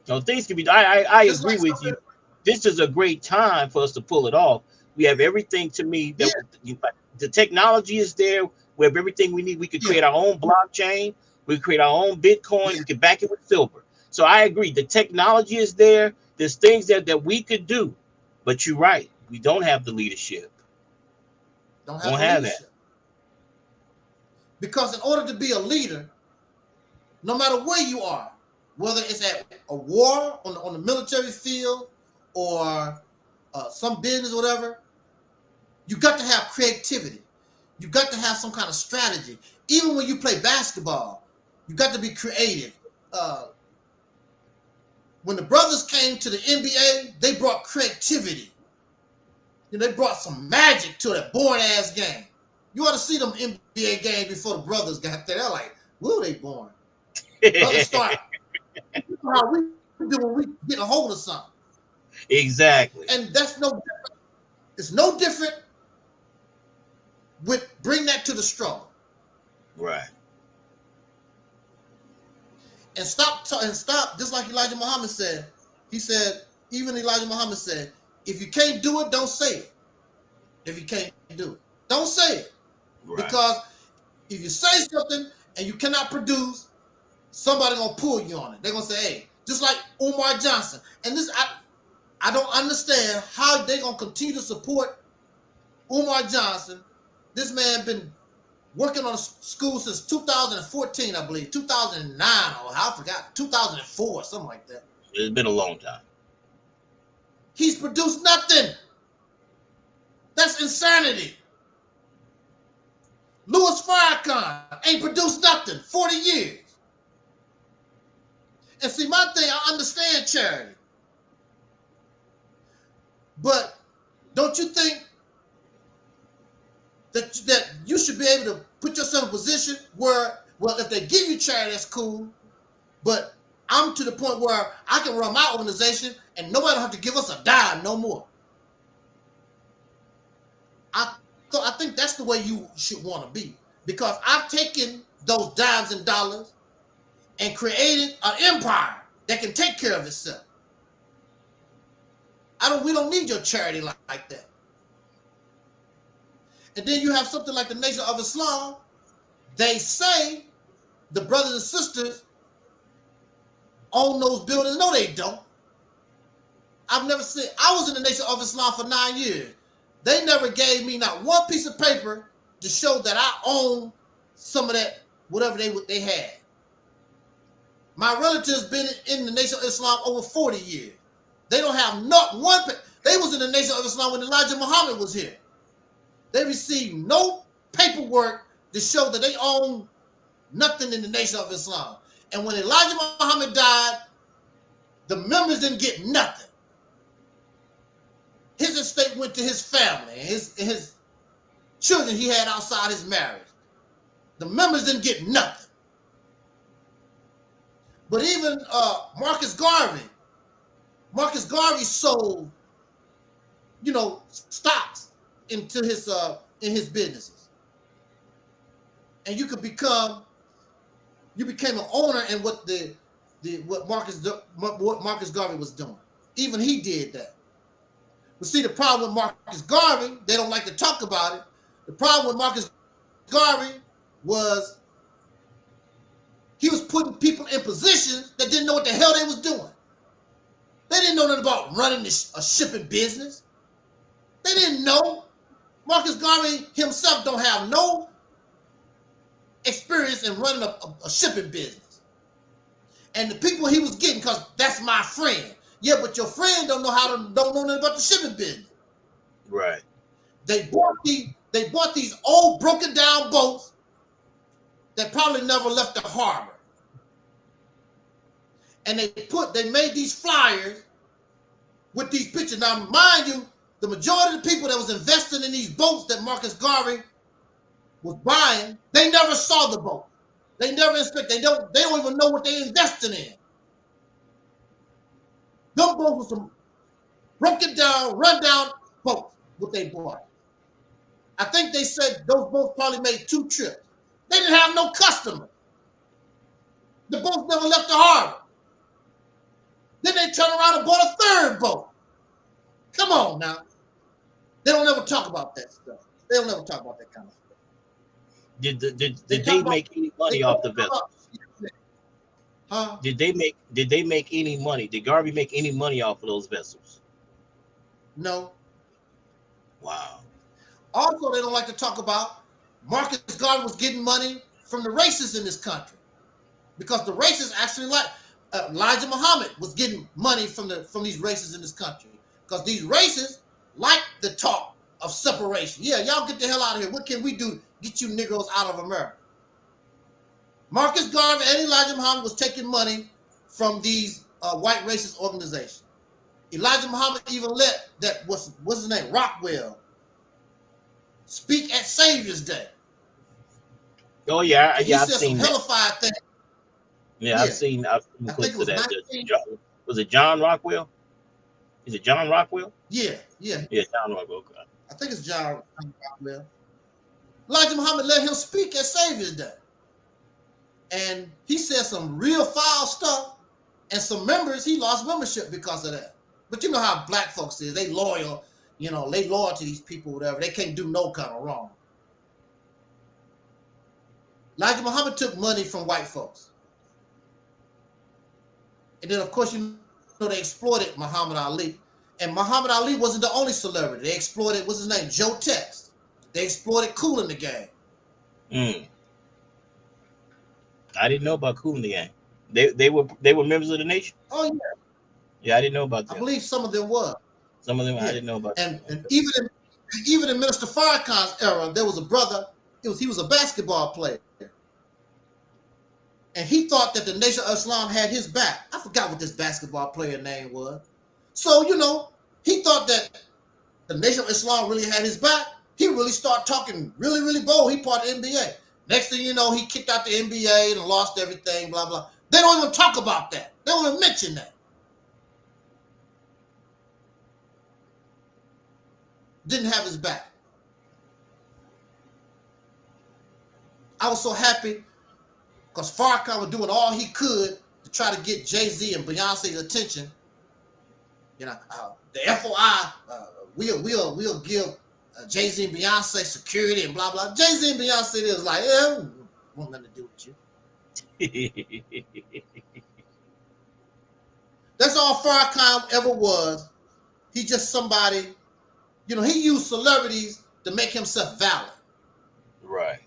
So things can be. I agree with you. This is a great time for us to pull it off. We have everything, to me. The technology is there. We have everything we need. We could create our own blockchain. We could create our own Bitcoin. We could back it with silver. So I agree. The technology is there. There's things that we could do. But you're right. We don't have the leadership. Don't have that. Because in order to be a leader, no matter where you are, whether it's at a war on the military field or some business or whatever, You got to have creativity. You got to have some kind of strategy. Even when you play basketball, you got to be creative. When the brothers came to the NBA, they brought creativity. They brought some magic to that boring ass game. You ought to see them NBA games before the brothers got there. They're like, whoa, they boring. Brothers start. You know how we do when we get a hold of something. Exactly. And that's no different. It's no different with bring that to the struggle. Right. And stop, just like Elijah Muhammad said. He said, even Elijah Muhammad said, if you can't do it, don't say it. If you can't do it, don't say it. Right. Because if you say something and you cannot produce, somebody gonna pull you on it. They're gonna say, hey, just like Umar Johnson. And this, I don't understand how they gonna continue to support Umar Johnson. This man been working on a school since 2014, I believe, 2009, or I forgot, 2004, something like that. It's been a long time. He's produced nothing. That's insanity. Louis Farrakhan ain't produced nothing, 40 years. And see, my thing, I understand charity. But don't you think that you should be able to put yourself in a position where, well, if they give you charity, that's cool. But I'm to the point where I can run my organization and nobody don't have to give us a dime no more. I think that's the way you should want to be. Because I've taken those dimes and dollars and created an empire that can take care of itself. We don't need your charity like that. And then you have something like the Nation of Islam. They say the brothers and sisters own those buildings. No, they don't. I've never seen. I was in the Nation of Islam for 9 years. They never gave me not one piece of paper to show that I own some of that, whatever they had. My relatives been in the Nation of Islam over 40 years. They don't have not one. They was in the Nation of Islam when Elijah Muhammad was here. They received no paperwork to show that they own nothing in the Nation of Islam. And when Elijah Muhammad died, the members didn't get nothing. His estate went to his family and his children he had outside his marriage. The members didn't get nothing. But even Marcus Garvey sold, stocks into his in his businesses, and you became an owner in what Marcus Garvey was doing. Even he did that. But see, the problem with Marcus Garvey, they don't like to talk about it. The problem with Marcus Garvey was he was putting people in positions that didn't know what the hell they was doing. They didn't know nothing about running a shipping business. They didn't know. Marcus Garvey himself don't have no experience in running a shipping business. And the people he was getting, because that's my friend. Yeah, but your friend don't know nothing about the shipping business. Right. They bought these old broken down boats that probably never left the harbor. And they made these flyers with these pictures. Now, mind you, the majority of the people that was investing in these boats that Marcus Garvey was buying, they never saw the boat. They never inspect. They don't even know what they invested in. Them boats were some broken down, run down boats, what they bought. I think they said those boats probably made 2 trips. They didn't have no customer. The boats never left the harbor. Then they turned around and bought a 3rd boat. Come on now. They don't ever talk about that stuff. They don't ever talk about that kind of stuff. Did they make any money off the vessels? Huh? Did they make any money? Did Garvey make any money off of those vessels? No. Wow. Also, they don't like to talk about Marcus Garvey was getting money from the racists in this country, because the racists actually Elijah Muhammad was getting money from these racists in this country, because these racists like to talk of separation. Yeah, y'all get the hell out of here. What can we do to get you Negroes out of America? Marcus Garvey and Elijah Muhammad was taking money from these white racist organizations. Elijah Muhammad even let that, what's his name, Rockwell, speak at Savior's Day. Oh yeah, I've seen that. Hellified thing. Yeah, I've seen clips of that. Was it John Rockwell? Is it John Rockwell? Yeah. John Rockwell. I think it's John Rockwell. Elijah Muhammad let him speak at Savior's Day. And he said some real foul stuff, and some members, he lost membership because of that. But you know how black folks is. They loyal, they loyal to these people, whatever. They can't do no kind of wrong. Elijah Muhammad took money from white folks. And then, of course, they exploited Muhammad Ali. And Muhammad Ali wasn't the only celebrity. They exploited, what's his name, Joe Tex. They exploited Kool in the Gang. I didn't know about Kool in the Gang. They were members of the nation? Oh, yeah. Yeah, I didn't know about that. I believe some of them were. Some of them I didn't know about. And even in Minister Farrakhan's era, there was a brother, he was a basketball player. And he thought that the Nation of Islam had his back. I forgot what this basketball player name was. So, he thought that the Nation of Islam really had his back. He really started talking really, really bold. He part of the NBA. Next thing you know, he kicked out the NBA and lost everything, blah, blah. They don't even talk about that. They don't even mention that. Didn't have his back. I was so happy because Farrakhan was doing all he could to try to get Jay-Z and Beyonce's attention. The FOI, we'll give Jay-Z and Beyonce security and blah, blah. Jay-Z and Beyonce is like, want nothing to do with you. That's all Farrakhan ever was. He just somebody, he used celebrities to make himself valid. Right.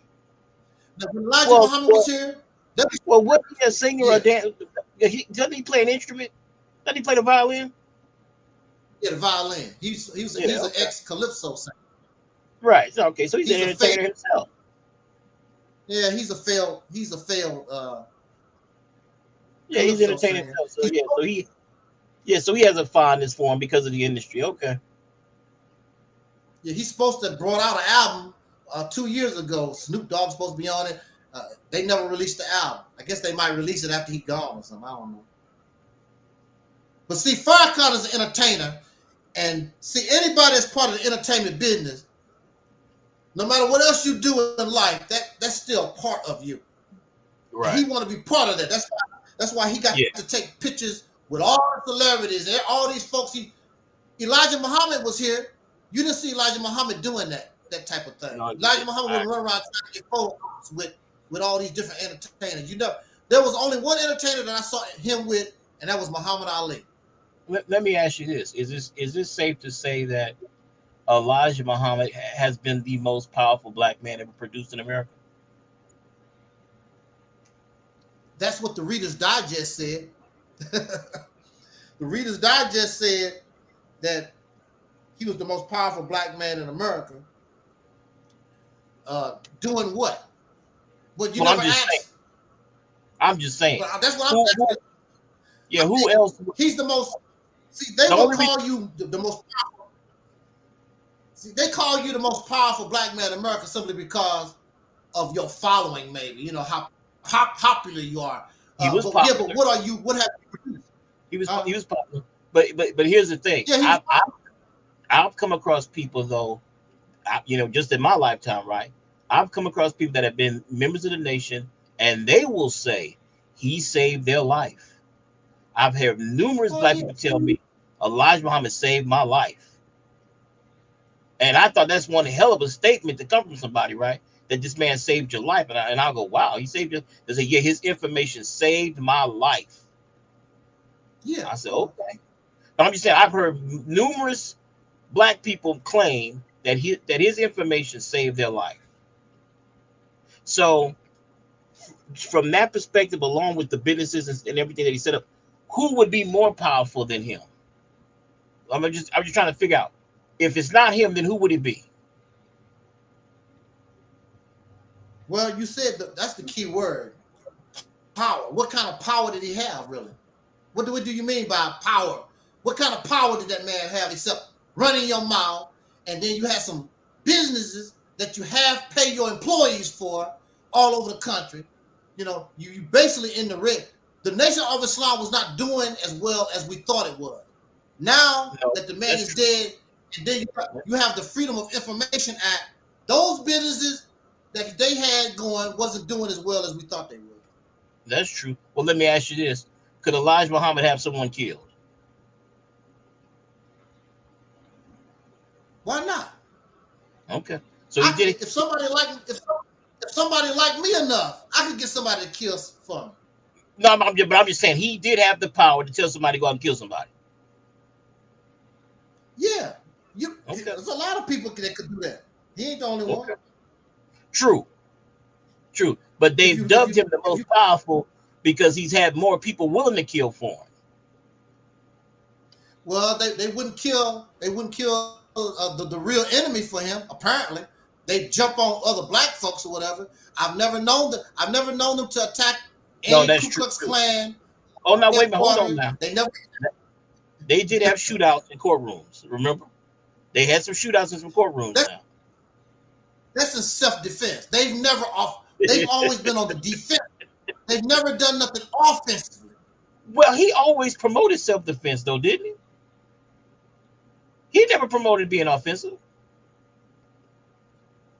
Now, when Elijah Muhammad was here, wasn't he a singer or a dancer? Doesn't he play an instrument? Doesn't he play the violin? Yeah, the violin. He's an ex-calypso singer. Right. So he's an entertainer himself. Yeah, he's a failed. He's entertaining himself. So he has a fondness for him because of the industry. Okay. Yeah, he's supposed to have brought out an album 2 years ago. Snoop Dogg's supposed to be on it. They never released the album. I guess they might release it after he's gone or something. I don't know. But see, Farrakhan is an entertainer, and see, anybody that's part of the entertainment business, no matter what else you do in life, that's still part of you. Right. And he want to be part of that. That's why he got to take pictures with all the celebrities and all these folks. Elijah Muhammad was here. You didn't see Elijah Muhammad doing that type of thing. No, Elijah Muhammad would run around trying to get photos with all these different entertainers. There was only one entertainer that I saw him with, and that was Muhammad Ali. Let me ask you this: Is this safe to say that Elijah Muhammad has been the most powerful black man ever produced in America? That's what the Reader's Digest said. The Reader's Digest said that he was the most powerful black man in America. Doing what? But you never asked. I'm just saying. But that's what I'm saying. Yeah, who else? He's the most. See, they will call you the most powerful. See, they call you the most powerful black man in America simply because of your following, maybe. How popular you are. He was popular. Yeah, but what have you produced? He was popular. But here's the thing. Yeah, I've come across people though, just in my lifetime, right? I've come across people that have been members of the nation, and they will say he saved their life. I've heard numerous black people tell me Elijah Muhammad saved my life. And I thought that's one hell of a statement to come from somebody, right? That this man saved your life. And I'll go, wow, he saved you. They say, yeah, his information saved my life. Yeah. I said, okay. But I'm just saying, I've heard numerous black people claim that his information saved their life. So from that perspective, along with the businesses and everything that he set up, who would be more powerful than him? I'm just trying to figure out If it's not him, then who would it be? Well, you said that's the key word. Power. What kind of power did he have, really? What do you mean by power? What kind of power did that man have except running your mouth? And then you had some businesses that you have pay your employees for all over the country. You know, you basically in the red. The Nation of Islam was not doing as well as we thought it was. Now that the man is dead, and then you have the Freedom of Information Act. Those businesses that they had going wasn't doing as well as we thought they would. That's true. Well, let me ask you this. Could Elijah Muhammad have someone killed? Why not? Okay. So he did it. If somebody like me enough, I could get somebody to kill for me. No, but I'm just saying he did have the power to tell somebody to go out and kill somebody. Yeah. There's a lot of people that could do that. He ain't the only one. True. But they've dubbed him the most powerful because he's had more people willing to kill for him. Well, they wouldn't kill the real enemy for him. Apparently, they jump on other black folks or whatever. I've never known them to attack any Ku Klux Klan. Oh no, wait a minute, hold on now. They did have shootouts in courtrooms. Remember, they had some shootouts in some courtrooms. That's in self-defense. They've always been on the defense. They've never done nothing offensively. Well, he always promoted self-defense, though, didn't he? He never promoted being offensive.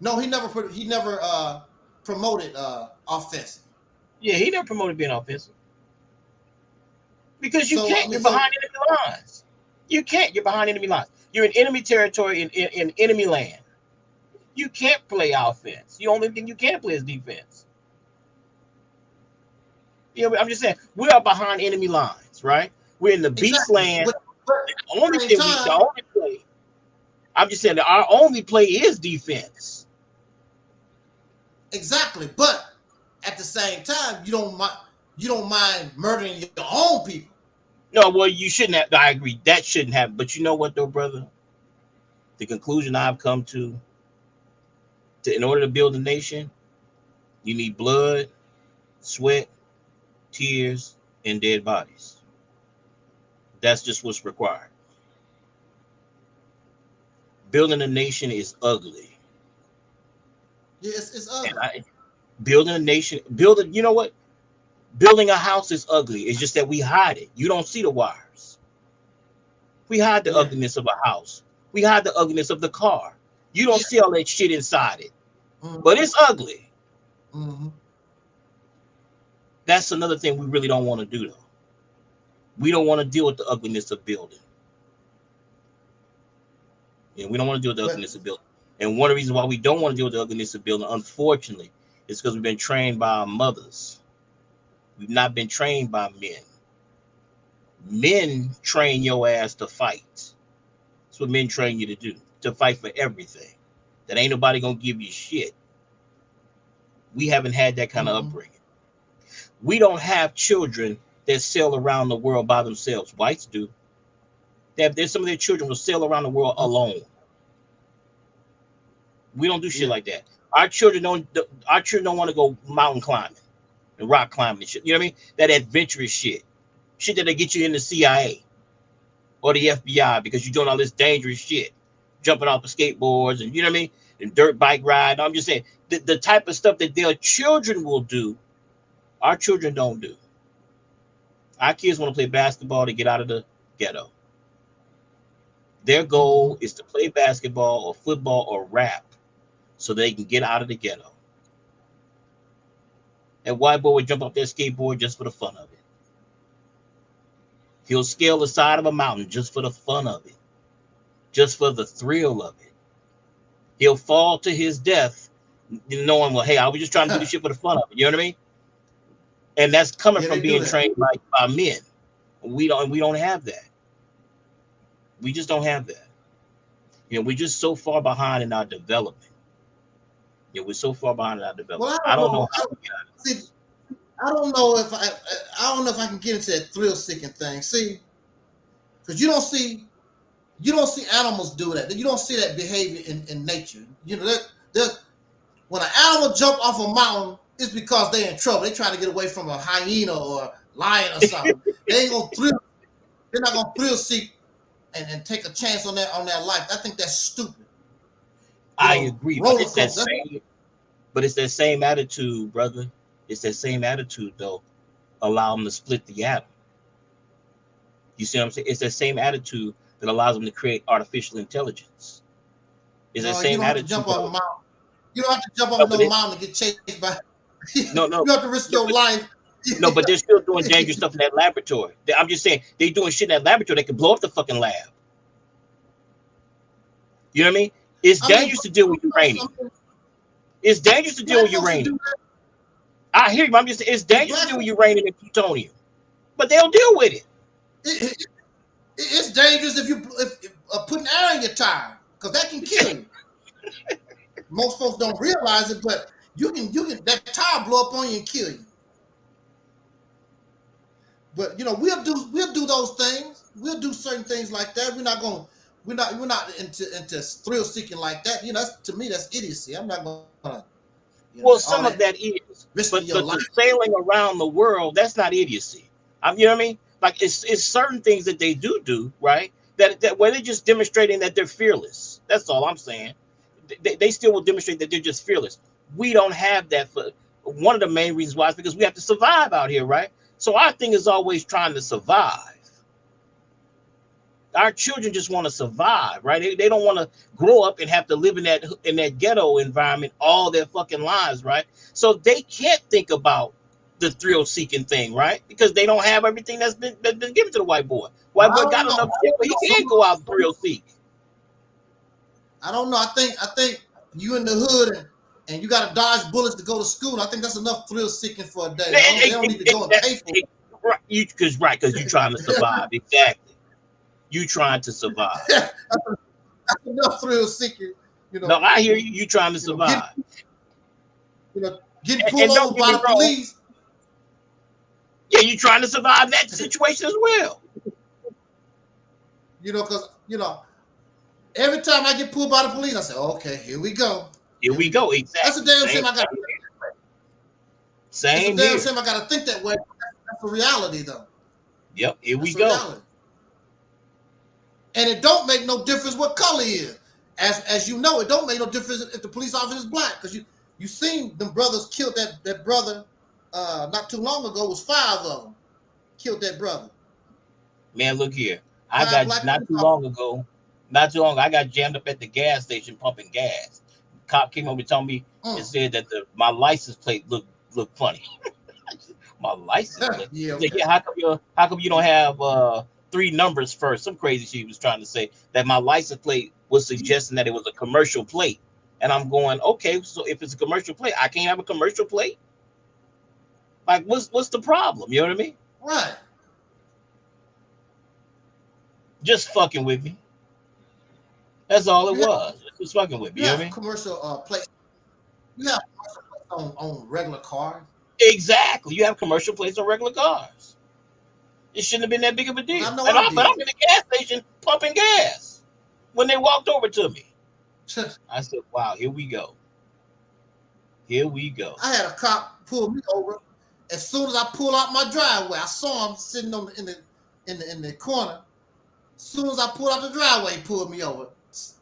No, he never promoted offensive. Yeah, he never promoted being offensive. Because you're behind enemy lines. You can't. You're behind enemy lines. You're in enemy territory in enemy land. You can't play offense. The only thing you can play is defense. You know, I'm just saying, we are behind enemy lines, right? We're in the beast land. The only play. I'm just saying that our only play is defense. Exactly, but at the same time, you don't mind murdering your own people. No, well, you shouldn't have. I agree, that shouldn't happen. But you know what, though, brother? The conclusion I've come to in order to build a nation, you need blood, sweat, tears, and dead bodies. That's just what's required. Building a nation is ugly. Yes, it's ugly. Building a nation, you know what? Building a house is ugly. It's just that we hide it. You don't see the wires. We hide the ugliness of a house. We hide the ugliness of the car. You don't see all that shit inside it. But it's ugly. That's another thing we really don't want to do, though. We don't want to deal with the ugliness of building. Yeah, we don't want to deal with the ugliness of building. And one of the reasons why we don't want to deal with the ugliness of building, unfortunately, is because we've been trained by our mothers. We've not been trained by men. Men train your ass to fight. That's what men train you to do, to fight for everything. That ain't nobody gonna give you shit. We haven't had that kind of upbringing. We don't have children that sail around the world by themselves. Whites do. There's some of their children will sail around the world alone. We don't do shit like that. Our children don't want to go mountain climbing and rock climbing and shit. You know what I mean? That adventurous shit. Shit that they get you in the CIA or the FBI because you're doing all this dangerous shit. Jumping off of skateboards and you know what I mean? And dirt bike ride. I'm just saying the type of stuff that their children will do, our children don't do. Our kids want to play basketball to get out of the ghetto. Their goal is to play basketball or football or rap so they can get out of the ghetto. That white boy would jump off that skateboard just for the fun of it. He'll scale the side of a mountain just for the fun of it. Just for the thrill of it. He'll fall to his death knowing, well, hey, I was just trying to do this shit for the fun of it. You know what I mean? And that's coming from being trained by men. We don't have that. We just don't have that. You know, we're just so far behind in our development. Yeah, we're so far behind in our development. Well, I don't know how we get out of it. See, I don't know if I can get into that thrill-seeking thing. See, because you don't see You don't see animals do that. You don't see that behavior in nature. You know, when an animal jump off a mountain, it's because they're in trouble. They're trying to get away from a hyena or a lion or something. They ain't gonna thrill. They're not gonna thrill seek and take a chance on their life. I think that's stupid. I agree, but it's that same attitude, brother. It's that same attitude, though. Allow them to split the atom. You see what I'm saying? It's that same attitude that allows them to create artificial intelligence. It's that same attitude. You don't have to jump off no mountain to get chased by. No. You have to risk your life. No, but they're still doing dangerous stuff in that laboratory. I'm just saying, they're doing shit in that laboratory that can blow up the fucking lab. You know what I mean? It's dangerous to deal with uranium. It's dangerous to deal with uranium. I hear you, but I'm just saying, it's dangerous to deal with uranium and plutonium. But they'll deal with it. It's dangerous if putting air in your tire, because that can kill you. Most folks don't realize it, but you can that tire blow up on you and kill you. But you know, we'll do those things. We'll do certain things like that. We're not into thrill seeking like that. You know, to me that's idiocy. I'm not gonna. Some of that is, but the sailing around the world, that's not idiocy. You know what I mean? Like it's certain things that they do, right? That where they're just demonstrating that they're fearless. That's all I'm saying. They still will demonstrate that they're just fearless. We don't have that. For one of the main reasons why is because we have to survive out here, right? So our thing is always trying to survive. Our children just want to survive, right? They don't want to grow up and have to live in that ghetto environment all their fucking lives, right? So they can't think about the thrill-seeking thing, right? Because they don't have everything that's been given to the white boy. White boy got enough shit, but he can't go out and thrill-seek. I don't know. I think you in the hood and you got to dodge bullets to go to school. I think that's enough thrill-seeking for a day. They don't need to go and pay for it. Because you're trying to survive. Exactly. You trying to survive. That's enough thrill-seeking. You know. No, I hear you. You trying to survive. Getting pulled over by the police. Yeah, you trying to survive that situation as well. You know, because, every time I get pulled by the police, I say, okay, here we go. Here we go, exactly. That's a damn shame I got to think that way. Same It's a damn shame I got to think that way. That's the reality, though. Yep, here we go. Reality. And it don't make no difference what color he is. As you know, it don't make no difference if the police officer is black. Because you seen them brothers killed that brother not too long ago. Was 5 of them killed that brother. Man, look here. Not too long ago, I got jammed up at the gas station pumping gas. Cop came over and told me and said that my license plate looked funny. My license plate. Yeah, okay. Yeah, how come you don't have 3 numbers first? Some crazy shit he was trying to say that my license plate was suggesting that it was a commercial plate. And I'm going, okay, so if it's a commercial plate, I can't have a commercial plate? Like, what's the problem? You know what I mean? Right. Just fucking with me. That's all it was. Just fucking with me. You know what I mean? Commercial plates. You have commercial plates on regular cars. Exactly. You have commercial plates on regular cars. It shouldn't have been that big of a deal. But I'm in the gas station pumping gas when they walked over to me. I said, wow, here we go. Here we go. I had a cop pull me over. As soon as I pull out my driveway, I saw him sitting in the corner. As soon as I pulled out the driveway, he pulled me over.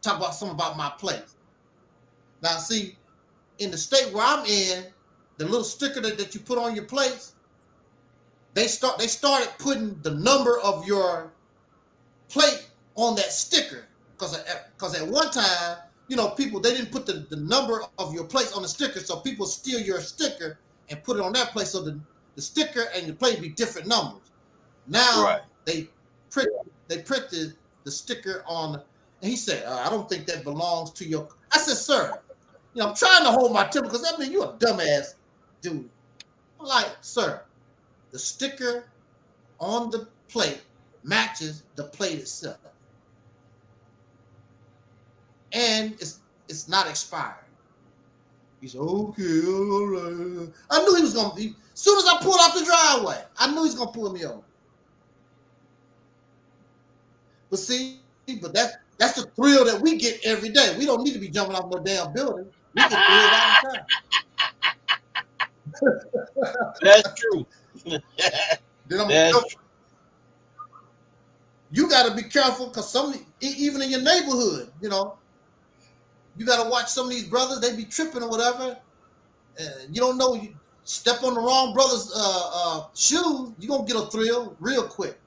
Talk about something about my place. Now, see, in the state where I'm in, the little sticker that you put on your plates, they started putting the number of your plate on that sticker because at one time, people, they didn't put the number of your plates on the sticker, so people steal your sticker and put it on that plate, so the sticker and the plate be different numbers. Now they print the sticker on. And he said, I don't think that belongs to your. I said, sir, I'm trying to hold my temper because you're a dumbass dude. I'm like, sir, the sticker on the plate matches the plate itself. And it's not expired. He said, okay, all right. I knew he was going to be. As soon as I pulled out the driveway, I knew he was going to pull me over. But see, but that's the thrill that we get every day. We don't need to be jumping off no damn building. We get thrilled all the time. That's true. You got to be careful because even in your neighborhood, you know, you got to watch some of these brothers. They be tripping or whatever. And you don't know, you step on the wrong brother's shoes, you're going to get a thrill real quick.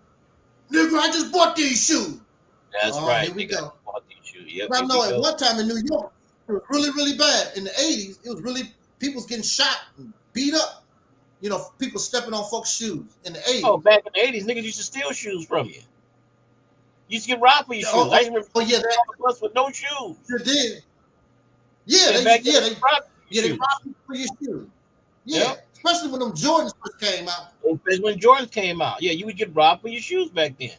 Nigga, I just bought these shoes. That's right. Here we go. Bought these shoes. Yep, I know at one time in New York, it was really, really bad. In the 80s, it was really, people's getting shot and beat up. You know, people stepping on folks' shoes in the 80s. Oh, back in the 80s, niggas used to steal shoes from you. You used to get robbed for your shoes. I used to remember yeah, that on the bus with no shoes. You did. Yeah, they robbed you for your shoes. Yeah, yep. Especially when them Jordans first came out. Especially when Jordans came out. Yeah, you would get robbed for your shoes back then.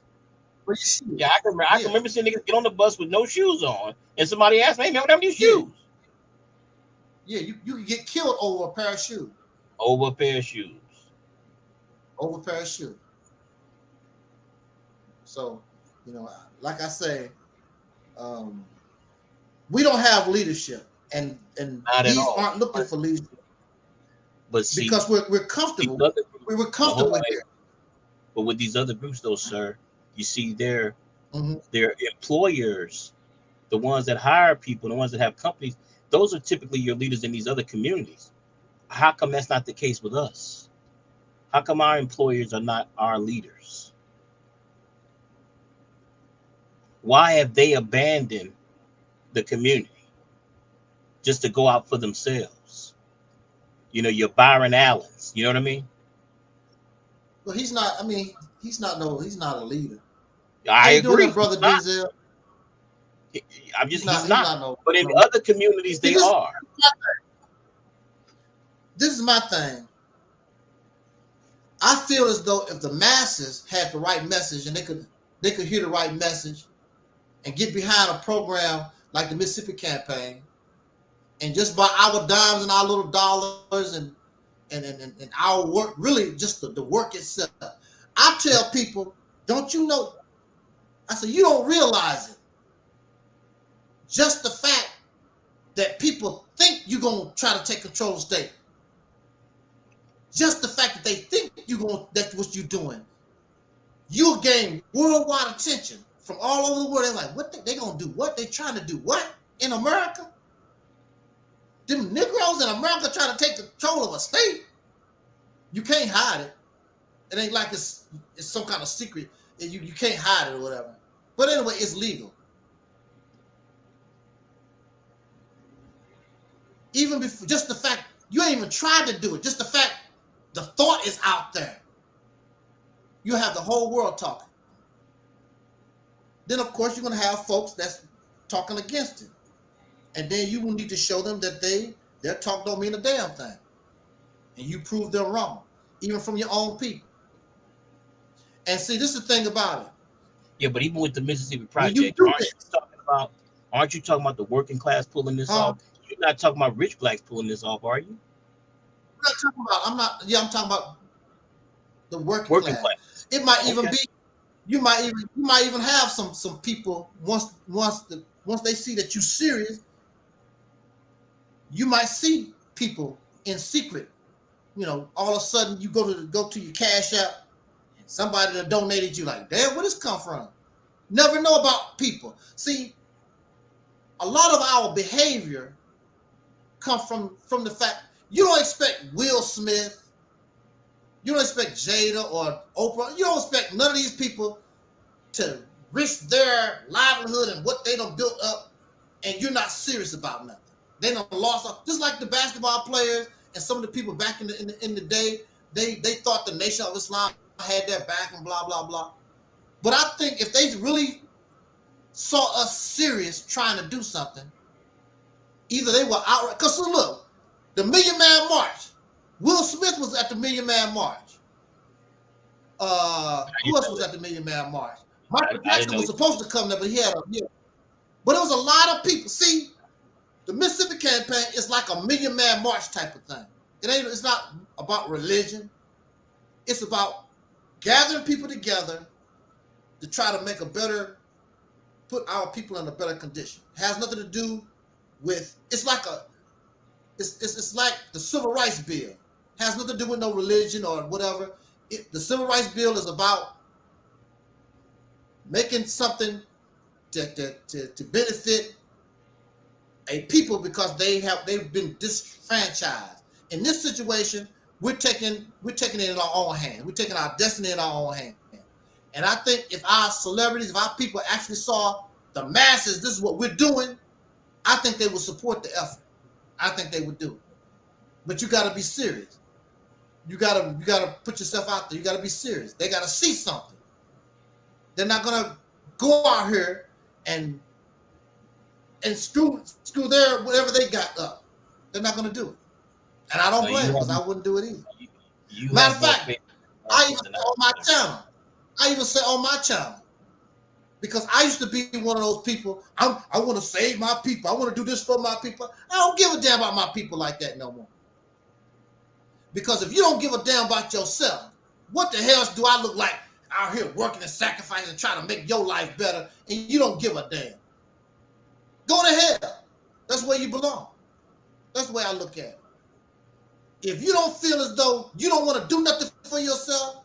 For your shoes. Yeah, I can remember seeing niggas get on the bus with no shoes on, and somebody asked me, "Hey man, what happened to your shoes?" Yeah, you could get killed over a pair of shoes. Over a pair of shoes. Over a pair of shoes. So, you know, like I say, we don't have leadership, and these aren't looking for leadership. But see, because we're comfortable. We're comfortable here. But with these other groups, though, sir, you see their employers, the ones that hire people, the ones that have companies, those are typically your leaders in these other communities. How come that's not the case with us? How come our employers are not our leaders? Why have they abandoned the community just to go out for themselves? You know, your Byron Allens, you know what I mean? Well, he's not a leader. I agree, brother Denzel. He's not. But in other communities, they are. This is my thing. I feel as though if the masses had the right message and they could hear the right message and get behind a program like the Mississippi campaign, and just by our dimes and our little dollars and our work, really just the work itself. I tell people, don't you know? I said, you don't realize it. Just the fact that people think you're going to try to take control of the state. Just the fact that they think that's what you're doing. You'll gain worldwide attention from all over the world. They're like, what they going to do? What they trying to do? What? In America? Them Negroes in America trying to take control of a state? You can't hide it. It ain't like it's some kind of secret. You can't hide it or whatever. But anyway, it's legal. Even before, just the fact you ain't even tried to do it, just the fact the thought is out there. You have the whole world talking. Then, of course, you're going to have folks that's talking against it. And then you will need to show them that their talk don't mean a damn thing. And you prove them wrong, even from your own people. And see, this is the thing about it. Yeah, but even with the Mississippi Project, aren't you talking about the working class pulling this off? You're not talking about rich blacks pulling this off, are you? I'm talking about the working class. It might even be, you might even have some people once they see that you're serious, you might see people in secret. You know, all of a sudden you go to your Cash App, and somebody that donated you like, damn, where this come from? Never know about people. See, a lot of our behavior come from the fact you don't expect Will Smith, you don't expect Jada or Oprah, you don't expect none of these people to risk their livelihood and what they done built up, and you're not serious about nothing. They done lost, just like the basketball players and some of the people back in the day, they thought the Nation of Islam had their back and blah, blah, blah. But I think if they really saw us serious trying to do something, either they were outright, because look, the Million Man March, Will Smith was at the Million Man March. Who else was at the Million Man March? Michael Jackson was supposed to come there, but he had but it was a lot of people. See, the Mississippi campaign is like a Million Man March type of thing. It's not about religion. It's about gathering people together to try to make a better put our people in a better condition. It has nothing to do with, it's like the Civil Rights Bill. It has nothing to do with no religion or whatever. The Civil Rights Bill is about making something to benefit a people because they've been disfranchised. In this situation, we're taking it in our own hands. We're taking our destiny in our own hands. And I think if our celebrities, if our people actually saw the masses, this is what we're doing, I think they would support the effort. I think they would do it. But you got to be serious. You gotta put yourself out there. You got to be serious. They got to see something. They're not gonna go out here and screw their whatever they got up. They're not gonna do it. And I don't blame them because I wouldn't do it either. Matter of fact, I even say on my channel, because I used to be one of those people. I want to save my people. I want to do this for my people. I don't give a damn about my people like that no more. Because if you don't give a damn about yourself, what the hell do I look like out here working and sacrificing and trying to make your life better, and you don't give a damn? Go to hell. That's where you belong. That's the way I look at it. If you don't feel as though you don't want to do nothing for yourself,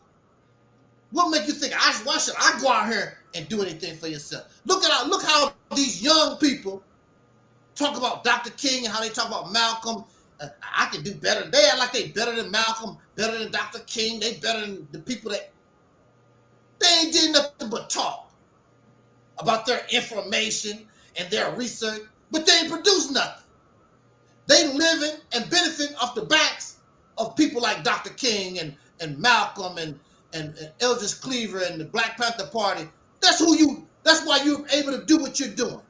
what make you think, why should I go out here and do anything for yourself? Look how these young people talk about Dr. King and how they talk about Malcolm. I can do better. They act like they better than Malcolm, better than Dr. King. They better than the people that they ain't did nothing but talk about their information and their research, but they ain't produced nothing. They living and benefit off the backs of people like Dr. King and Malcolm and Eldridge Cleaver and the Black Panther Party. That's why you're able to do what you're doing.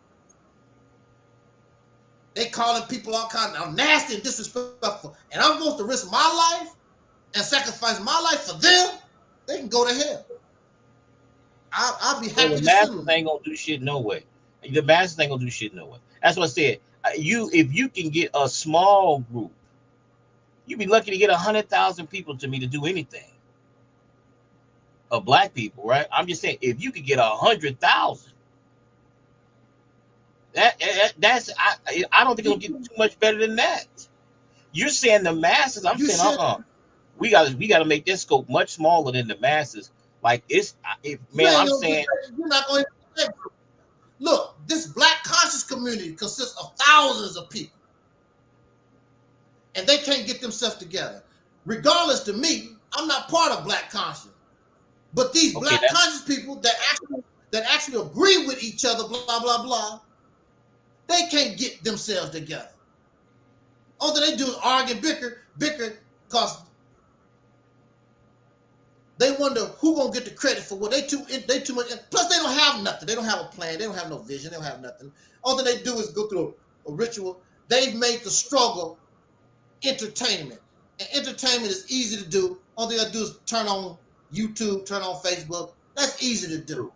They calling people all kinds of nasty and disrespectful. And I'm supposed to risk my life and sacrifice my life for them. They can go to hell. I'll be happy to see them. The masses ain't gonna do shit no way. The masses ain't gonna do shit no way. That's what I said. If you can get a small group, you'd be lucky to get 100,000 people to me to do anything. Of black people, right? I'm just saying, if you could get 100,000, that's I don't think it'll get too much better than that. You're saying the masses. I'm saying, we got to make this scope much smaller than the masses. Like I'm saying, you're not going to look. This black conscious community consists of thousands of people, and they can't get themselves together. Regardless, to me, I'm not part of black conscious, but these black conscious people that actually agree with each other, blah blah blah. They can't get themselves together. All that they do is argue, bicker, because they wonder who gonna get the credit for what they too much. Plus, they don't have nothing. They don't have a plan. They don't have no vision. They don't have nothing. All that they do is go through a ritual. They've made the struggle entertainment, and entertainment is easy to do. All they gotta do is turn on YouTube, turn on Facebook. That's easy to do.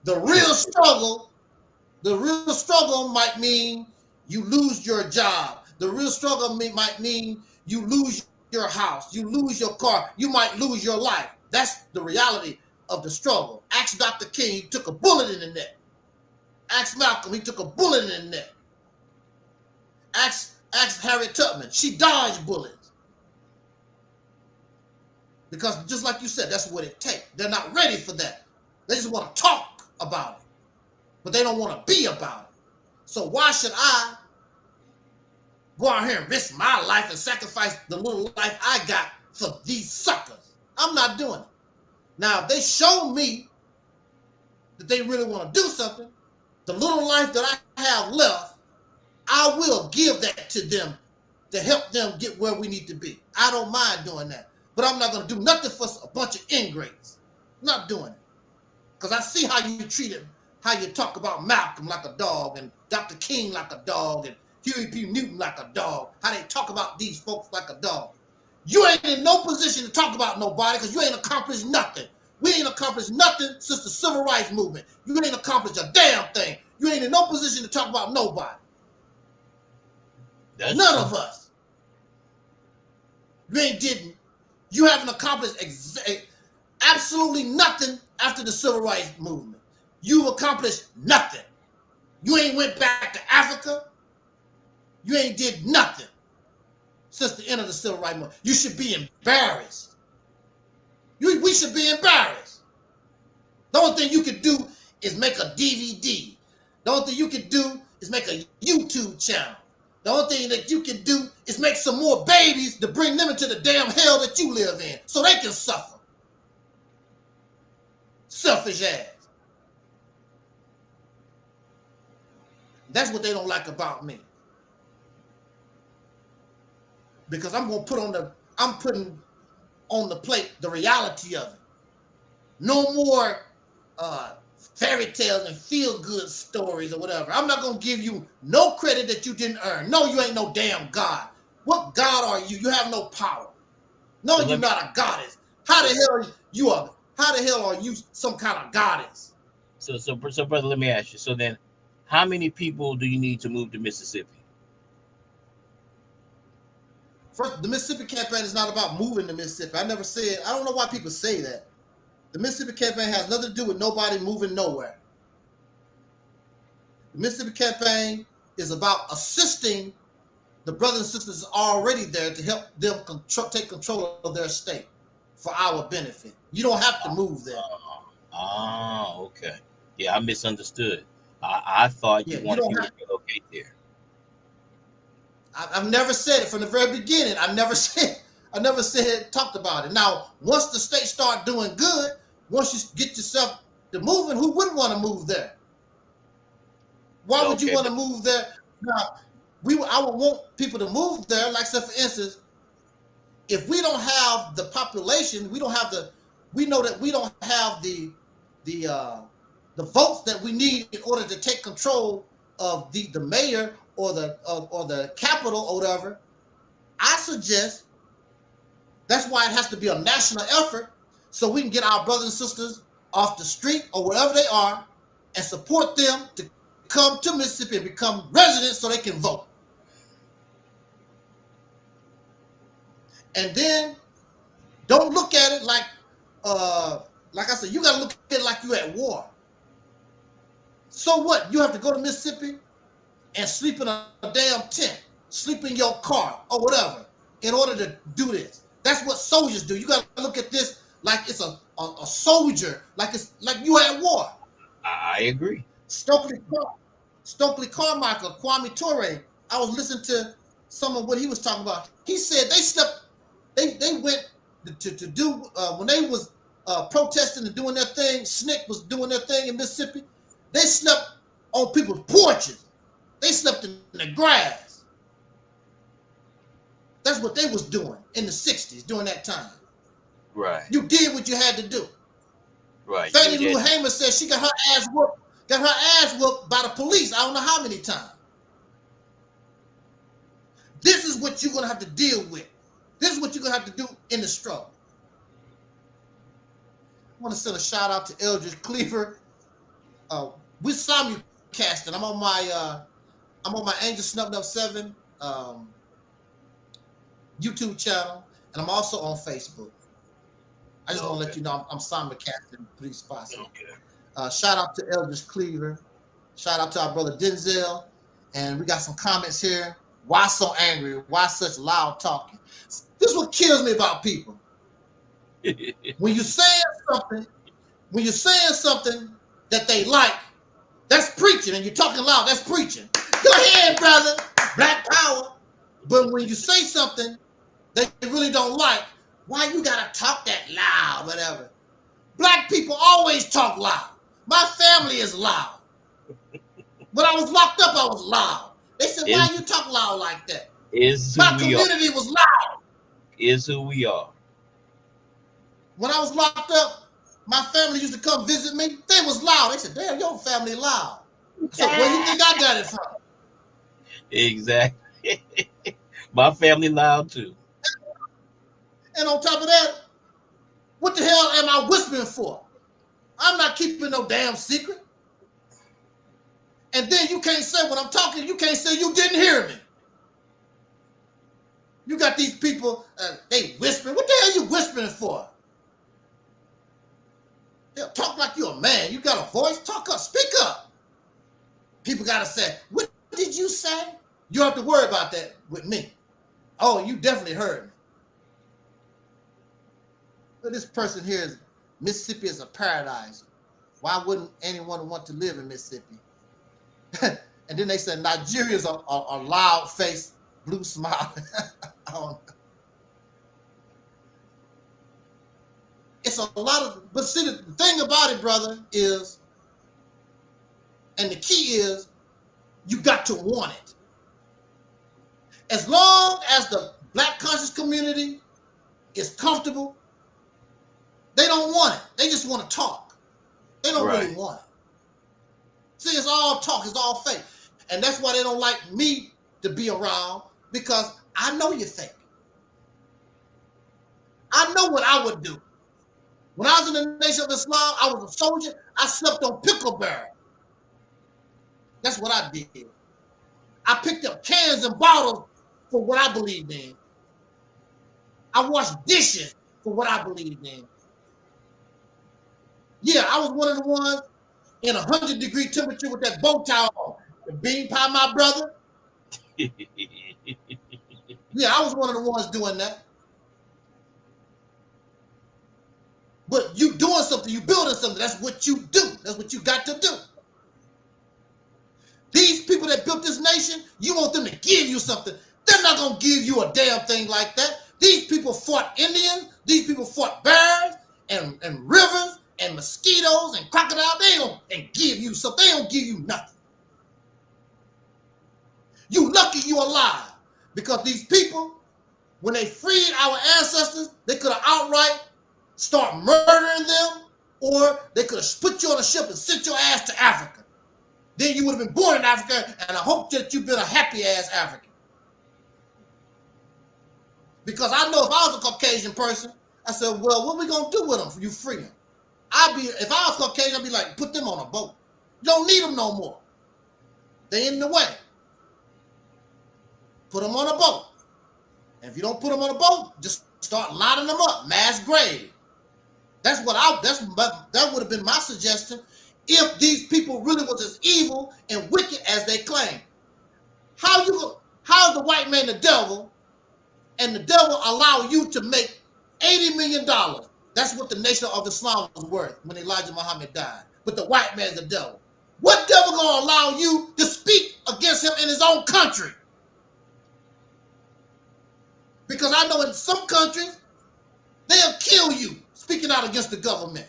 The real struggle might mean you lose your job. The real struggle might mean you lose your house, you lose your car, you might lose your life. That's the reality of the struggle. Ask Dr. King, he took a bullet in the neck. Ask Malcolm, he took a bullet in the neck. Ask Harriet Tubman, she dodged bullets. Because just like you said, that's what it takes. They're not ready for that. They just want to talk about it, but they don't want to be about it. So why should I go out here and risk my life and sacrifice the little life I got for these suckers? I'm not doing it. Now, if they show me that they really want to do something, the little life that I have left, I will give that to them to help them get where we need to be. I don't mind doing that. But I'm not going to do nothing for a bunch of ingrates. I'm not doing it. Because I see how you treat it, how you talk about Malcolm like a dog and Dr. King like a dog and Huey P. Newton like a dog, how they talk about these folks like a dog. You ain't in no position to talk about nobody because you ain't accomplished nothing. We ain't accomplished nothing since the Civil Rights Movement. You ain't accomplished a damn thing. You ain't in no position to talk about nobody. None of us. You haven't accomplished absolutely nothing after the Civil Rights Movement. You've accomplished nothing. You ain't went back to Africa. You ain't did nothing since the end of the civil rights movement. You should be embarrassed. We should be embarrassed. The only thing you could do is make a DVD. The only thing you can do is make a YouTube channel. The only thing that you can do is make some more babies to bring them into the damn hell that you live in so they can suffer. Selfish ass. That's what they don't like about me. Because I'm putting on the plate the reality of it. No more fairy tales and feel-good stories or whatever. I'm not going to give you no credit that you didn't earn. No, you ain't no damn God. What God are you? You have no power. No, you're not a goddess. How the hell are you some kind of goddess? So brother, let me ask you. So then, how many people do you need to move to Mississippi? First, the Mississippi campaign is not about moving to Mississippi. I never said, I don't know why people say that. The Mississippi campaign has nothing to do with nobody moving nowhere. The Mississippi campaign is about assisting the brothers and sisters already there to help them take control of their state for our benefit. You don't have to move there. Okay. Yeah, I misunderstood. I thought you wanted people to relocate there. I've never said it from the very beginning. I never talked about it. Now, once the state start doing good, once you get yourself to moving, who wouldn't want to move there? Why would you want to move there? Now, I would want people to move there. Like, say, for instance, if we don't have the population, we know that we don't have the votes that we need in order to take control of the mayor or the capital or whatever. I suggest that's why it has to be a national effort, so we can get our brothers and sisters off the street or wherever they are and support them to come to Mississippi and become residents so they can vote. And then don't look at it like I said, you got to look at it like you're at war. So what? You have to go to Mississippi and sleep in a damn tent, sleep in your car or whatever in order to do this. That's what soldiers do. You got to look at this like it's a soldier, like you at war. I agree. Stokely Carmichael, Kwame Ture, I was listening to some of what he was talking about. He said they went to do, when they was protesting and doing their thing, SNCC was doing their thing in Mississippi, they slept on people's porches. They slept in the grass. That's what they was doing in the 60s during that time. Right. You did what you had to do. Right. Fannie Lou Hamer said she got her ass whooped by the police. I don't know how many times. This is what you're going to have to deal with. This is what you're going to have to do in the struggle. I want to send a shout out to Eldridge Cleaver. We're simulcasting. I'm on my Angel Snubbed Up 7 YouTube channel, and I'm also on Facebook. I just want to let you know I'm simulcasting through these spots. Okay. Shout out to Eldridge Cleaver. Shout out to our brother Denzel. And we got some comments here. Why so angry? Why such loud talking? This is what kills me about people. When you're saying something that they like, that's preaching, and you're talking loud, that's preaching. Go ahead, brother. Black power. But when you say something that they really don't like, why you gotta talk that loud, whatever? Black people always talk loud. My family is loud. When I was locked up, I was loud. They said, why you talk loud like that? My community was loud. Is who we are. When I was locked up, my family used to come visit me. They was loud. They said, damn, your family loud. So where you think I got it from? Exactly. My family loud too. And on top of that, what the hell am I whispering for? I'm not keeping no damn secret. And then you can't say when I'm talking, you can't say you didn't hear me. You got these people, they whispering. What the hell are you whispering for? Talk like you're a man. You got a voice. Talk up. Speak up. people got to say, what did you say? You don't have to worry about that with me. Oh, you definitely heard me. But this person here is, Mississippi is a paradise. Why wouldn't anyone want to live in Mississippi? And then they said Nigeria's a loud-faced, blue smile. I don't know. It's a lot of, but see, the thing about it, brother, is, and the key is, you got to want it. As long as the Black conscious community is comfortable, they don't want it. They just want to talk. They don't really want it. See, it's all talk. It's all fake. And that's why they don't like me to be around, because I know you're fake. I know what I would do. When I was in the Nation of Islam, I was a soldier. I slept on pickle barrel. That's what I did. I picked up cans and bottles for what I believed in. I washed dishes for what I believed in. Yeah, I was one of the ones in 100-degree temperature with that bow tie on. The bean pie, my brother. Yeah, I was one of the ones doing that. But you doing something, you building something, that's what you do. That's what you got to do. These people that built this nation, you want them to give you something. They're not going to give you a damn thing like that. These people fought Indians. These people fought bears and rivers and mosquitoes and crocodiles. They don't and give you something. They don't give you nothing. You lucky you alive, because these people, when they freed our ancestors, they could have outright start murdering them, or they could have put you on a ship and sent your ass to Africa. Then you would have been born in Africa, and I hope that you've been a happy-ass African. Because I know if I was a Caucasian person, I said, well, what are we going to do with them for you free them? If I was Caucasian, I'd be like, put them on a boat. You don't need them no more. They're in the way. Put them on a boat. And if you don't put them on a boat, just start lining them up, mass grave. That would have been my suggestion if these people really was as evil and wicked as they claim. How is the white man the devil, and the devil allow you to make $80 million? That's what the Nation of Islam was worth when Elijah Muhammad died. But the white man's the devil. What devil gonna allow you to speak against him in his own country? Because I know in some countries, they'll kill you speaking out against the government.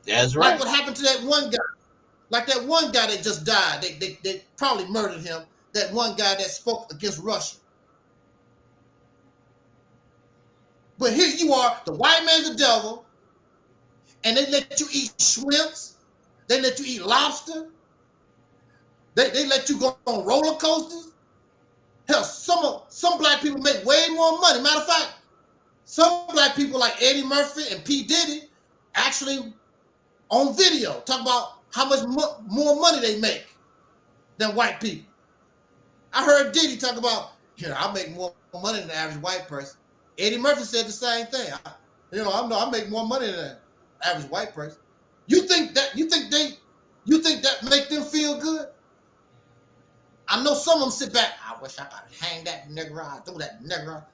That's right. Like what happened to that one guy. Like that one guy that just died. They probably murdered him. That one guy that spoke against Russia. But here you are, the white man's the devil, and they let you eat shrimps. They let you eat lobster. They let you go on roller coasters. Hell, some black people make way more money. Matter of fact, some black people like Eddie Murphy and P. Diddy actually on video talk about how much more money they make than white people. I heard Diddy talk about, I make more money than the average white person. Eddie Murphy said the same thing. I make more money than the average white person. You think that make them feel good? I know some of them sit back. I wish I could hang that nigger out, throw that nigger out.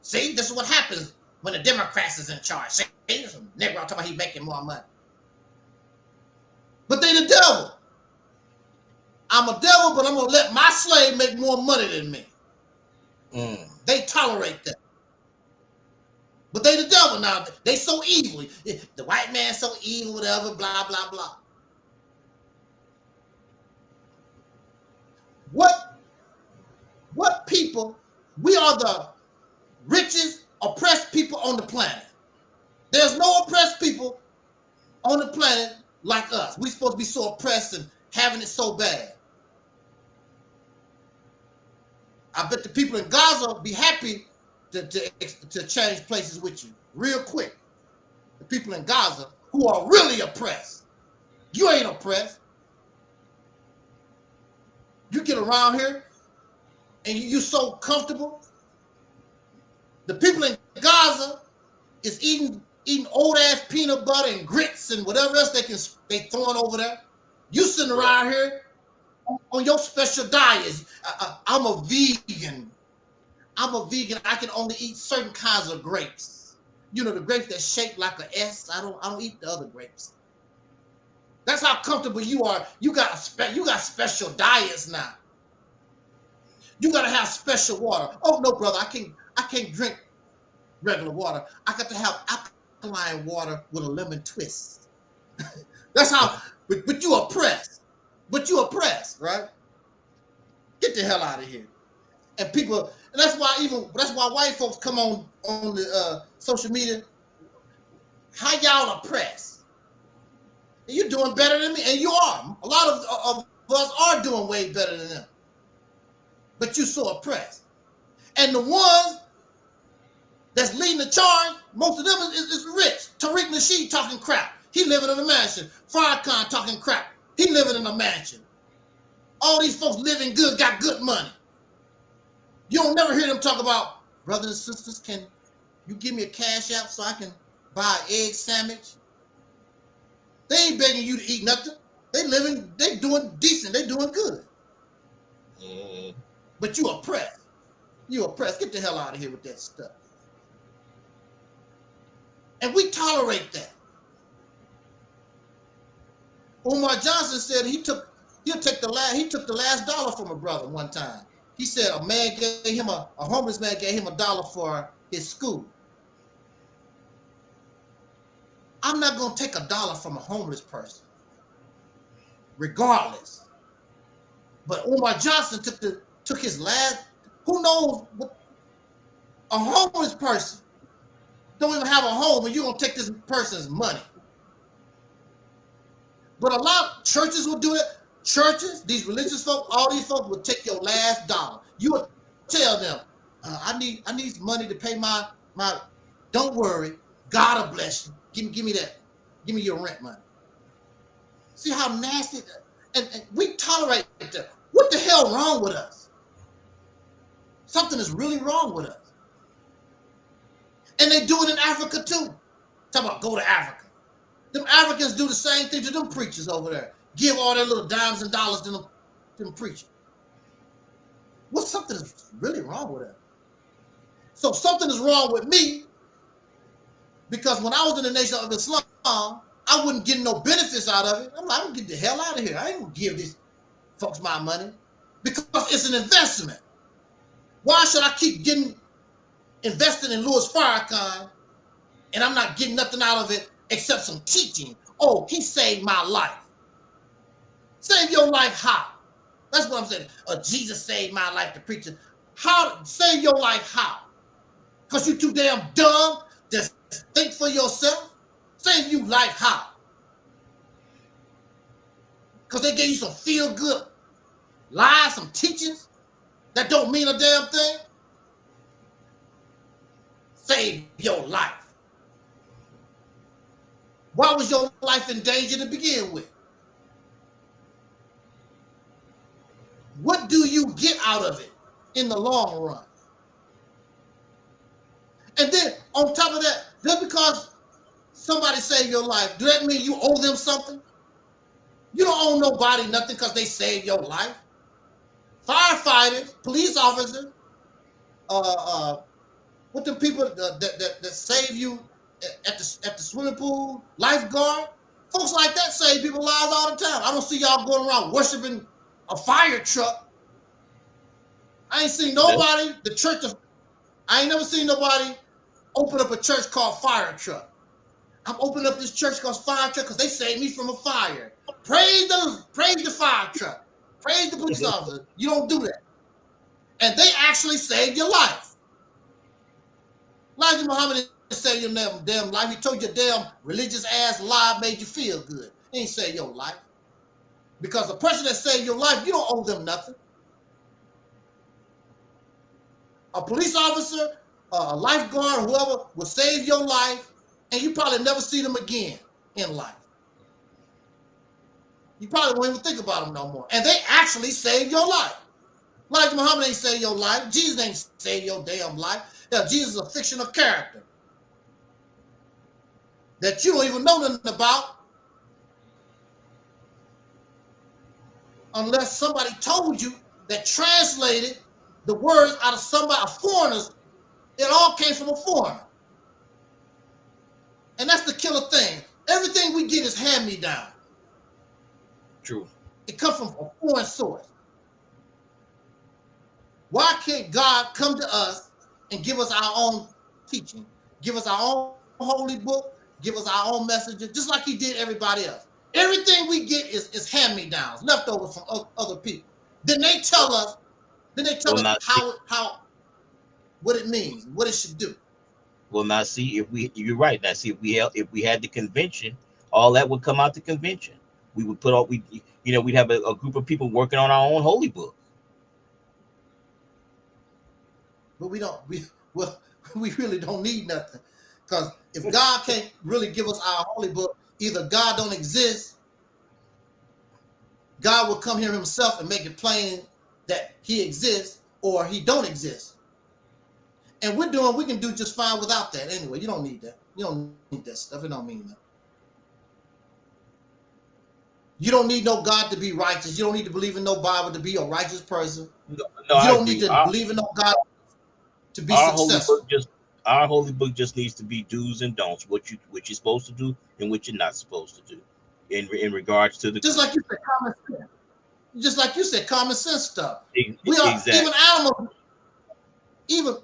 See, this is what happens when the Democrats is in charge. See, there's a nigger out talking about he making more money. But they the devil. I'm a devil, but I'm gonna let my slave make more money than me. They tolerate that. But they the devil now. They so evil. The white man's so evil, whatever, blah, blah, blah. What people, we are the richest oppressed people on the planet. There's no oppressed people on the planet like us. We're supposed to be so oppressed and having it so bad. I bet the people in Gaza will be happy to change places with you real quick. The people in Gaza who are really oppressed. You ain't oppressed. You get around here and you so comfortable. The people in Gaza is eating old ass peanut butter and grits and whatever else they throwing over there. You sitting around here on your special diet. I'm a vegan. I'm a vegan. I can only eat certain kinds of grapes. You know, the grapes that shape like an S. I don't eat the other grapes. That's how comfortable you are. You got special diets now. You gotta have special water. Oh no, brother, I can't drink regular water. I got to have alkaline water with a lemon twist. That's how. But you oppressed. But you oppressed, right? Get the hell out of here. And people, and that's why white folks come on the social media. How y'all oppressed? And you're doing better than me, and you are. A lot of us are doing way better than them. But you're so oppressed. And the ones that's leading the charge, most of them is rich. Tariq Nasheed talking crap. He living in a mansion. Farrakhan talking crap. He living in a mansion. All these folks living good, got good money. You don't never hear them talk about, brothers and sisters, can you give me a cash app so I can buy an egg sandwich? They ain't begging you to eat nothing. They doing decent, they doing good. But you oppressed. You oppressed. Get the hell out of here with that stuff. And we tolerate that. Umar Johnson said he took the last dollar from a brother one time. He said a man gave him a homeless man gave him $1 for his school. I'm not gonna take $1 from a homeless person, regardless. But Umar Johnson took his last. Who knows what a homeless person don't even have a home, and you're gonna take this person's money. But a lot of churches will do it. Churches, these religious folk, all these folks will take your last dollar. You will tell them, I need money to pay my. Don't worry, God will bless you. Give me that. Give me your rent money. See how nasty and we tolerate that. What the hell wrong with us? Something is really wrong with us. And they do it in Africa too. Talk about go to Africa. Them Africans do the same thing to them preachers over there. Give all their little dimes and dollars to them preachers. What's something is really wrong with us? So something is wrong with me because when I was in the Nation of Islam, I wouldn't get no benefits out of it. I'm like, I'm gonna get the hell out of here. I ain't gonna give these folks my money because it's an investment. Why should I keep investing in Louis Farrakhan and I'm not getting nothing out of it except some teaching? Oh, he saved my life. Save your life how? That's what I'm saying. Jesus saved my life, the preacher. How? Save your life how? Because you too damn dumb to think for yourself? Save you life how? Because they gave you some feel-good lies, some teachings that don't mean a damn thing? Save your life. Why was your life in danger to begin with? What do you get out of it in the long run? And then on top of that, just because somebody saved your life, does that mean you owe them something? You don't owe nobody nothing because they saved your life. Firefighters, police officers, what the people that save you at the swimming pool, lifeguard, folks like that save people's lives all the time. I don't see y'all going around worshiping a fire truck. I ain't seen nobody, I ain't never seen nobody open up a church called Fire Truck. I'm opening up this church called Fire Truck because they saved me from a fire. Praise the fire truck. Praise the police officer. You don't do that. And they actually saved your life. Elijah Muhammad didn't save your damn life. He told your damn religious ass lie made you feel good. He ain't saved your life. Because the person that saved your life, you don't owe them nothing. A police officer, a lifeguard, whoever will save your life, and you probably never see them again in life. You probably won't even think about them no more. And they actually saved your life. Elijah Muhammad ain't saved your life. Jesus ain't saved your damn life. Yeah, Jesus is a fictional character that you don't even know nothing about. unless somebody told you that translated the words out of somebody, a foreigner's. It all came from a foreigner. And that's the killer thing. Everything we get is hand-me-down. True. It comes from a foreign source. Why can't God come to us and give us our own teaching, give us our own holy book, give us our own messages, just like he did everybody else? Everything we get is hand-me-downs, leftovers from other people. Then they tell us, how what it means, what it should do. Well, now see, you're right. Now see, if we had the convention, all that would come out the convention. We would put all we'd have a group of people working on our own holy book. But we really don't need nothing, because if God can't really give us our holy book, either God don't exist, God will come here himself and make it plain that he exists, or he don't exist. And we can do just fine without that anyway. You don't need that. You don't need that stuff. It don't mean that. You don't need no God to be righteous. You don't need to believe in no Bible to be a righteous person. No, you don't need to believe in no God to be successful. Our holy book just needs to be do's and don'ts, what you're supposed to do and what you're not supposed to do, in regards to the just like you said, common sense. Just like you said, common sense stuff. We are exactly. Even animals,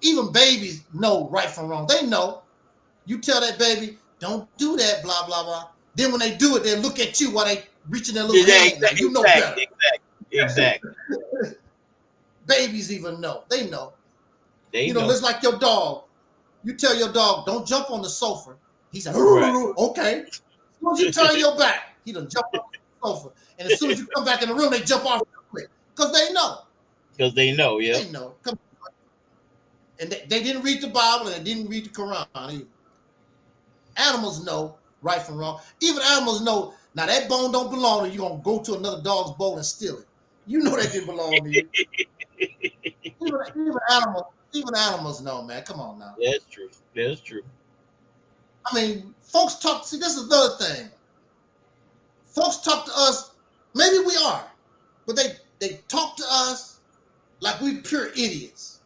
even babies know right from wrong. They know. You tell that baby, don't do that, blah blah blah. Then when they do it, they look at you while they reaching their little hand. Exactly, you know better. Exactly. Babies even know. They know. They know. It's like your dog. You tell your dog, don't jump on the sofa. He said, Right. Okay. As soon as you turn your back, he done jump off the sofa. And as soon as you come back in the room, they jump off real quick. Because they know. Because they know, yeah. They know. And they didn't read the Bible and they didn't read the Quran either. Animals know right from wrong. Even animals know, now that bone don't belong to you. You're going to go to another dog's bowl and steal it. You know that didn't belong to you. Even animals know, man. Come on now. That's true. That's true. I mean, folks talk, see, this is another thing. Folks talk to us, maybe we are, but they talk to us like we pure idiots.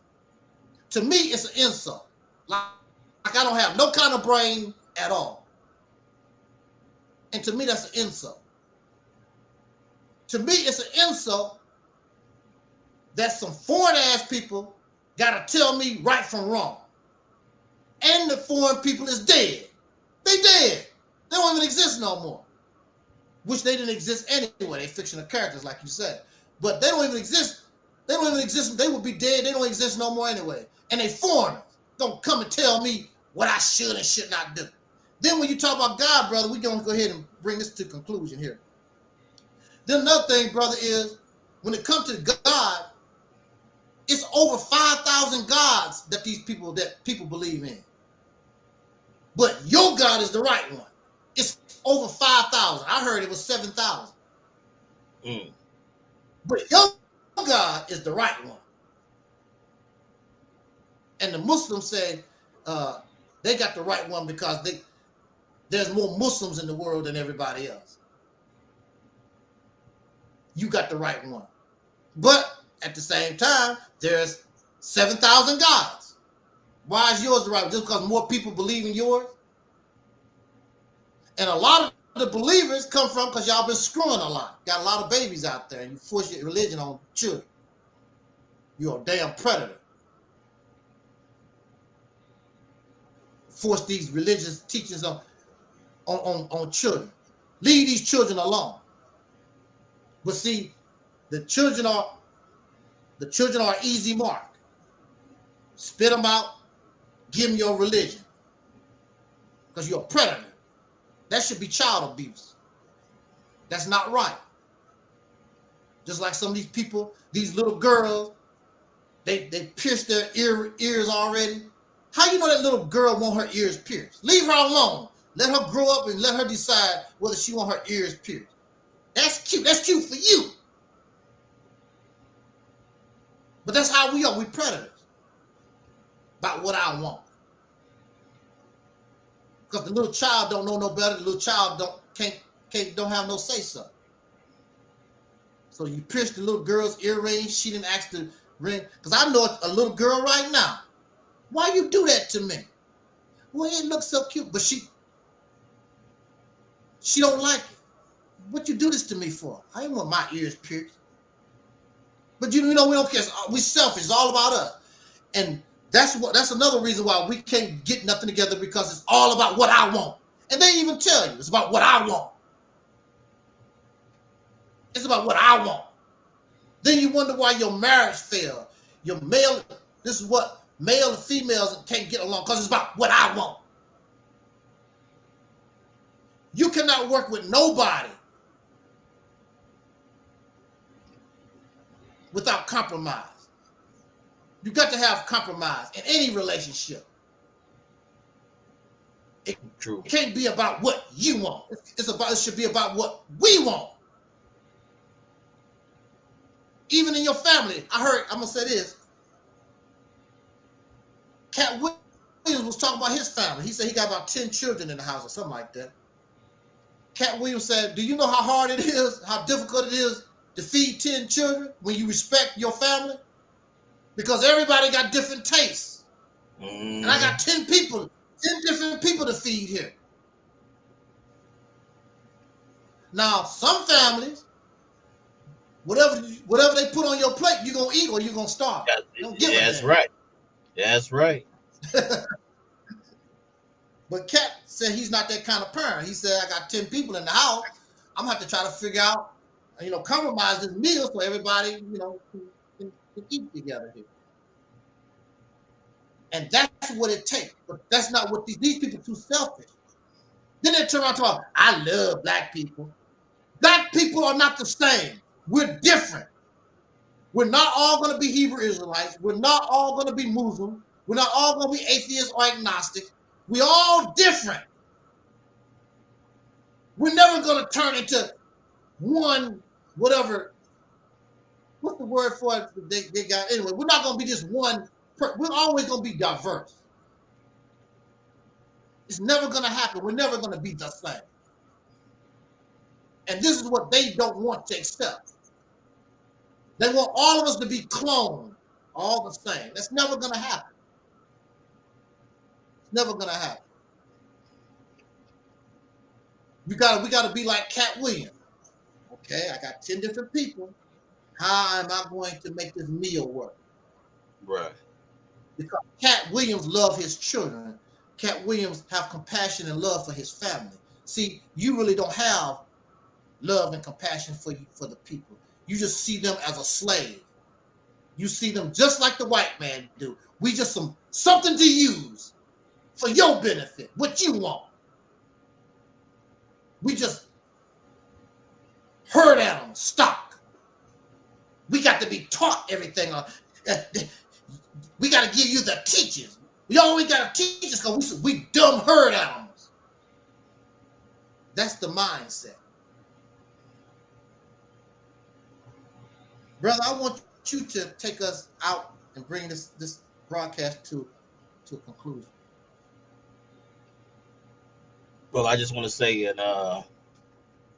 To me, it's an insult. Like I don't have no kind of brain at all. And to me, that's an insult. To me, it's an insult that some foreign-ass people got to tell me right from wrong. And the foreign people is dead. They dead. They don't even exist no more. Which they didn't exist anyway. They fictional characters, like you said. But they don't even exist. They don't even exist. They would be dead. They don't exist no more anyway. And they foreigners don't come and tell me what I should and should not do. Then when you talk about God, brother, we're going to go ahead and bring this to conclusion here. Then another thing, brother, is when it comes to God, it's over 5,000 gods that people believe in. But your God is the right one. It's over 5,000. I heard it was 7,000. But your God is the right one. And the Muslims say they got the right one because there's more Muslims in the world than everybody else. You got the right one. But at the same time, there's 7,000 gods. Why is yours the right one? Just because more people believe in yours? And a lot of the believers come from because y'all been screwing a lot. Got a lot of babies out there and you force your religion on children. You're a damn predator. Force these religious teachings on children. Leave these children alone. But see, the children are an easy mark. Spit them out, give them your religion. Because you're a predator. That should be child abuse. That's not right. Just like some of these people, these little girls, they pierce their ears already. How you know that little girl want her ears pierced? Leave her alone. Let her grow up and let her decide whether she want her ears pierced. That's cute. That's cute for you. But that's how we are. We predators. About what I want. Because the little child don't know no better. The little child don't have no say so. So you pierced the little girl's earring. She didn't ask to ring. Because I know a little girl right now. Why you do that to me? Well, it looks so cute, but she don't like it. What you do this to me for? I didn't want my ears pierced. But you know, we don't care. We selfish. It's all about us. And that's another reason why we can't get nothing together, because it's all about what I want. And they even tell you it's about what I want. It's about what I want. Then you wonder why your marriage failed. Your male, this is what male and females can't get along, because it's about what I want. You cannot work with nobody without compromise. You got to have compromise in any relationship. It can't be about what you want. It should be about what we want. Even in your family, I'm gonna say this. Cat Williams was talking about his family. He said he got about 10 children in the house or something like that. Cat Williams said, do you know how hard it is, how difficult it is to feed 10 children when you respect your family? Because everybody got different tastes. And I got 10 different people to feed here. Now, some families, whatever they put on your plate, you're going to eat or you're going to starve. That's right. That's right. But Cat said he's not that kind of parent. He said, I got 10 people in the house. I'm going to have to try to figure out, compromise this meal so everybody, can eat together here. And that's what it takes. But that's not what these people are too selfish. Then they turn around and talk, I love black people. Black people are not the same. We're different. We're not all going to be Hebrew Israelites. We're not all going to be Muslim. We're not all going to be atheists or agnostic. We're all different. We're never going to turn into one, whatever. What's the word for it? They got, anyway, we're not going to be just one. We're always going to be diverse. It's never going to happen. We're never going to be the same. And this is what they don't want to accept. They want all of us to be cloned, all the same. That's never going to happen. It's never going to happen. We got to be like Cat Williams. Okay, I got 10 different people. How am I going to make this meal work? Right. Because Cat Williams loves his children. Cat Williams have compassion and love for his family. See, you really don't have love and compassion for the people. You just see them as a slave. You see them just like the white man do. We just something to use for your benefit, what you want. We just herd animals, stock. We got to be taught everything. We got to give you the teachers. We always got to teach us because we dumb herd animals. That's the mindset. Brother, I want you to take us out and bring this broadcast to a conclusion. Well, I just want to say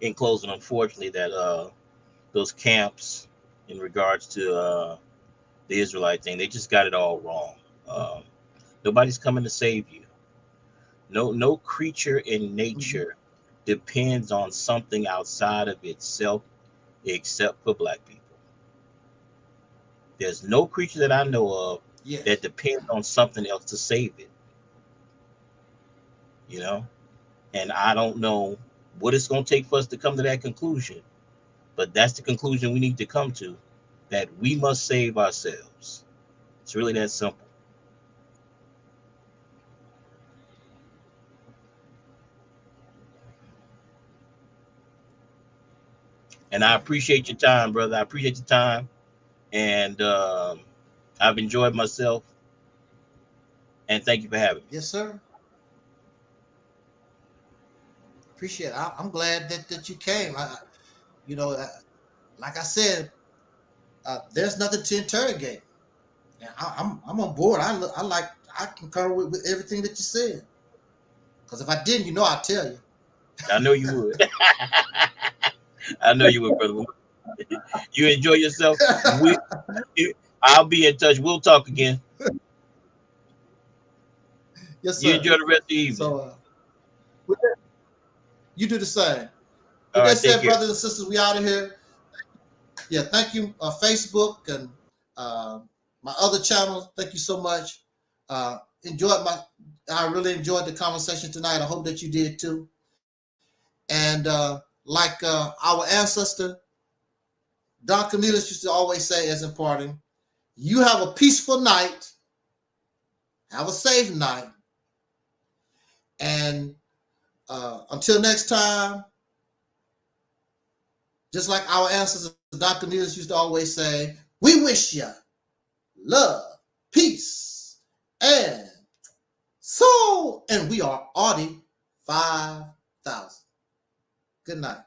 in closing, unfortunately, that those camps in regards to the Israelite thing, they just got it all wrong. Nobody's coming to save you. No creature in nature depends on something outside of itself except for black people. There's no creature that I know of that depends on something else to save it. And I don't know what it's going to take for us to come to that conclusion, but that's the conclusion we need to come to, that we must save ourselves. It's really that simple. And I appreciate your time, brother. I appreciate your time. And I've enjoyed myself. And thank you for having me. Yes, sir. Appreciate it. I'm glad that you came. Like I said, there's nothing to interrogate. And I'm on board. I concur with everything that you said. Because if I didn't, I'd tell you. I know you would. I know you would, brother. You enjoy yourself. I'll be in touch. We'll talk again. Yes, sir. You enjoy the rest of the evening. So, with that, you do the same. With All that right, said, take care. brothers and sisters, we out of here. Yeah, thank you, Facebook and my other channels. Thank you so much. I really enjoyed the conversation tonight. I hope that you did too. And like our ancestor, Don Cornelius used to always say as imparting, you have a peaceful night, have a safe night, and until next time, just like our ancestor, Don Cornelius used to always say, we wish you love, peace, and soul. And we are Audi 5000. Good night.